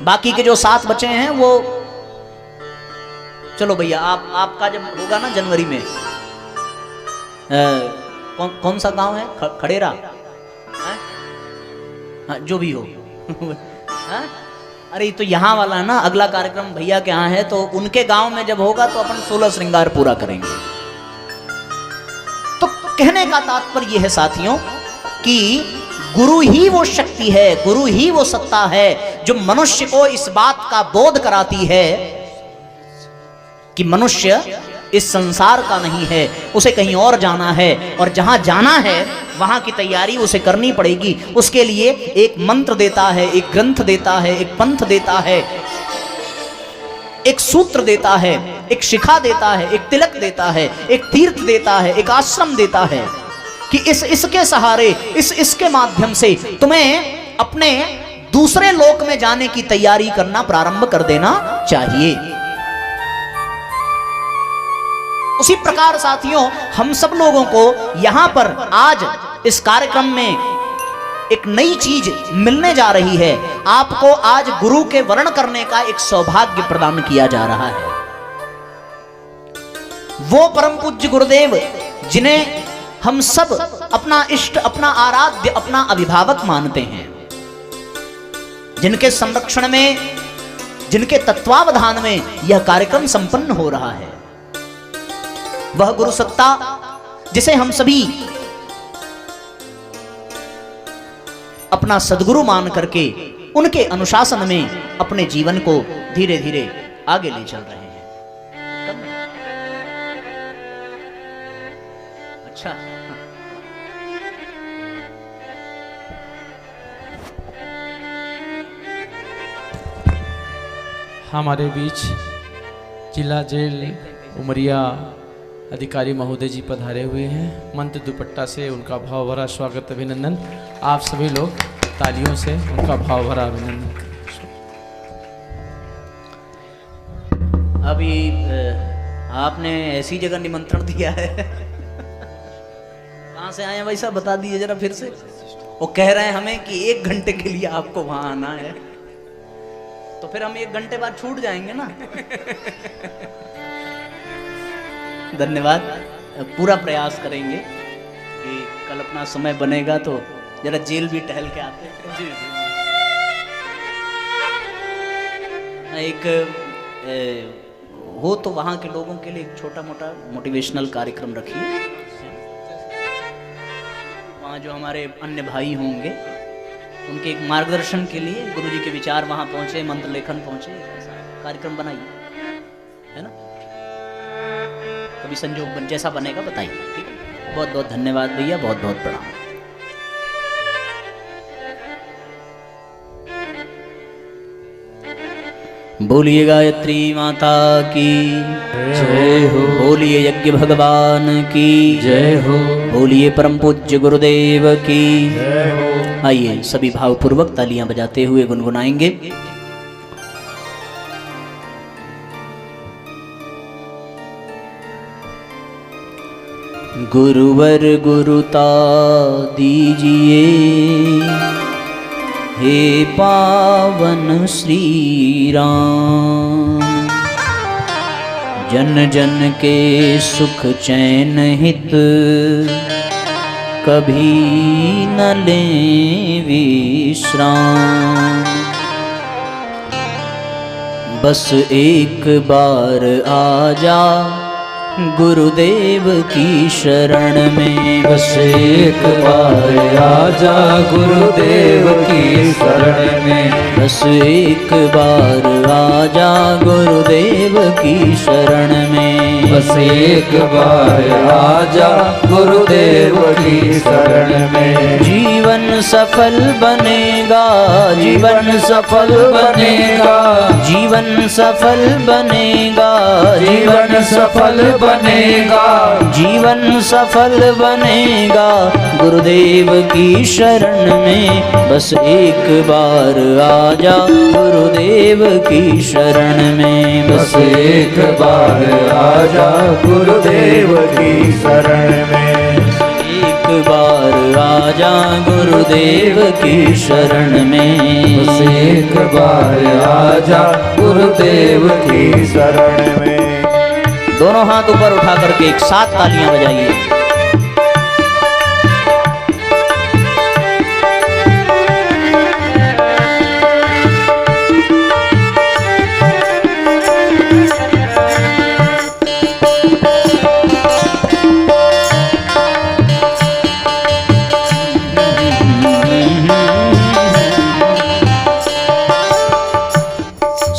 S1: बाकी के जो 7 बचे हैं वो चलो भैया आपका जब होगा ना जनवरी में, कौन सा गांव है? खड़ेरा, हाँ जो भी हो हाँ? अरे तो यहाँ वाला है ना, अगला कार्यक्रम भैया के यहाँ है, तो उनके गांव में जब होगा तो अपन 16 श्रृंगार पूरा करेंगे। तो कहने का तात्पर्य यह है साथियों कि गुरु ही वो शक्ति है, गुरु ही वो सत्ता है जो मनुष्य को इस बात का बोध कराती है कि मनुष्य इस संसार का नहीं है, उसे कहीं और जाना है, और जहां जाना है वहां की तैयारी उसे करनी पड़ेगी। उसके लिए एक मंत्र देता है, एक ग्रंथ देता है, एक पंथ देता है, एक सूत्र देता है, एक शिखा देता है, एक तिलक देता है, एक तीर्थ देता है, एक आश्रम देता है कि इसके सहारे, इसके माध्यम से तुम्हें अपने दूसरे लोक में जाने की तैयारी करना प्रारंभ कर देना चाहिए। उसी प्रकार साथियों हम सब लोगों को यहां पर आज इस कार्यक्रम में एक नई चीज मिलने जा रही है। आपको आज गुरु के वर्ण करने का एक सौभाग्य प्रदान किया जा रहा है। वो परम पूज्य गुरुदेव जिन्हें हम सब अपना इष्ट, अपना आराध्य, अपना अभिभावक मानते हैं, जिनके संरक्षण में, जिनके तत्वावधान में यह कार्यक्रम संपन्न हो रहा है, वह गुरु सत्ता जिसे हम सभी अपना सद्गुरु मान करके उनके अनुशासन में अपने जीवन को धीरे धीरे आगे ले चल रहे हैं। अच्छा,
S2: हमारे बीच जिला जेल उमरिया अधिकारी महोदय जी पधारे हुए हैं। मंत्र दुपट्टा से उनका भाव भरा स्वागत, अभिनंदन। आप सभी लोग तालियों से उनका भाव भरा अभिनंदन।
S1: अभी आपने ऐसी जगह निमंत्रण दिया है कहाँ से आए हैं भाई साहब, बता दीजिए जरा फिर से। वो कह रहे हैं हमें कि 1 घंटे के लिए आपको वहां आना है, तो फिर हम 1 घंटे बाद छूट जाएंगे ना। धन्यवाद। पूरा प्रयास करेंगे कि कल अपना समय बनेगा तो जरा जेल भी टहल के आते हैं। जी जी। एक हो तो वहाँ के लोगों के लिए एक छोटा मोटा मोटिवेशनल कार्यक्रम रखिए। वहाँ जो हमारे अन्य भाई होंगे उनके एक मार्गदर्शन के लिए गुरुजी के विचार वहाँ पहुँचे, मंत्र लेखन पहुँचे, ऐसा कार्यक्रम बनाइए, है ना। कभी संजोग जैसा बनेगा बताइए, ठीक है। बहुत बहुत धन्यवाद भैया, बहुत बहुत प्रणाम। बोलिए गायत्री माता की जय हो, बोलिए यज्ञ भगवान की जय हो, बोलिए परम पूज्य गुरुदेव की जय हो। आइए सभी भावपूर्वक तालियां बजाते हुए गुनगुनाएंगे। गुरुवर गुरुता दीजिए, हे पावन श्री राम। जन जन के सुख चैन हित, कभी न लें विश्राम। बस एक बार आजा गुरुदेव की शरण में,
S3: बस एक बार आजा गुरुदेव की शरण में,
S1: बस एक बार आजा गुरुदेव की शरण में,
S3: बस एक बार आजा गुरुदेव की शरण में।
S1: जीवन सफल बनेगा, जीवन सफल बनेगा, जीवन सफल बनेगा,
S3: जीवन सफल बनेगा,
S1: जीवन सफल बनेगा गुरुदेव की शरण में। बस एक बार आजा गुरुदेव की शरण में,
S3: बस एक बार आजा गुरुदेव की शरण में,
S1: एक बार आजा गुरुदेव की शरण में,
S3: बस एक बार आजा गुरुदेव की शरण में।
S1: दोनों हाथ ऊपर उठा करके एक साथ तालियां बजाइए।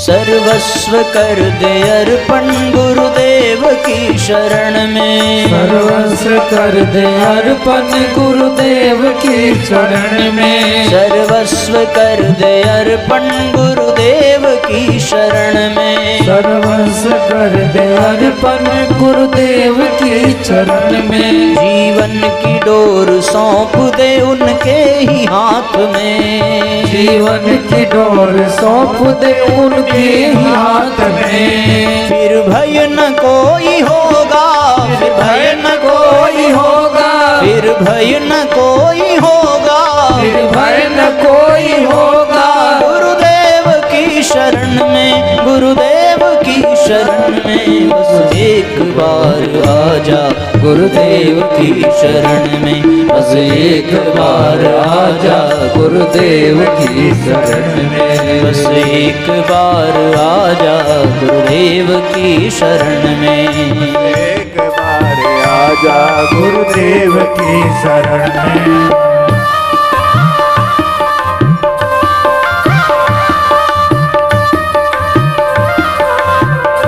S1: सर्वस्व कर दे अर्पण गुरुदेव की शरण में,
S3: सर्वस्व कर दे अर्पण गुरुदेव की शरण में,
S1: सर्वस्व कर दे अर्पण गुरुदेव की शरण में,
S3: सर्वस्व कर दे अर्पण गुरुदेव की चरण में,
S1: जीवन की डोर सौंप दे उनके ही हाथ में,
S3: जीवन की डोर सौंप दे उनके ही हाथ में,
S1: फिर भय न कोई होगा, फिर भय न कोई होगा, फिर भय न कोई होगा,
S3: फिर भय न कोई होगा,
S1: गुरुदेव की शरण में, गुरुदेव की शरण में, बस एक बार आजा गुरुदेव की शरण में, बस एक बार आजा
S3: गुरुदेव की शरण में,
S1: बस एक बार आजा गुरुदेव की शरण में,
S3: एक बार आजा गुरुदेव की शरण में।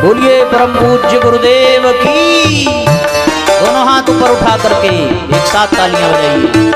S1: बोलिए परम पूज्य गुरुदेव की। दोनों हाथ ऊपर उठा करके एक साथ तालियां बजाइए।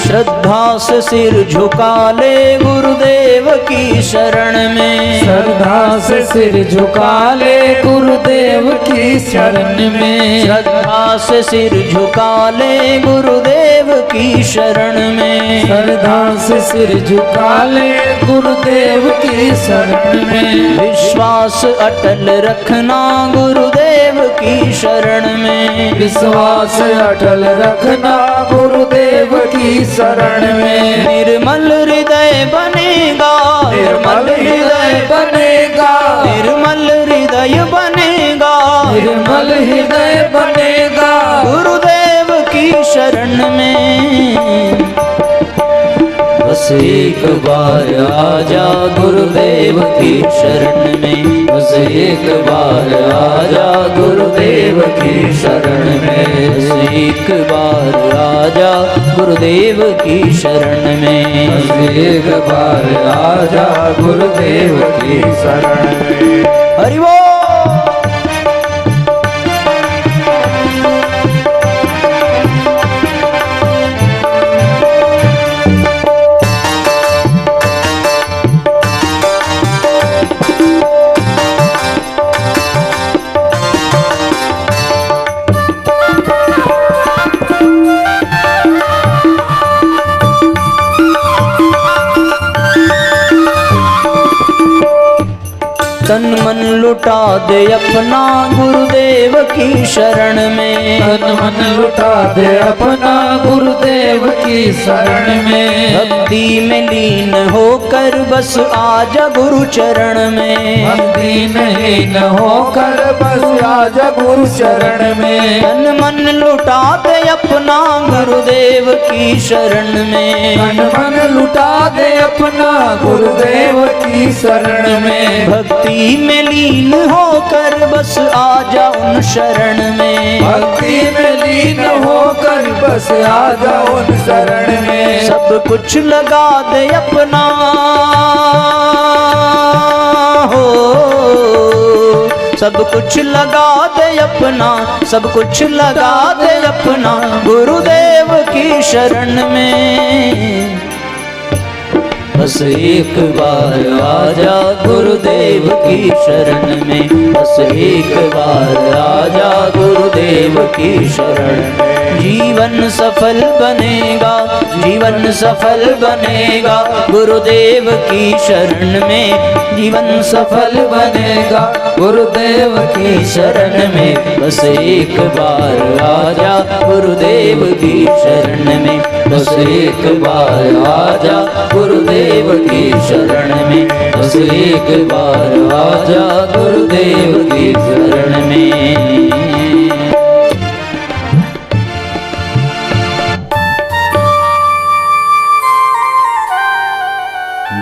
S1: श्रद्धा से सिर झुका ले गुरुदेव की शरण में,
S3: श्रद्धा से सिर झुका ले गुरुदेव की शरण में,
S1: श्रद्धा से सिर झुका ले गुरुदेव की शरण में,
S3: श्रद्धा से सिर झुका ले गुरुदेव की शरण में,
S1: विश्वास अटल रखना गुरुदेव की शरण में,
S3: विश्वास अटल रखना गुरुदेव की शरण में,
S1: निर्मल हृदय बनेगा,
S3: निर्मल हृदय बनेगा,
S1: निर्मल हृदय बनेगा,
S3: निर्मल हृदय बनेगा,
S1: गुरुदेव की शरण में, बस एक बार आजा गुरुदेव की शरण में, बस एक बार आजा गुरुदेव की शरण में, बस एक बार आजा गुरुदेव की शरण में,
S3: बस एक बार आजा गुरुदेव की शरण में।
S1: हरि बोल। तन मन लुटा दे अपना गुरुदेव की शरण में,
S3: तन मन लुटा दे अपना गुरुदेव की शरण में,
S1: भक्ति में लीन होकर बस आजा गुरु चरण में,
S3: भक्ति नहीं न होकर बस आजा गुरु चरण में,
S1: तन मन लुटा दे अपना गुरुदेव की शरण में,
S3: तन मन लुटा दे अपना गुरुदेव की शरण में,
S1: भक्ति में लीन होकर बस आजा उन शरण में,
S3: भक्ति में लीन होकर बस आजा उन शरण में,
S1: सब कुछ लगा दे अपना हो, सब कुछ लगा दे अपना, सब कुछ लगा दे अपना गुरुदेव की शरण में, बस एक बार आजा गुरुदेव की शरण में, बस एक बार आजा गुरुदेव की शरण में। जीवन सफल बनेगा, जीवन सफल बनेगा गुरुदेव की शरण में, जीवन सफल बनेगा गुरुदेव की शरण में। बस एक बार आजा गुरुदेव की शरण में, बस एक बार आजा गुरुदेव की शरण में, बस एक बार आजा गुरुदेव की शरण में।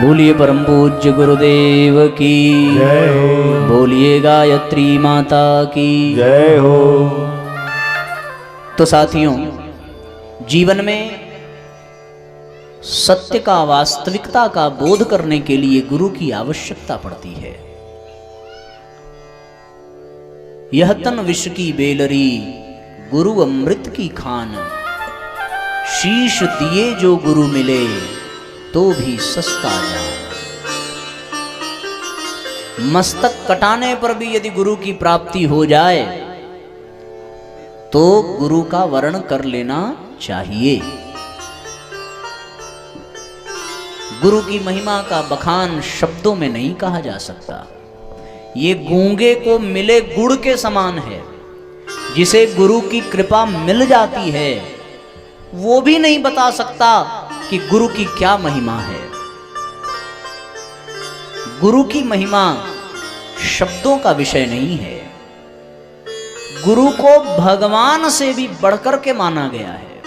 S1: बोलिए परम पूज्य गुरुदेव की
S3: जय हो,
S1: बोलिए गायत्री माता की
S3: जय हो।
S1: तो साथियों, जीवन में सत्य का, वास्तविकता का बोध करने के लिए गुरु की आवश्यकता पड़ती है। यह तन विष की बेलरी, गुरु अमृत की खान, शीश दिए जो गुरु मिले तो भी सस्ता जान। मस्तक कटाने पर भी यदि गुरु की प्राप्ति हो जाए तो गुरु का वर्ण कर लेना चाहिए। गुरु की महिमा का बखान शब्दों में नहीं कहा जा सकता। ये गूंगे को मिले गुड़ के समान है। जिसे गुरु की कृपा मिल जाती है वो भी नहीं बता सकता कि गुरु की क्या महिमा है। गुरु की महिमा शब्दों का विषय नहीं है। गुरु को भगवान से भी बढ़कर के माना गया है।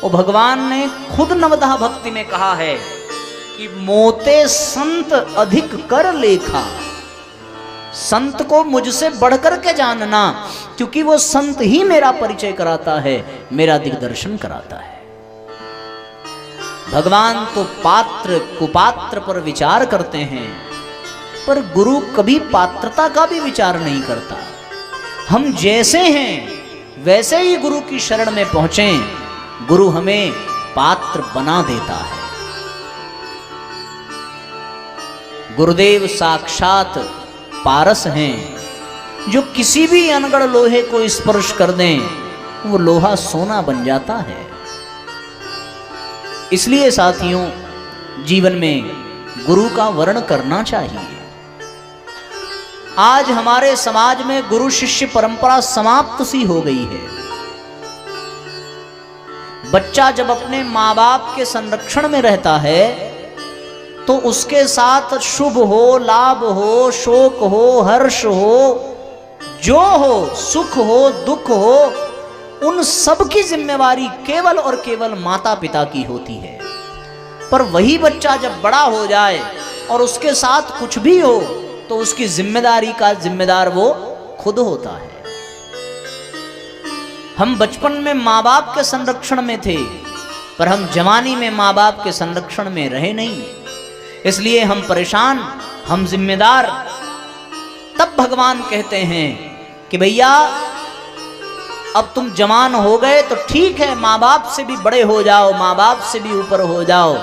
S1: और भगवान ने खुद नवधा भक्ति में कहा है कि मोते संत अधिक कर लेखा। संत को मुझसे बढ़कर के जानना, क्योंकि वो संत ही मेरा परिचय कराता है, मेरा दिग्दर्शन कराता है। भगवान तो पात्र कुपात्र पर विचार करते हैं, पर गुरु कभी पात्रता का भी विचार नहीं करता। हम जैसे हैं वैसे ही गुरु की शरण में पहुंचें, गुरु हमें पात्र बना देता है। गुरुदेव साक्षात पारस हैं, जो किसी भी अनगढ़ लोहे को स्पर्श कर दें वो लोहा सोना बन जाता है। इसलिए साथियों, जीवन में गुरु का वर्ण करना चाहिए। आज हमारे समाज में गुरु शिष्य परंपरा समाप्त सी हो गई है। बच्चा जब अपने माँ बाप के संरक्षण में रहता है तो उसके साथ शुभ हो, लाभ हो, शोक हो, हर्ष हो, जो हो, सुख हो, दुख हो, उन सब की जिम्मेवारी केवल और केवल माता पिता की होती है। पर वही बच्चा जब बड़ा हो जाए और उसके साथ कुछ भी हो तो उसकी जिम्मेदारी का जिम्मेदार वो खुद होता है। हम बचपन में माँ बाप के संरक्षण में थे, पर हम जवानी में माँ बाप के संरक्षण में रहे नहीं, इसलिए हम परेशान, हम जिम्मेदार। तब भगवान कहते हैं कि भैया अब तुम जवान हो गए तो ठीक है, माँ बाप से भी बड़े हो जाओ, माँ बाप से भी ऊपर हो जाओ,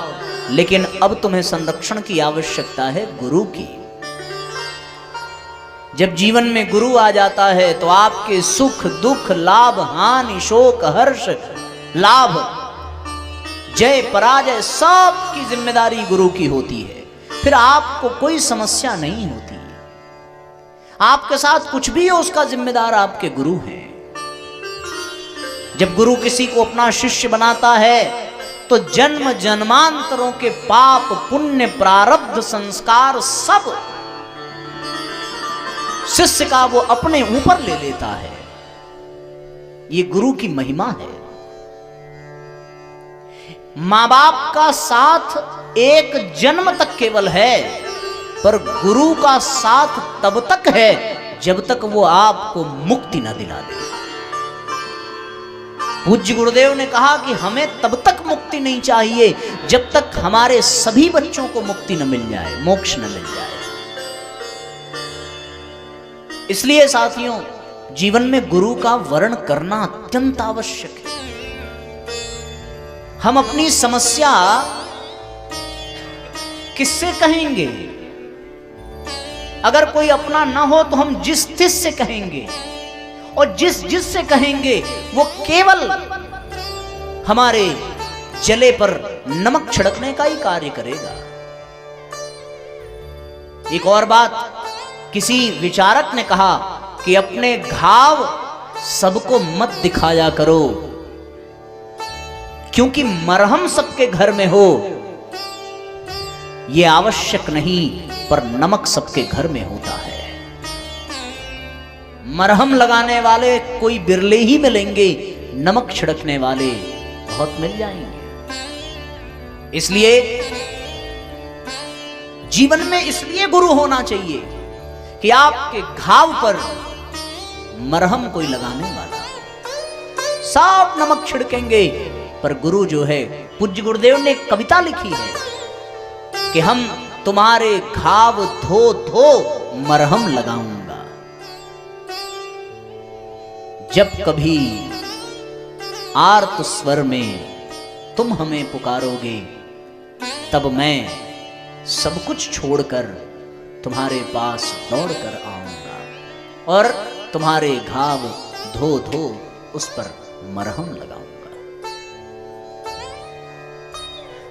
S1: लेकिन अब तुम्हें संरक्षण की आवश्यकता है गुरु की। जब जीवन में गुरु आ जाता है तो आपके सुख दुख, लाभ हानि, शोक हर्ष, लाभ जय पराजय सब की जिम्मेदारी गुरु की होती है। फिर आपको कोई समस्या नहीं होती। आपके साथ कुछ भी हो उसका जिम्मेदार आपके गुरु हैं। जब गुरु किसी को अपना शिष्य बनाता है तो जन्म जन्मांतरों के पाप पुण्य प्रारब्ध संस्कार सब शिष्य का वो अपने ऊपर ले लेता है। ये गुरु की महिमा है। मां बाप का साथ एक जन्म तक केवल है, पर गुरु का साथ तब तक है जब तक वो आपको मुक्ति न दिला दे। पूज्य गुरुदेव ने कहा कि हमें तब तक मुक्ति नहीं चाहिए जब तक हमारे सभी बच्चों को मुक्ति न मिल जाए, मोक्ष न मिल जाए। इसलिए साथियों, जीवन में गुरु का वर्ण करना अत्यंत आवश्यक है। हम अपनी समस्या किससे कहेंगे? अगर कोई अपना ना हो तो हम जिस तिस से कहेंगे, और जिस जिस से कहेंगे वो केवल हमारे जले पर नमक छिड़कने का ही कार्य करेगा। एक और बात, किसी विचारक ने कहा कि अपने घाव सबको मत दिखाया करो, क्योंकि मरहम सबके घर में हो यह आवश्यक नहीं, पर नमक सबके घर में होता है। मरहम लगाने वाले कोई बिरले ही मिलेंगे, नमक छिड़कने वाले बहुत मिल जाएंगे। इसलिए जीवन में इसलिए गुरु होना चाहिए कि आपके घाव पर मरहम कोई लगाने वाला हो। सब नमक छिड़केंगे, पर गुरु जो है, पूज्य गुरुदेव ने एक कविता लिखी है कि हम तुम्हारे घाव धो धो मरहम लगाऊंगा। जब कभी आर्त स्वर में तुम हमें पुकारोगे, तब मैं सब कुछ छोड़कर तुम्हारे पास दौड़ कर आऊंगा और तुम्हारे घाव धो धो उस पर मरहम लगाऊंगा।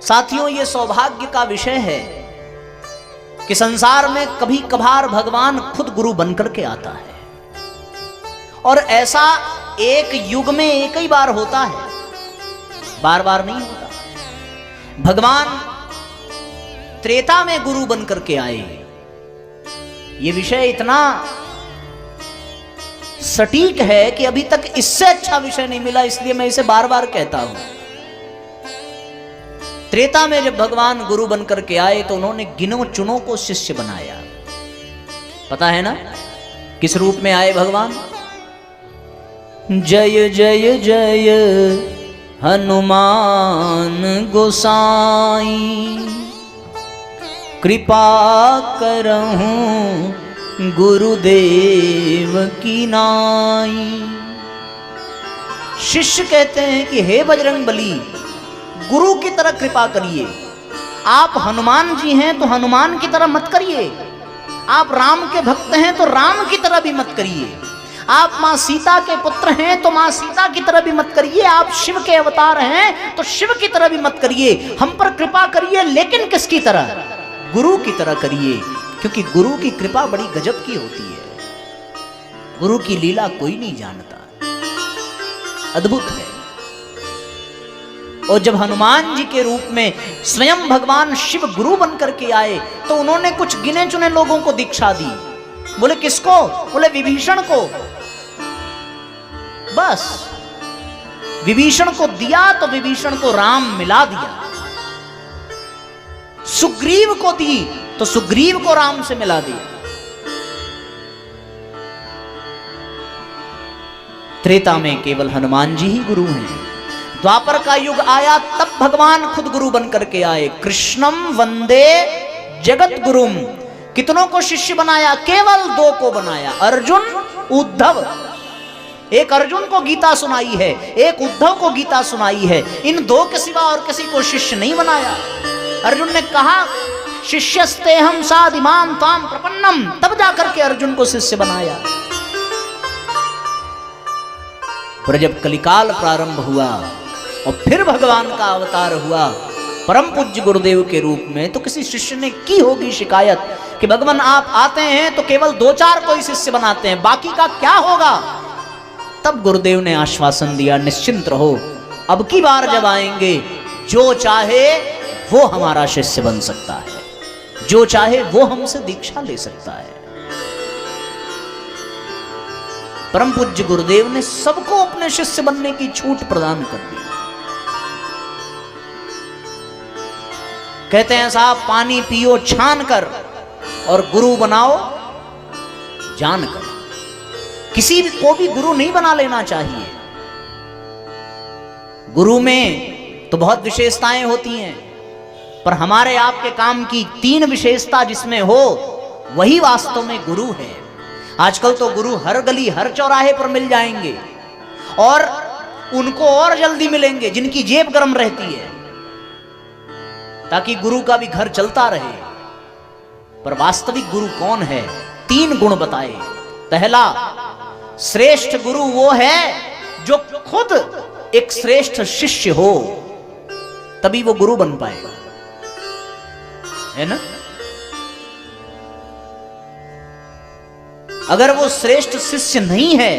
S1: साथियों, यह सौभाग्य का विषय है कि संसार में कभी कभार भगवान खुद गुरु बनकर के आता है, और ऐसा एक युग में एक ही बार होता है, बार बार नहीं होता। भगवान त्रेता में गुरु बनकर के आए। यह विषय इतना सटीक है कि अभी तक इससे अच्छा विषय नहीं मिला, इसलिए मैं इसे बार बार कहता हूं। त्रेता में जब भगवान गुरु बनकर के आए तो उन्होंने गिनो चुनों को शिष्य बनाया। पता है ना किस रूप में आए भगवान? जय जय जय हनुमान गोसाई, कृपा करहूं गुरुदेव की नाई। शिष्य कहते हैं कि हे बजरंगबली, गुरु की तरह कृपा करिए। आप हनुमान जी हैं तो हनुमान की तरह मत करिए, आप राम के भक्त हैं तो राम की तरह भी मत करिए, आप मां सीता के पुत्र हैं तो मां सीता की तरह भी मत करिए, आप शिव के अवतार हैं तो शिव की तरह भी मत करिए। हम पर कृपा करिए, लेकिन किसकी तरह? गुरु की तरह करिए, क्योंकि गुरु की कृपा बड़ी गजब की होती है। गुरु की लीला कोई नहीं जानता, अद्भुत है। और जब हनुमान जी के रूप में स्वयं भगवान शिव गुरु बनकर के आए तो उन्होंने कुछ गिने चुने लोगों को दीक्षा दी। बोले किसको? बोले विभीषण को। बस विभीषण को दिया तो विभीषण को राम मिला दिया, सुग्रीव को दी तो सुग्रीव को राम से मिला दिया। त्रेता में केवल हनुमान जी ही गुरु हैं। द्वापर का युग आया तब भगवान खुद गुरु बनकर के आए। कृष्णम वंदे जगत गुरुम। कितनों को शिष्य बनाया? केवल 2 को बनाया, अर्जुन उद्धव। एक अर्जुन को गीता सुनाई है, एक उद्धव को गीता सुनाई है। इन 2 के सिवा और किसी को शिष्य नहीं बनाया। अर्जुन ने कहा शिष्यस्ते हम साधिमाम ताम प्रपन्नम, तब जाकर के अर्जुन को शिष्य बनाया। पर जब कलिकाल प्रारंभ हुआ और फिर भगवान का अवतार हुआ परम पूज्य गुरुदेव के रूप में, तो किसी शिष्य ने की होगी शिकायत कि भगवान आप आते हैं तो केवल 2-4 को ही शिष्य बनाते हैं, बाकी का क्या होगा? तब गुरुदेव ने आश्वासन दिया, निश्चिंत रहो, अब की बार जब आएंगे जो चाहे वो हमारा शिष्य बन सकता है, जो चाहे वो हमसे दीक्षा ले सकता है। परम पूज्य गुरुदेव ने सबको अपने शिष्य बनने की छूट प्रदान कर दी। कहते हैं साहब, पानी पियो छान कर और गुरु बनाओ जान कर। किसी को भी गुरु नहीं बना लेना चाहिए। गुरु में तो बहुत विशेषताएं होती हैं, पर हमारे आपके काम की 3 विशेषता जिसमें हो वही वास्तव में गुरु है। आजकल तो गुरु हर गली हर चौराहे पर मिल जाएंगे, और उनको और जल्दी मिलेंगे जिनकी जेब गर्म रहती है। ताकि गुरु का भी घर चलता रहे। पर वास्तविक गुरु कौन है? 3 गुण बताए। पहला, श्रेष्ठ गुरु वो है जो खुद एक श्रेष्ठ शिष्य हो, तभी वो गुरु बन पाएगा, है ना? अगर वो श्रेष्ठ शिष्य नहीं है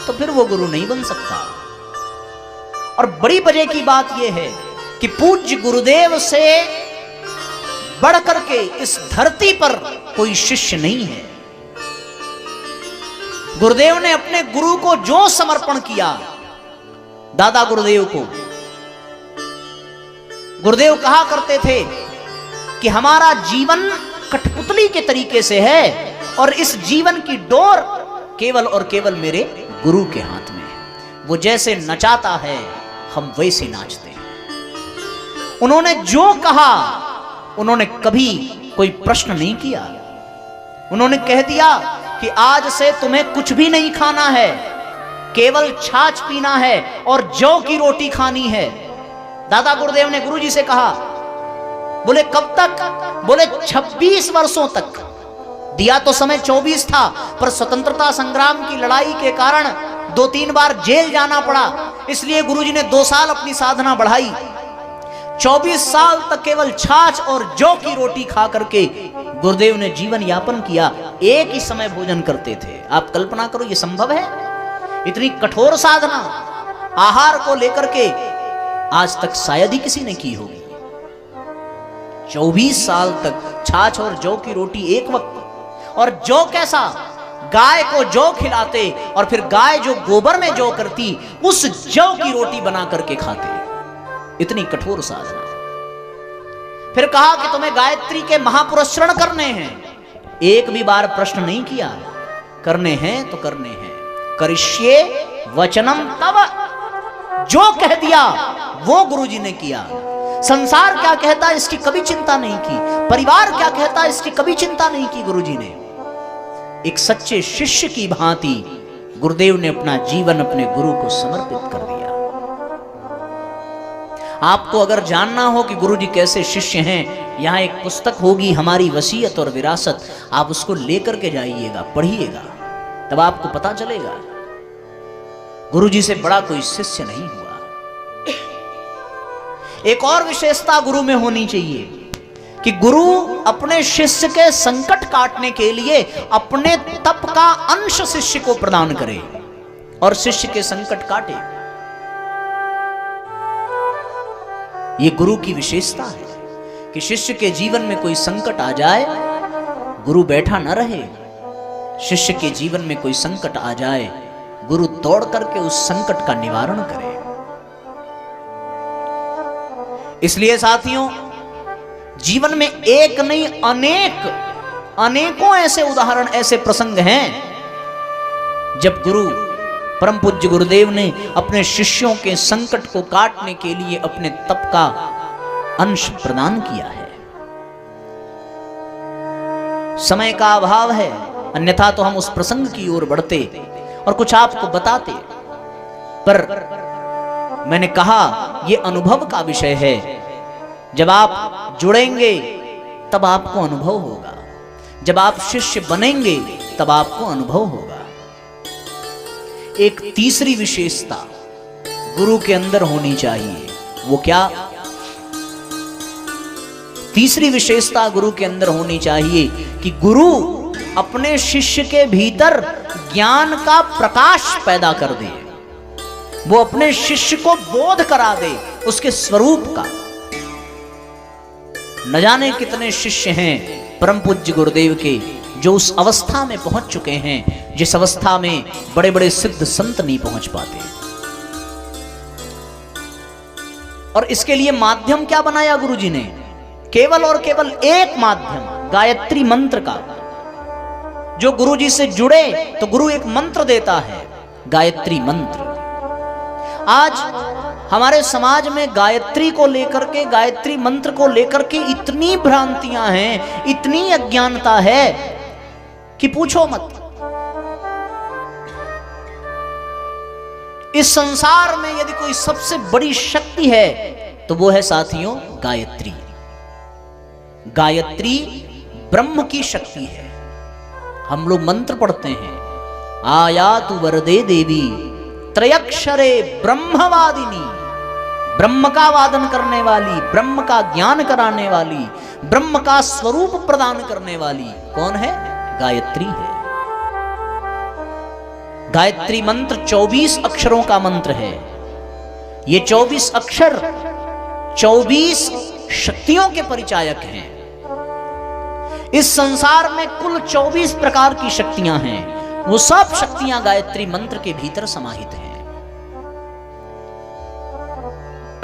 S1: तो फिर वो गुरु नहीं बन सकता। और बड़ी वजह की बात यह है कि पूज्य गुरुदेव से बढ़कर के इस धरती पर कोई शिष्य नहीं है। गुरुदेव ने अपने गुरु को जो समर्पण किया, दादा गुरुदेव को, गुरुदेव कहा करते थे कि हमारा जीवन कठपुतली के तरीके से है और इस जीवन की डोर केवल और केवल मेरे गुरु के हाथ में है। वो जैसे नचाता है हम वैसे नाचते हैं। उन्होंने जो कहा, उन्होंने कभी कोई प्रश्न नहीं किया। उन्होंने कह दिया कि आज से तुम्हें कुछ भी नहीं खाना है, केवल छाछ पीना है और जौ की रोटी खानी है। दादा गुरुदेव ने गुरुजी से कहा, बोले कब तक? बोले 26 वर्षों तक। दिया तो समय 24 था, पर स्वतंत्रता संग्राम की लड़ाई के कारण 2-3 बार जेल जाना पड़ा, इसलिए गुरुजी ने 2 साल अपनी साधना बढ़ाई। 24 साल तक केवल छाछ और जौ की रोटी खा करके गुरुदेव ने जीवन यापन किया। एक ही समय भोजन करते थे। आप कल्पना करो, ये संभव है? इतनी कठोर साधना आहार को लेकर के आज तक शायद ही किसी ने की होगी। 24 साल तक छाछ और जौ की रोटी एक वक्त, और जौ कैसा? गाय को जौ खिलाते और फिर गाय जो गोबर में जौ करती उस जौ की रोटी बना करके खाते। इतनी कठोर साधना। फिर कहा कि तुम्हें गायत्री के महापुरस्रण करने हैं। एक भी बार प्रश्न नहीं किया, करने हैं तो करने हैं। करिष्ये वचनम तव, जो कह दिया वो गुरुजी ने किया। संसार क्या कहता है इसकी कभी चिंता नहीं की, परिवार क्या कहता है इसकी कभी चिंता नहीं की गुरुजी ने। एक सच्चे शिष्य की भांति गुरुदेव ने अपना जीवन अपने गुरु को समर्पित कर दिया। आपको अगर जानना हो कि गुरुजी कैसे शिष्य हैं, यहां एक पुस्तक होगी, हमारी वसीयत और विरासत। आप उसको लेकर के जाइएगा, पढ़िएगा, तब आपको पता चलेगा गुरुजी से बड़ा कोई शिष्य नहीं हुआ। एक और विशेषता गुरु में होनी चाहिए कि गुरु अपने शिष्य के संकट काटने के लिए अपने तप का अंश शिष्य को प्रदान करे और शिष्य के संकट काटे। ये गुरु की विशेषता है कि शिष्य के जीवन में कोई संकट आ जाए, गुरु बैठा न रहे। शिष्य के जीवन में कोई संकट आ जाए, गुरु दौड़ करके उस संकट का निवारण करे। इसलिए साथियों, जीवन में एक नहीं अनेकों ऐसे उदाहरण, ऐसे प्रसंग हैं जब गुरु परम पूज्य गुरुदेव ने अपने शिष्यों के संकट को काटने के लिए अपने तप का अंश प्रदान किया है। समय का अभाव है, अन्यथा तो हम उस प्रसंग की ओर बढ़ते और कुछ आपको बताते, पर मैंने कहा यह अनुभव का विषय है। जब आप जुड़ेंगे तब आपको अनुभव होगा, जब आप शिष्य बनेंगे तब आपको अनुभव होगा। एक तीसरी विशेषता गुरु के अंदर होनी चाहिए, वो क्या? तीसरी विशेषता गुरु के अंदर होनी चाहिए कि गुरु अपने शिष्य के भीतर ज्ञान का प्रकाश पैदा कर दे। वो अपने शिष्य को बोध करा दे उसके स्वरूप का। न जाने कितने शिष्य हैं परम पूज्य गुरुदेव के जो उस अवस्था में पहुंच चुके हैं जिस अवस्था में बड़े बड़े सिद्ध संत नहीं पहुंच पाते। और इसके लिए माध्यम क्या बनाया गुरुजी ने? केवल और केवल एक माध्यम, गायत्री मंत्र का। जो गुरुजी से जुड़े तो गुरु एक मंत्र देता है, गायत्री मंत्र। आज हमारे समाज में गायत्री को लेकर के, गायत्री मंत्र को लेकर के इतनी भ्रांतियां हैं, इतनी अज्ञानता है कि पूछो मत। इस संसार में यदि कोई सबसे बड़ी शक्ति है तो वो है साथियों गायत्री। गायत्री ब्रह्म की शक्ति है। हम लोग मंत्र पढ़ते हैं, आयातु वरदे देवी त्रयक्षरे ब्रह्मवादिनी, ब्रह्म का वादन करने वाली, ब्रह्म का ज्ञान कराने वाली, ब्रह्म का स्वरूप प्रदान करने वाली कौन है? गायत्री है। गायत्री मंत्र 24 अक्षरों का मंत्र है। ये 24 अक्षर 24 शक्तियों के परिचायक हैं। इस संसार में कुल 24 प्रकार की शक्तियां हैं। वो सब शक्तियां गायत्री मंत्र के भीतर समाहित हैं।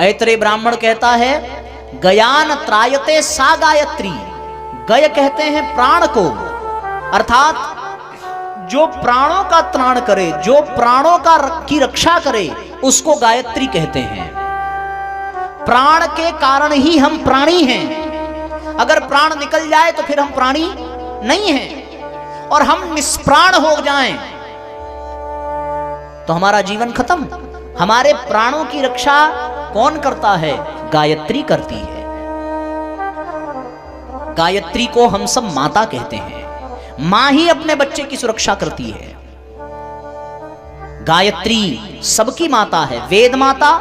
S1: ऐतरेय ब्राह्मण कहता है, गयान त्रायते सा गायत्री। गय कहते हैं प्राण को, अर्थात जो प्राणों का त्राण करे, जो प्राणों की रक्षा करे, उसको गायत्री कहते हैं। प्राण के कारण ही हम प्राणी हैं। अगर प्राण निकल जाए तो फिर हम प्राणी नहीं हैं, और हम निष्प्राण हो जाएं तो हमारा जीवन खत्म। हमारे प्राणों की रक्षा कौन करता है? गायत्री करती है। गायत्री को हम सब माता कहते हैं। मां ही अपने बच्चे की सुरक्षा करती है। गायत्री सबकी माता है। वेद माता,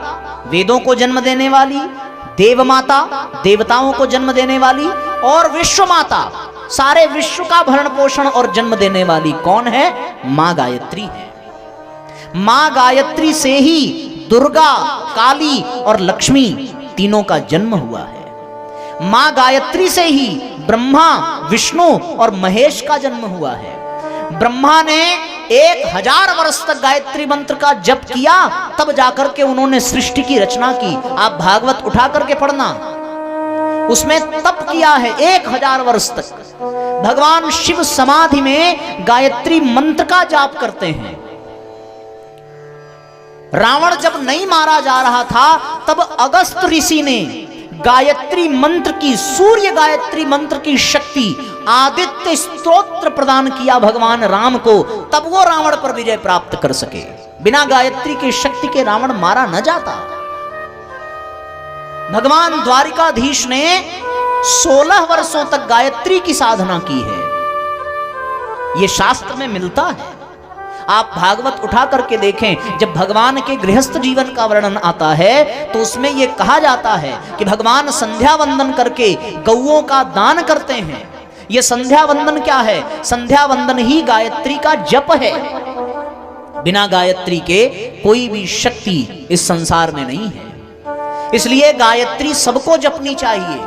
S1: वेदों को जन्म देने वाली, देव माता, देवताओं को जन्म देने वाली, और विश्व माता, सारे विश्व का भरण पोषण और जन्म देने वाली कौन है? मां गायत्री है। मां गायत्री से ही दुर्गा, काली और लक्ष्मी तीनों का जन्म हुआ है। मां गायत्री से ही ब्रह्मा, विष्णु और महेश का जन्म हुआ है। ब्रह्मा ने 1000 वर्ष तक गायत्री मंत्र का जप किया, तब जाकर के उन्होंने सृष्टि की रचना की। आप भागवत उठा करके पढ़ना, उसमें तप किया है 1000 वर्ष तक। भगवान शिव समाधि में गायत्री मंत्र का जाप करते हैं। रावण जब नहीं मारा जा रहा था, तब अगस्त ऋषि ने गायत्री मंत्र की, सूर्य गायत्री मंत्र की शक्ति, आदित्य स्तोत्र प्रदान किया भगवान राम को, तब वो रावण पर विजय प्राप्त कर सके। बिना गायत्री की शक्ति के रावण मारा न जाता। भगवान द्वारिकाधीश ने 16 वर्षों तक गायत्री की साधना की है। यह शास्त्र में मिलता है। आप भागवत उठा करके देखें, जब भगवान के गृहस्थ जीवन का वर्णन आता है तो उसमें यह कहा जाता है कि भगवान संध्या वंदन करके गौओं का दान करते हैं। यह संध्या वंदन क्या है? संध्या वंदन ही गायत्री का जप है। बिना गायत्री के कोई भी शक्ति इस संसार में नहीं है। इसलिए गायत्री सबको जपनी चाहिए।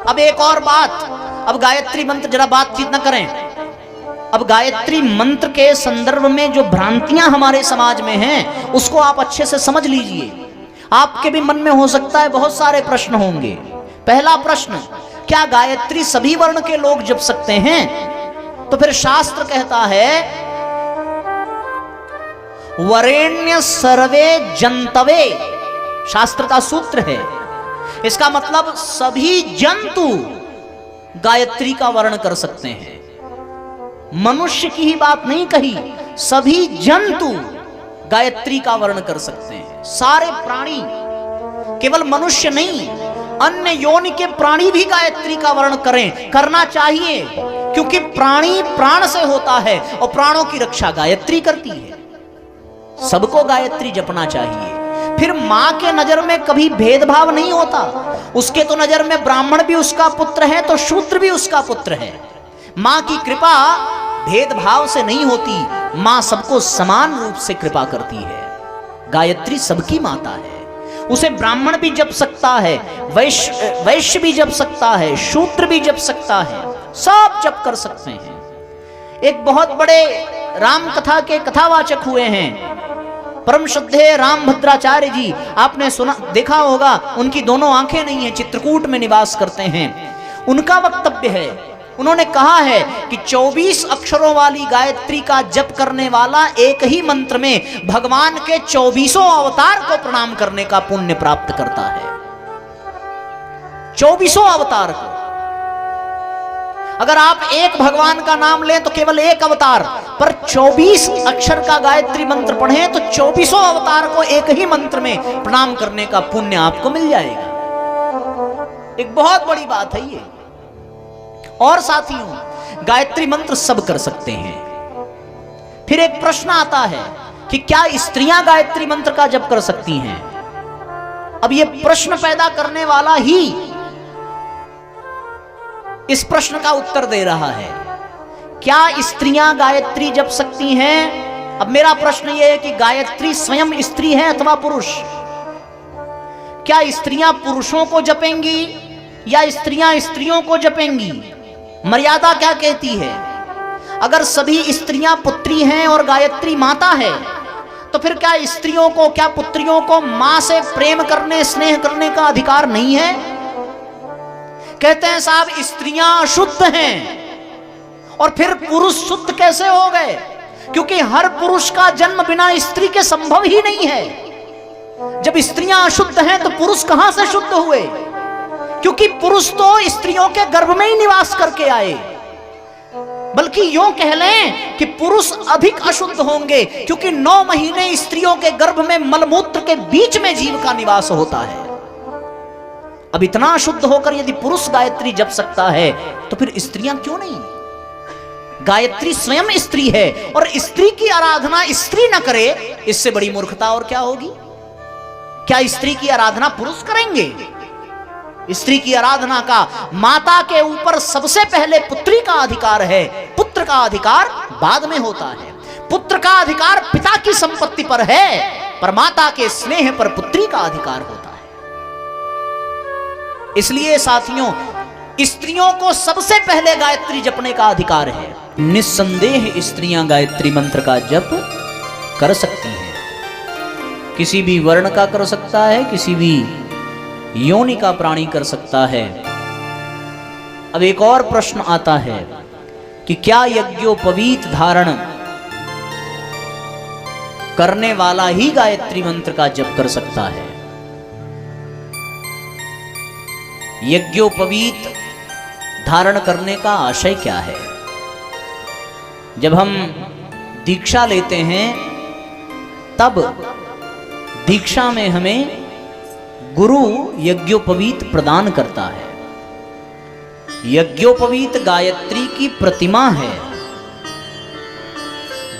S1: अब एक और बात, अब गायत्री मंत्र, जरा बातचीत न करें। अब गायत्री मंत्र के संदर्भ में जो भ्रांतियां हमारे समाज में हैं, उसको आप अच्छे से समझ लीजिए। आपके भी मन में हो सकता है बहुत सारे प्रश्न होंगे। पहला प्रश्न, क्या गायत्री सभी वर्ण के लोग जप सकते हैं? तो फिर शास्त्र कहता है, वरेण्य सर्वे जंतवे, शास्त्र का सूत्र है। इसका मतलब सभी जंतु गायत्री का वर्ण कर सकते हैं। मनुष्य की ही बात नहीं कही, सभी जंतु गायत्री का वर्ण कर सकते हैं। सारे प्राणी, केवल मनुष्य नहीं, अन्य योनि के प्राणी भी गायत्री का वर्ण करें, करना चाहिए, क्योंकि प्राणी प्राण से होता है और प्राणों की रक्षा गायत्री करती है। सबको गायत्री जपना चाहिए। फिर मां के नजर में कभी भेदभाव नहीं होता। उसके तो नजर में ब्राह्मण भी उसका पुत्र है तो शूद्र भी उसका पुत्र है। मां की कृपा भेदभाव से नहीं होती, मां सबको समान रूप से कृपा करती है। गायत्री सबकी माता है। उसे ब्राह्मण भी जप सकता है, वैश्य भी जप सकता है, शूद्र भी जप सकता है, सब जप कर सकते हैं। एक बहुत बड़े राम कथा के कथावाचक हुए हैं परम श्रद्धेय रामभद्राचार्य जी। आपने सुना, देखा होगा, उनकी दोनों आंखें नहीं है, चित्रकूट में निवास करते हैं। उनका वक्तव्य है, उन्होंने कहा है कि 24 अक्षरों वाली गायत्री का जप करने वाला एक ही मंत्र में भगवान के 24 अवतार को प्रणाम करने का पुण्य प्राप्त करता है। 24 अवतार को। अगर आप एक भगवान का नाम लें तो केवल एक अवतार, पर 24 अक्षर का गायत्री मंत्र पढ़ें तो 24 अवतार को एक ही मंत्र में प्रणाम करने का पुण्य आपको मिल जाएगा। एक बहुत बड़ी बात है ये। और साथियों, गायत्री मंत्र सब कर सकते हैं। फिर एक प्रश्न आता है कि क्या स्त्रियां गायत्री मंत्र का जप कर सकती हैं? अब ये प्रश्न पैदा करने वाला ही इस प्रश्न का उत्तर दे रहा है। क्या स्त्रियां गायत्री जप सकती हैं? अब मेरा प्रश्न यह है कि गायत्री स्वयं स्त्री है अथवा पुरुष? क्या स्त्रियां पुरुषों को जपेंगी या स्त्रियां स्त्रियों को जपेंगी? मर्यादा क्या कहती है? अगर सभी स्त्रियां पुत्री हैं और गायत्री माता है, तो फिर क्या स्त्रियों को, क्या पुत्रियों को मां से प्रेम करने, स्नेह करने का अधिकार नहीं है? कहते हैं साहब स्त्रियां अशुद्ध हैं, और फिर पुरुष शुद्ध कैसे हो गए? क्योंकि हर पुरुष का जन्म बिना स्त्री के संभव ही नहीं है। जब स्त्रियां अशुद्ध हैं तो पुरुष कहां से शुद्ध हुए? क्योंकि पुरुष तो स्त्रियों के गर्भ में ही निवास करके आए। बल्कि यूं कह लें कि पुरुष अधिक अशुद्ध होंगे, क्योंकि 9 महीने स्त्रियों के गर्भ में मलमूत्र के बीच में जीव का निवास होता है। अब इतना अशुद्ध होकर यदि पुरुष गायत्री जप सकता है तो फिर स्त्रियां क्यों नहीं? गायत्री स्वयं स्त्री है, और स्त्री की आराधना स्त्री न करे, इससे बड़ी मूर्खता और क्या होगी? क्या स्त्री की आराधना पुरुष करेंगे? स्त्री की आराधना का माता के ऊपर सबसे पहले पुत्री का अधिकार है, पुत्र का अधिकार बाद में होता है। पुत्र का अधिकार पिता की संपत्ति पर है, पर माता के स्नेह पर पुत्री का अधिकार होता है। इसलिए साथियों, स्त्रियों को सबसे पहले गायत्री जपने का अधिकार है। निस्संदेह स्त्रियां गायत्री मंत्र का जप कर सकती हैं। किसी भी वर्ण का कर सकता है, किसी भी योनि का प्राणी कर सकता है। अब एक और प्रश्न आता है कि क्या यज्ञोपवीत धारण करने वाला ही गायत्री मंत्र का जप कर सकता है? यज्ञोपवीत धारण करने का आशय क्या है? जब हम दीक्षा लेते हैं तब दीक्षा में हमें गुरु यज्ञोपवीत प्रदान करता है। यज्ञोपवीत गायत्री की प्रतिमा है।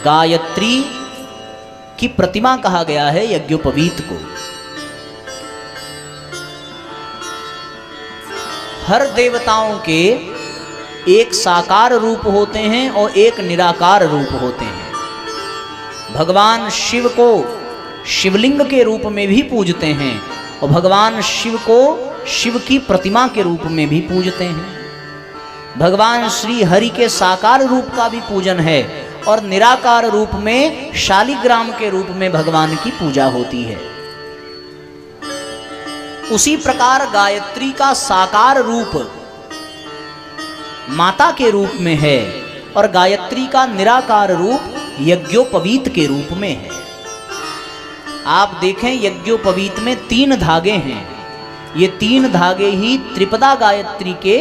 S1: गायत्री की प्रतिमा कहा गया है यज्ञोपवीत को। हर देवताओं के एक साकार रूप होते हैं और एक निराकार रूप होते हैं। भगवान शिव को शिवलिंग के रूप में भी पूजते हैं और भगवान शिव को शिव की प्रतिमा के रूप में भी पूजते हैं। भगवान श्री हरि के साकार रूप का भी पूजन है और निराकार रूप में शालिग्राम के रूप में भगवान की पूजा होती है। उसी प्रकार गायत्री का साकार रूप माता के रूप में है और गायत्री का निराकार रूप यज्ञोपवीत के रूप में है। आप देखें यज्ञोपवीत में 3 धागे हैं। ये 3 धागे ही त्रिपदा गायत्री के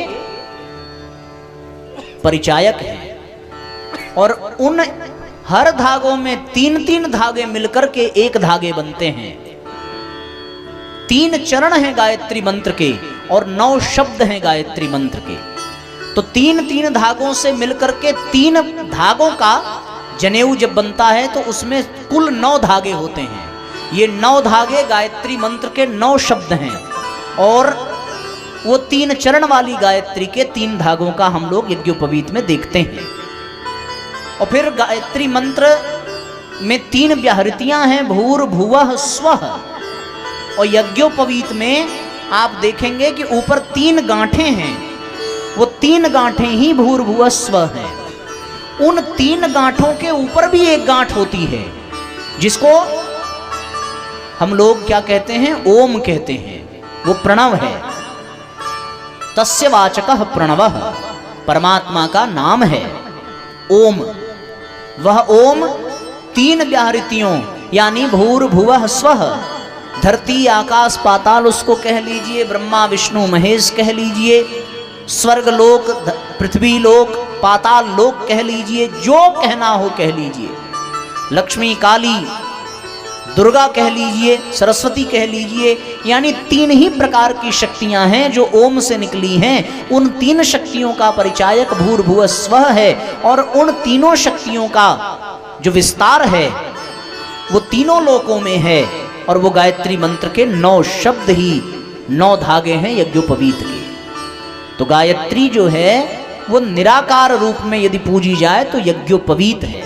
S1: परिचायक हैं और उन हर धागों में 3-3 धागे मिलकर के एक धागे बनते हैं। 3 चरण हैं गायत्री मंत्र के और 9 शब्द हैं गायत्री मंत्र के। तो 3-3 धागों से मिलकर के 3 धागों का जनेऊ जब बनता है तो उसमें कुल 9 धागे होते हैं। ये 9 धागे गायत्री मंत्र के 9 शब्द हैं और वो 3 चरण वाली गायत्री के 3 धागों का हम लोग यज्ञोपवीत में देखते हैं। और फिर गायत्री मंत्र में 3 व्याहृतियां हैं, भूर्भुवः स्वः। और यज्ञोपवीत में आप देखेंगे कि ऊपर 3 गांठें हैं, वो 3 गांठें ही भूर्भुवः स्वः हैं। उन 3 गांठों के ऊपर भी एक गांठ होती है जिसको हम लोग क्या कहते हैं? ओम कहते हैं। वो प्रणव है। तस्य वाचकः प्रणवः, परमात्मा का नाम है ओम। वह ओम 3 व्याहृतियों यानी भूर्भुवः स्वः, धरती आकाश पाताल उसको कह लीजिए, ब्रह्मा विष्णु महेश कह लीजिए, स्वर्ग लोक पृथ्वी लोक, पाताल लोक कह लीजिए, जो कहना हो कह लीजिए, लक्ष्मी, काली, दुर्गा कह लीजिए, सरस्वती कह लीजिए, यानी 3 ही प्रकार की शक्तियां हैं जो ओम से निकली हैं। उन 3 शक्तियों का परिचायक भूर्भुवः स्वः है, और उन तीनों शक्तियों का जो विस्तार है वो तीनों लोकों में है। और वो गायत्री मंत्र के 9 शब्द ही 9 धागे हैं यज्ञोपवीत के। तो गायत्री जो है वो निराकार रूप में यदि पूजी जाए तो यज्ञोपवीत है।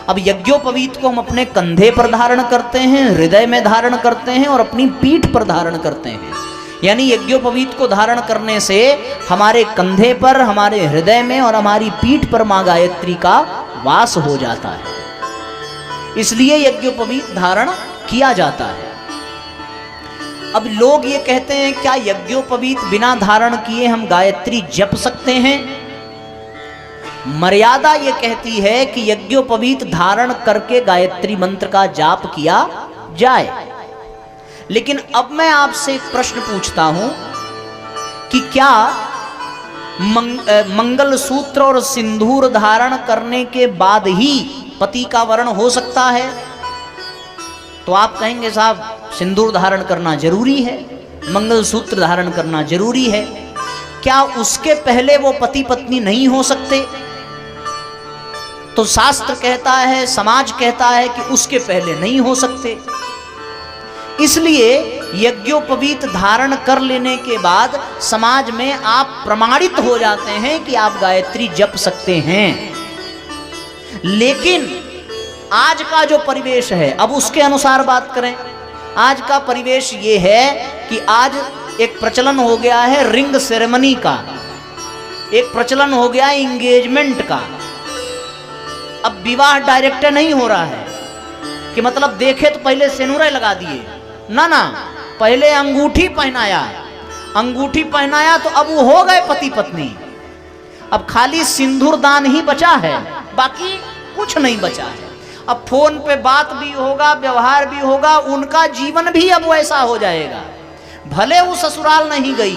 S1: अब यज्ञोपवीत को हम अपने कंधे पर धारण करते हैं, हृदय में धारण करते हैं और अपनी पीठ पर धारण करते हैं। यानी यज्ञोपवीत को धारण करने से हमारे कंधे पर, हमारे हृदय में और हमारी पीठ पर मां गायत्री का वास हो जाता है, इसलिए यज्ञोपवीत धारण किया जाता है। अब लोग ये कहते हैं क्या यज्ञोपवीत बिना धारण किए हम गायत्री जप सकते हैं? मर्यादा ये कहती है कि यज्ञोपवीत धारण करके गायत्री मंत्र का जाप किया जाए। लेकिन अब मैं आपसे एक प्रश्न पूछता हूं कि क्या मंगल सूत्र और सिंदूर धारण करने के बाद ही पति का वरण हो सकता है? तो आप कहेंगे साहब सिंदूर धारण करना जरूरी है, मंगल सूत्र धारण करना जरूरी है, क्या उसके पहले वो पति पत्नी नहीं हो सकते? तो शास्त्र कहता है, समाज कहता है कि उसके पहले नहीं हो सकते। इसलिए यज्ञोपवीत धारण कर लेने के बाद समाज में आप प्रमाणित हो जाते हैं कि आप गायत्री जप सकते हैं। लेकिन आज का जो परिवेश है, अब उसके अनुसार बात करें। आज का परिवेश ये है कि आज एक प्रचलन हो गया है रिंग सेरेमनी का, एक प्रचलन हो गया है इंगेजमेंट का। अब विवाह डायरेक्ट नहीं हो रहा है कि मतलब देखे तो पहले सेनुरे लगा दिए, ना ना, पहले अंगूठी पहनाया, अंगूठी पहनाया तो अब वो हो गए पति पत्नी। अब खाली सिंदूर दान ही बचा है, बाकी कुछ नहीं बचा है। अब फोन पे बात भी होगा, व्यवहार भी होगा, उनका जीवन भी अब वैसा हो जाएगा। भले वो ससुराल नहीं गई,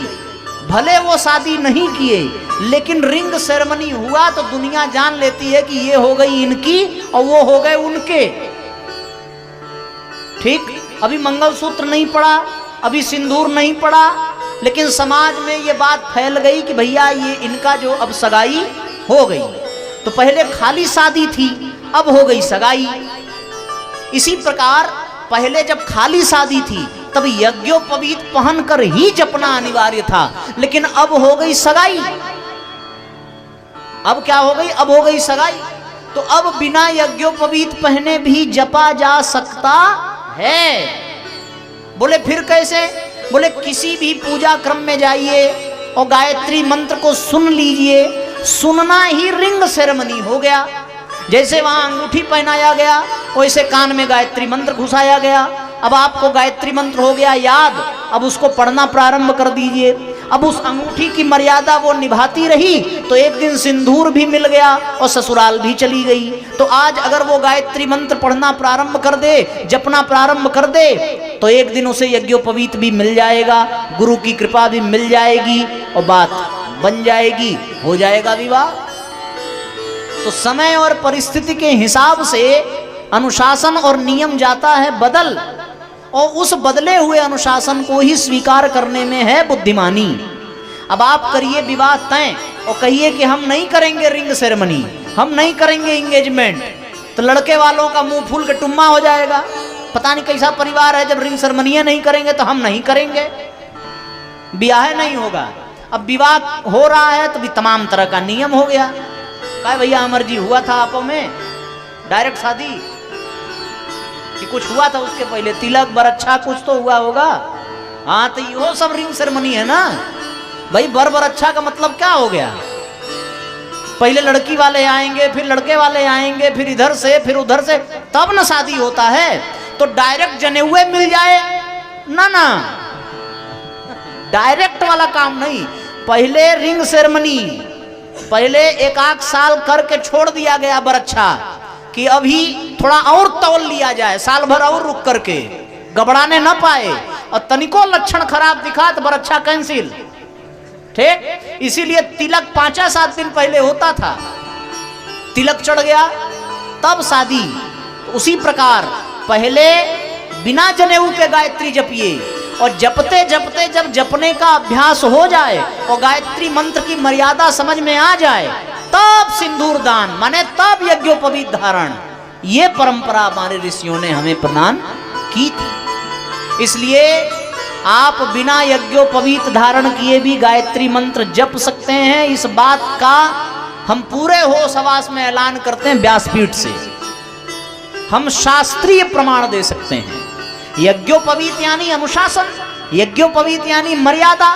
S1: भले वो शादी नहीं किए, लेकिन रिंग सेरेमनी हुआ तो दुनिया जान लेती है कि ये हो गई इनकी और वो हो गए उनके। ठीक, अभी मंगलसूत्र नहीं पड़ा, अभी सिंदूर नहीं पड़ा, लेकिन समाज में ये बात फैल गई कि भैया ये इनका जो अब सगाई हो गई। तो पहले खाली शादी थी, अब हो गई सगाई। इसी प्रकार पहले जब खाली शादी थी तब यज्ञोपवीत पहनकर ही जपना अनिवार्य था, लेकिन अब हो गई सगाई। अब क्या हो गई? अब हो गई सगाई। तो अब बिना यज्ञोपवीत पहने भी जपा जा सकता है। बोले फिर कैसे? बोले किसी भी पूजा क्रम में जाइए और गायत्री मंत्र को सुन लीजिए, सुनना ही रिंग सेरेमनी हो गया। जैसे वहां अंगूठी पहनाया गया वैसे कान में गायत्री मंत्र घुसाया गया। अब आपको गायत्री मंत्र हो गया याद, अब उसको पढ़ना प्रारंभ कर दीजिए। अब उस अंगूठी की मर्यादा वो निभाती रही तो एक दिन सिंदूर भी मिल गया और ससुराल भी चली गई। तो आज अगर वो गायत्री मंत्र पढ़ना प्रारंभ कर दे, जपना प्रारंभ कर दे, तो एक दिन उसे यज्ञोपवीत भी मिल जाएगा, गुरु की कृपा भी मिल जाएगी और बात बन जाएगी, हो जाएगा विवाह। तो समय और परिस्थिति के हिसाब से अनुशासन और नियम जाता है बदल, और उस बदले हुए अनुशासन को ही स्वीकार करने में है बुद्धिमानी। अब आप करिए विवाह तय और कहिए कि हम नहीं करेंगे रिंग सेरेमनी, हम नहीं करेंगे एंगेजमेंट, तो लड़के वालों का मुंह फूल के टुम्मा हो जाएगा। पता नहीं कैसा परिवार है, जब रिंग सेरेमनी नहीं करेंगे तो हम नहीं करेंगे, ब्याह नहीं होगा। अब विवाह हो रहा है तो भी तमाम तरह का नियम हो गया। कहा भैया अमर जी हुआ था आपो में डायरेक्ट शादी कि कुछ हुआ था उसके पहले तिलक बरच्छा कुछ तो हुआ होगा? हाँ, तो ये सब रिंग सेरेमनी है ना भाई। बरच्छा का मतलब क्या हो गया? पहले लड़की वाले आएंगे, फिर लड़के वाले आएंगे, फिर इधर से फिर उधर से, तब ना शादी होता है। तो डायरेक्ट जनेऊए मिल जाए ना, ना डायरेक्ट वाला काम नहीं। पहले रिंग सेरेमनी, पहले 1-8 साल करके छोड़ दिया गया बरच्छा कि अभी थोड़ा और तौल लिया जाए, साल भर और रुक करके, घबराने न पाए, और तनिको लक्षण खराब दिखा तो बरच्छा कैंसिल। ठीक, इसीलिए तिलक 5-7 दिन पहले होता था, तिलक चढ़ गया तब शादी। तो उसी प्रकार पहले बिना जनेऊ के गायत्री जपिए, और जपते जपते जब जपने का अभ्यास हो जाए और गायत्री मंत्र की मर्यादा समझ में आ जाए, तब सिंदूर दान माने तब यज्ञोपवीत धारण। ये परंपरा हमारे ऋषियों ने हमें प्रदान की थी। इसलिए आप बिना यज्ञोपवीत धारण किए भी गायत्री मंत्र जप सकते हैं। इस बात का हम पूरे होश हवास में ऐलान करते हैं, व्यासपीठ से हम शास्त्रीय प्रमाण दे सकते हैं। यज्ञोपवीत यानी अनुशासन, यज्ञोपवीत यानी मर्यादा।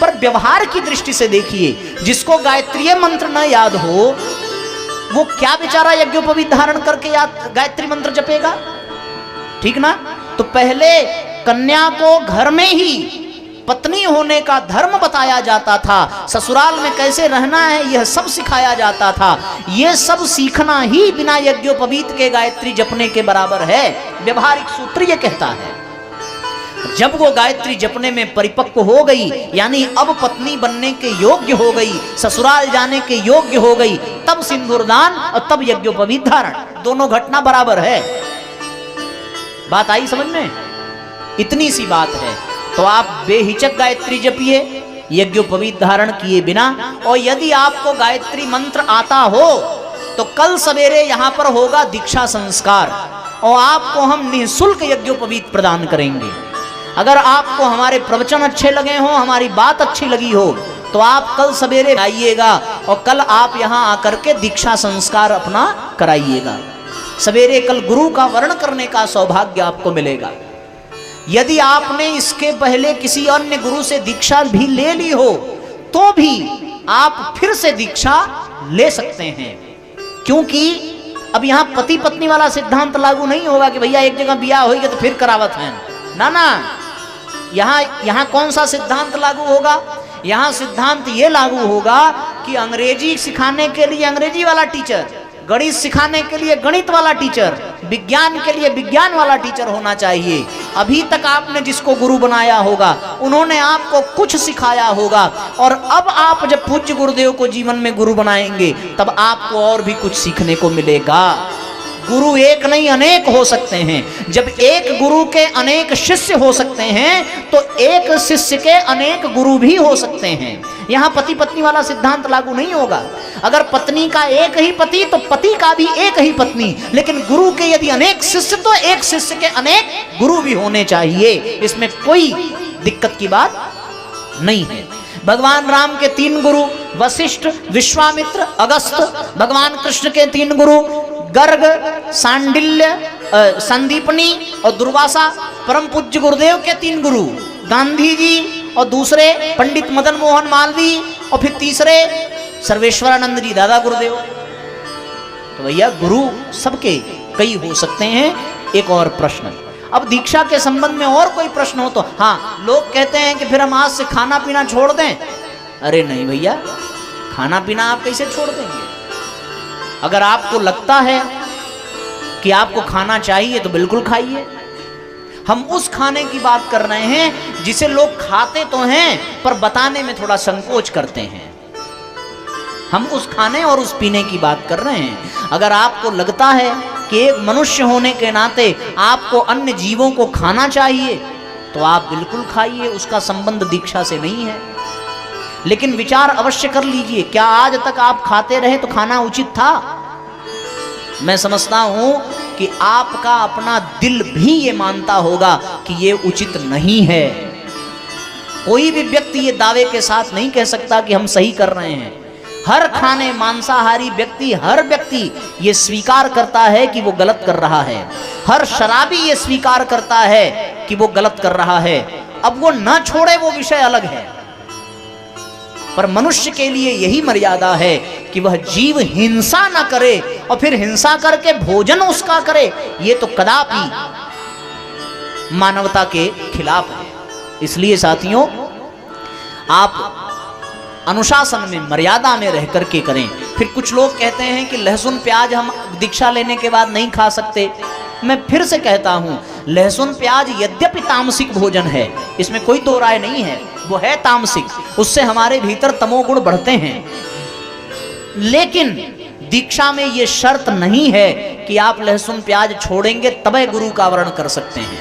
S1: पर व्यवहार की दृष्टि से देखिए, जिसको गायत्री मंत्र न याद हो वो क्या बेचारा यज्ञोपवीत धारण करके याद गायत्री मंत्र जपेगा? ठीक ना? तो पहले कन्या को घर में ही पत्नी होने का धर्म बताया जाता था, ससुराल में कैसे रहना है यह सब सिखाया जाता था। यह सब सीखना ही बिना यज्ञोपवीत के गायत्री जपने के बराबर है। व्यवहारिक सूत्र यह कहता है। जब वो गायत्री जपने में परिपक्व हो गई, यानी अब पत्नी बनने के योग्य हो गई, ससुराल जाने के योग्य हो गई, तब सिंदूरदान और तब यज्ञोपवीत धारण, दोनों घटना बराबर है। बात आई समझ में? इतनी सी बात है। तो आप बेहिचक गायत्री जपिए यज्ञोपवीत धारण किए बिना। और यदि आपको गायत्री मंत्र आता हो तो कल सवेरे यहाँ पर होगा दीक्षा संस्कार, और आपको हम निःशुल्क यज्ञोपवीत प्रदान करेंगे। अगर आपको हमारे प्रवचन अच्छे लगे हो, हमारी बात अच्छी लगी हो, तो आप कल सवेरे आइएगा और कल आप यहाँ आकर के दीक्षा संस्कार अपना कराइएगा। सवेरे कल गुरु का वर्ण करने का सौभाग्य आपको मिलेगा। यदि आपने इसके पहले किसी अन्य गुरु से दीक्षा भी ले ली हो तो भी आप फिर से दीक्षा ले सकते हैं, क्योंकि अब यहाँ पति पत्नी वाला सिद्धांत लागू नहीं होगा कि भैया एक जगह ब्याह होगी तो फिर करावत है ना। ना, यहाँ कौन सा सिद्धांत लागू होगा? यहाँ सिद्धांत ये लागू होगा कि अंग्रेजी सिखाने के लिए अंग्रेजी वाला टीचर, गणित सिखाने के लिए गणित वाला टीचर, विज्ञान के लिए विज्ञान वाला टीचर होना चाहिए। अभी तक आपने जिसको गुरु बनाया होगा उन्होंने आपको कुछ सिखाया होगा, और अब आप जब पूज्य गुरुदेव को जीवन में गुरु बनाएंगे तब आपको और भी कुछ सीखने को मिलेगा। गुरु एक नहीं अनेक हो सकते हैं। जब एक गुरु के अनेक शिष्य हो सकते हैं तो एक शिष्य के अनेक गुरु भी हो सकते हैं। यहाँ पति पत्नी वाला सिद्धांत लागू नहीं होगा। अगर पत्नी का एक ही पति तो पति का भी एक ही पत्नी, लेकिन गुरु के यदि अनेक शिष्य तो एक शिष्य के अनेक गुरु भी होने चाहिए। इसमें कोई दिक्कत की बात नहीं है। भगवान राम के 3 गुरु वशिष्ठ, विश्वामित्र, अगस्त्य। भगवान कृष्ण के 3 गुरु गर्ग, सांडिल्य, संदीपनी और दुर्वासा। परम पूज्य गुरुदेव के 3 गुरु गांधी जी, और दूसरे पंडित मदन मोहन मालवीय, और फिर तीसरे सर्वेश्वरानंद जी दादा गुरुदेव। तो भैया गुरु सबके कई हो सकते हैं। एक और प्रश्न, अब दीक्षा के संबंध में और कोई प्रश्न हो तो हाँ, लोग कहते हैं कि फिर हम आज से खाना पीना छोड़ दें। अरे नहीं भैया, खाना पीना आप कैसे छोड़ देंगे? अगर आपको लगता है कि आपको खाना चाहिए तो बिल्कुल खाइए। हम उस खाने की बात कर रहे हैं जिसे लोग खाते तो हैं पर बताने में थोड़ा संकोच करते हैं। हम उस खाने और उस पीने की बात कर रहे हैं। अगर आपको लगता है कि एक मनुष्य होने के नाते आपको अन्य जीवों को खाना चाहिए तो आप बिल्कुल खाइए, उसका संबंध दीक्षा से नहीं है। लेकिन विचार अवश्य कर लीजिए, क्या आज तक आप खाते रहे तो खाना उचित था? मैं समझता हूं कि आपका अपना दिल भी ये मानता होगा कि ये उचित नहीं है। कोई भी व्यक्ति ये दावे के साथ नहीं कह सकता कि हम सही कर रहे हैं। हर खाने मांसाहारी व्यक्ति, हर व्यक्ति ये स्वीकार करता है कि वो गलत कर रहा है। हर शराबी ये स्वीकार करता है कि वो गलत कर रहा है। अब वो न छोड़े वो विषय अलग है, पर मनुष्य के लिए यही मर्यादा है कि वह जीव हिंसा न करे और फिर हिंसा करके भोजन उसका करे। ये तो कदापि मानवता के खिलाफ है। इसलिए साथियों, आप अनुशासन में, मर्यादा में रह करके करें। फिर कुछ लोग कहते हैं कि लहसुन प्याज हम दीक्षा लेने के बाद नहीं खा सकते। मैं फिर से कहता हूं, लहसुन प्याज यद्यपि तामसिक भोजन है, इसमें कोई दो राय नहीं है, वो है तामसिक, उससे हमारे भीतर तमोगुण बढ़ते हैं। लेकिन दीक्षा में ये शर्त नहीं है कि आप लहसुन प्याज छोड़ेंगे तबे गुरु का वर्ण कर सकते हैं,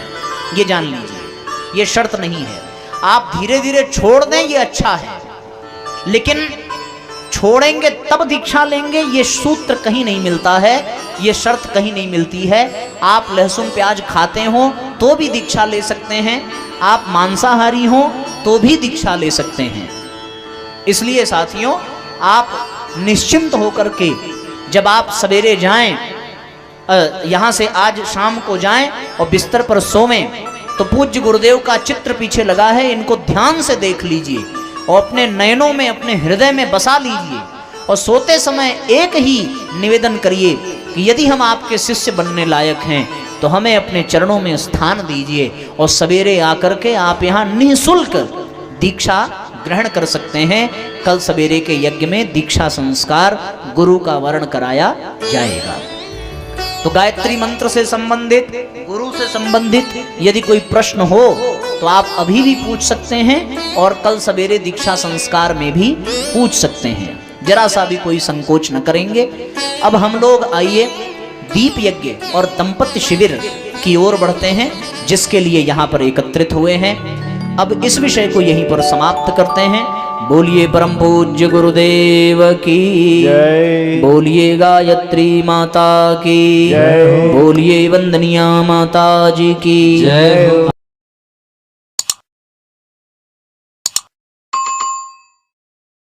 S1: ये जान लीजिए, ये शर्त नहीं है। आप धीरे धीरे छोड़ दें ये अच्छा है, लेकिन छोड़ेंगे तब दीक्षा लेंगे ये सूत्र कहीं नहीं मिलता है, ये शर्त कहीं नहीं मिलती है। आप लहसुन प्याज खाते हो तो भी दीक्षा ले सकते हैं, आप मांसाहारी हो तो भी दीक्षा ले सकते हैं। इसलिए साथियों, आप निश्चिंत होकर के जब आप सवेरे जाएं, यहाँ से आज शाम को जाएं और बिस्तर पर सोवें, तो पूज्य गुरुदेव का चित्र पीछे लगा है, इनको ध्यान से देख लीजिए और अपने नयनों में, अपने हृदय में बसा लीजिए। और सोते समय एक ही निवेदन करिए कि यदि हम आपके शिष्य बनने लायक हैं तो हमें अपने चरणों में स्थान दीजिए। और सवेरे आकर के आप यहाँ निःशुल्क दीक्षा ग्रहण कर सकते हैं। कल सवेरे के यज्ञ में दीक्षा संस्कार गुरु का वर्ण कराया जाएगा। तो गायत्री मंत्र से संबंधित, गुरु से संबंधित यदि कोई प्रश्न हो तो आप अभी भी पूछ सकते हैं और कल सवेरे दीक्षा संस्कार में भी पूछ सकते हैं, जरा सा भी कोई संकोच न करेंगे। अब हम लोग आइए दीप यज्ञ और दंपत्य शिविर की ओर बढ़ते हैं, जिसके लिए यहाँ पर एकत्रित हुए हैं। अब इस विषय को यहीं पर समाप्त करते हैं। बोलिए परम पूज्य गुरुदेव की
S3: जय।
S1: बोलिए गायत्री माता की
S3: जय।
S1: बोलिए वंदनिया माता जी की
S2: जय हो।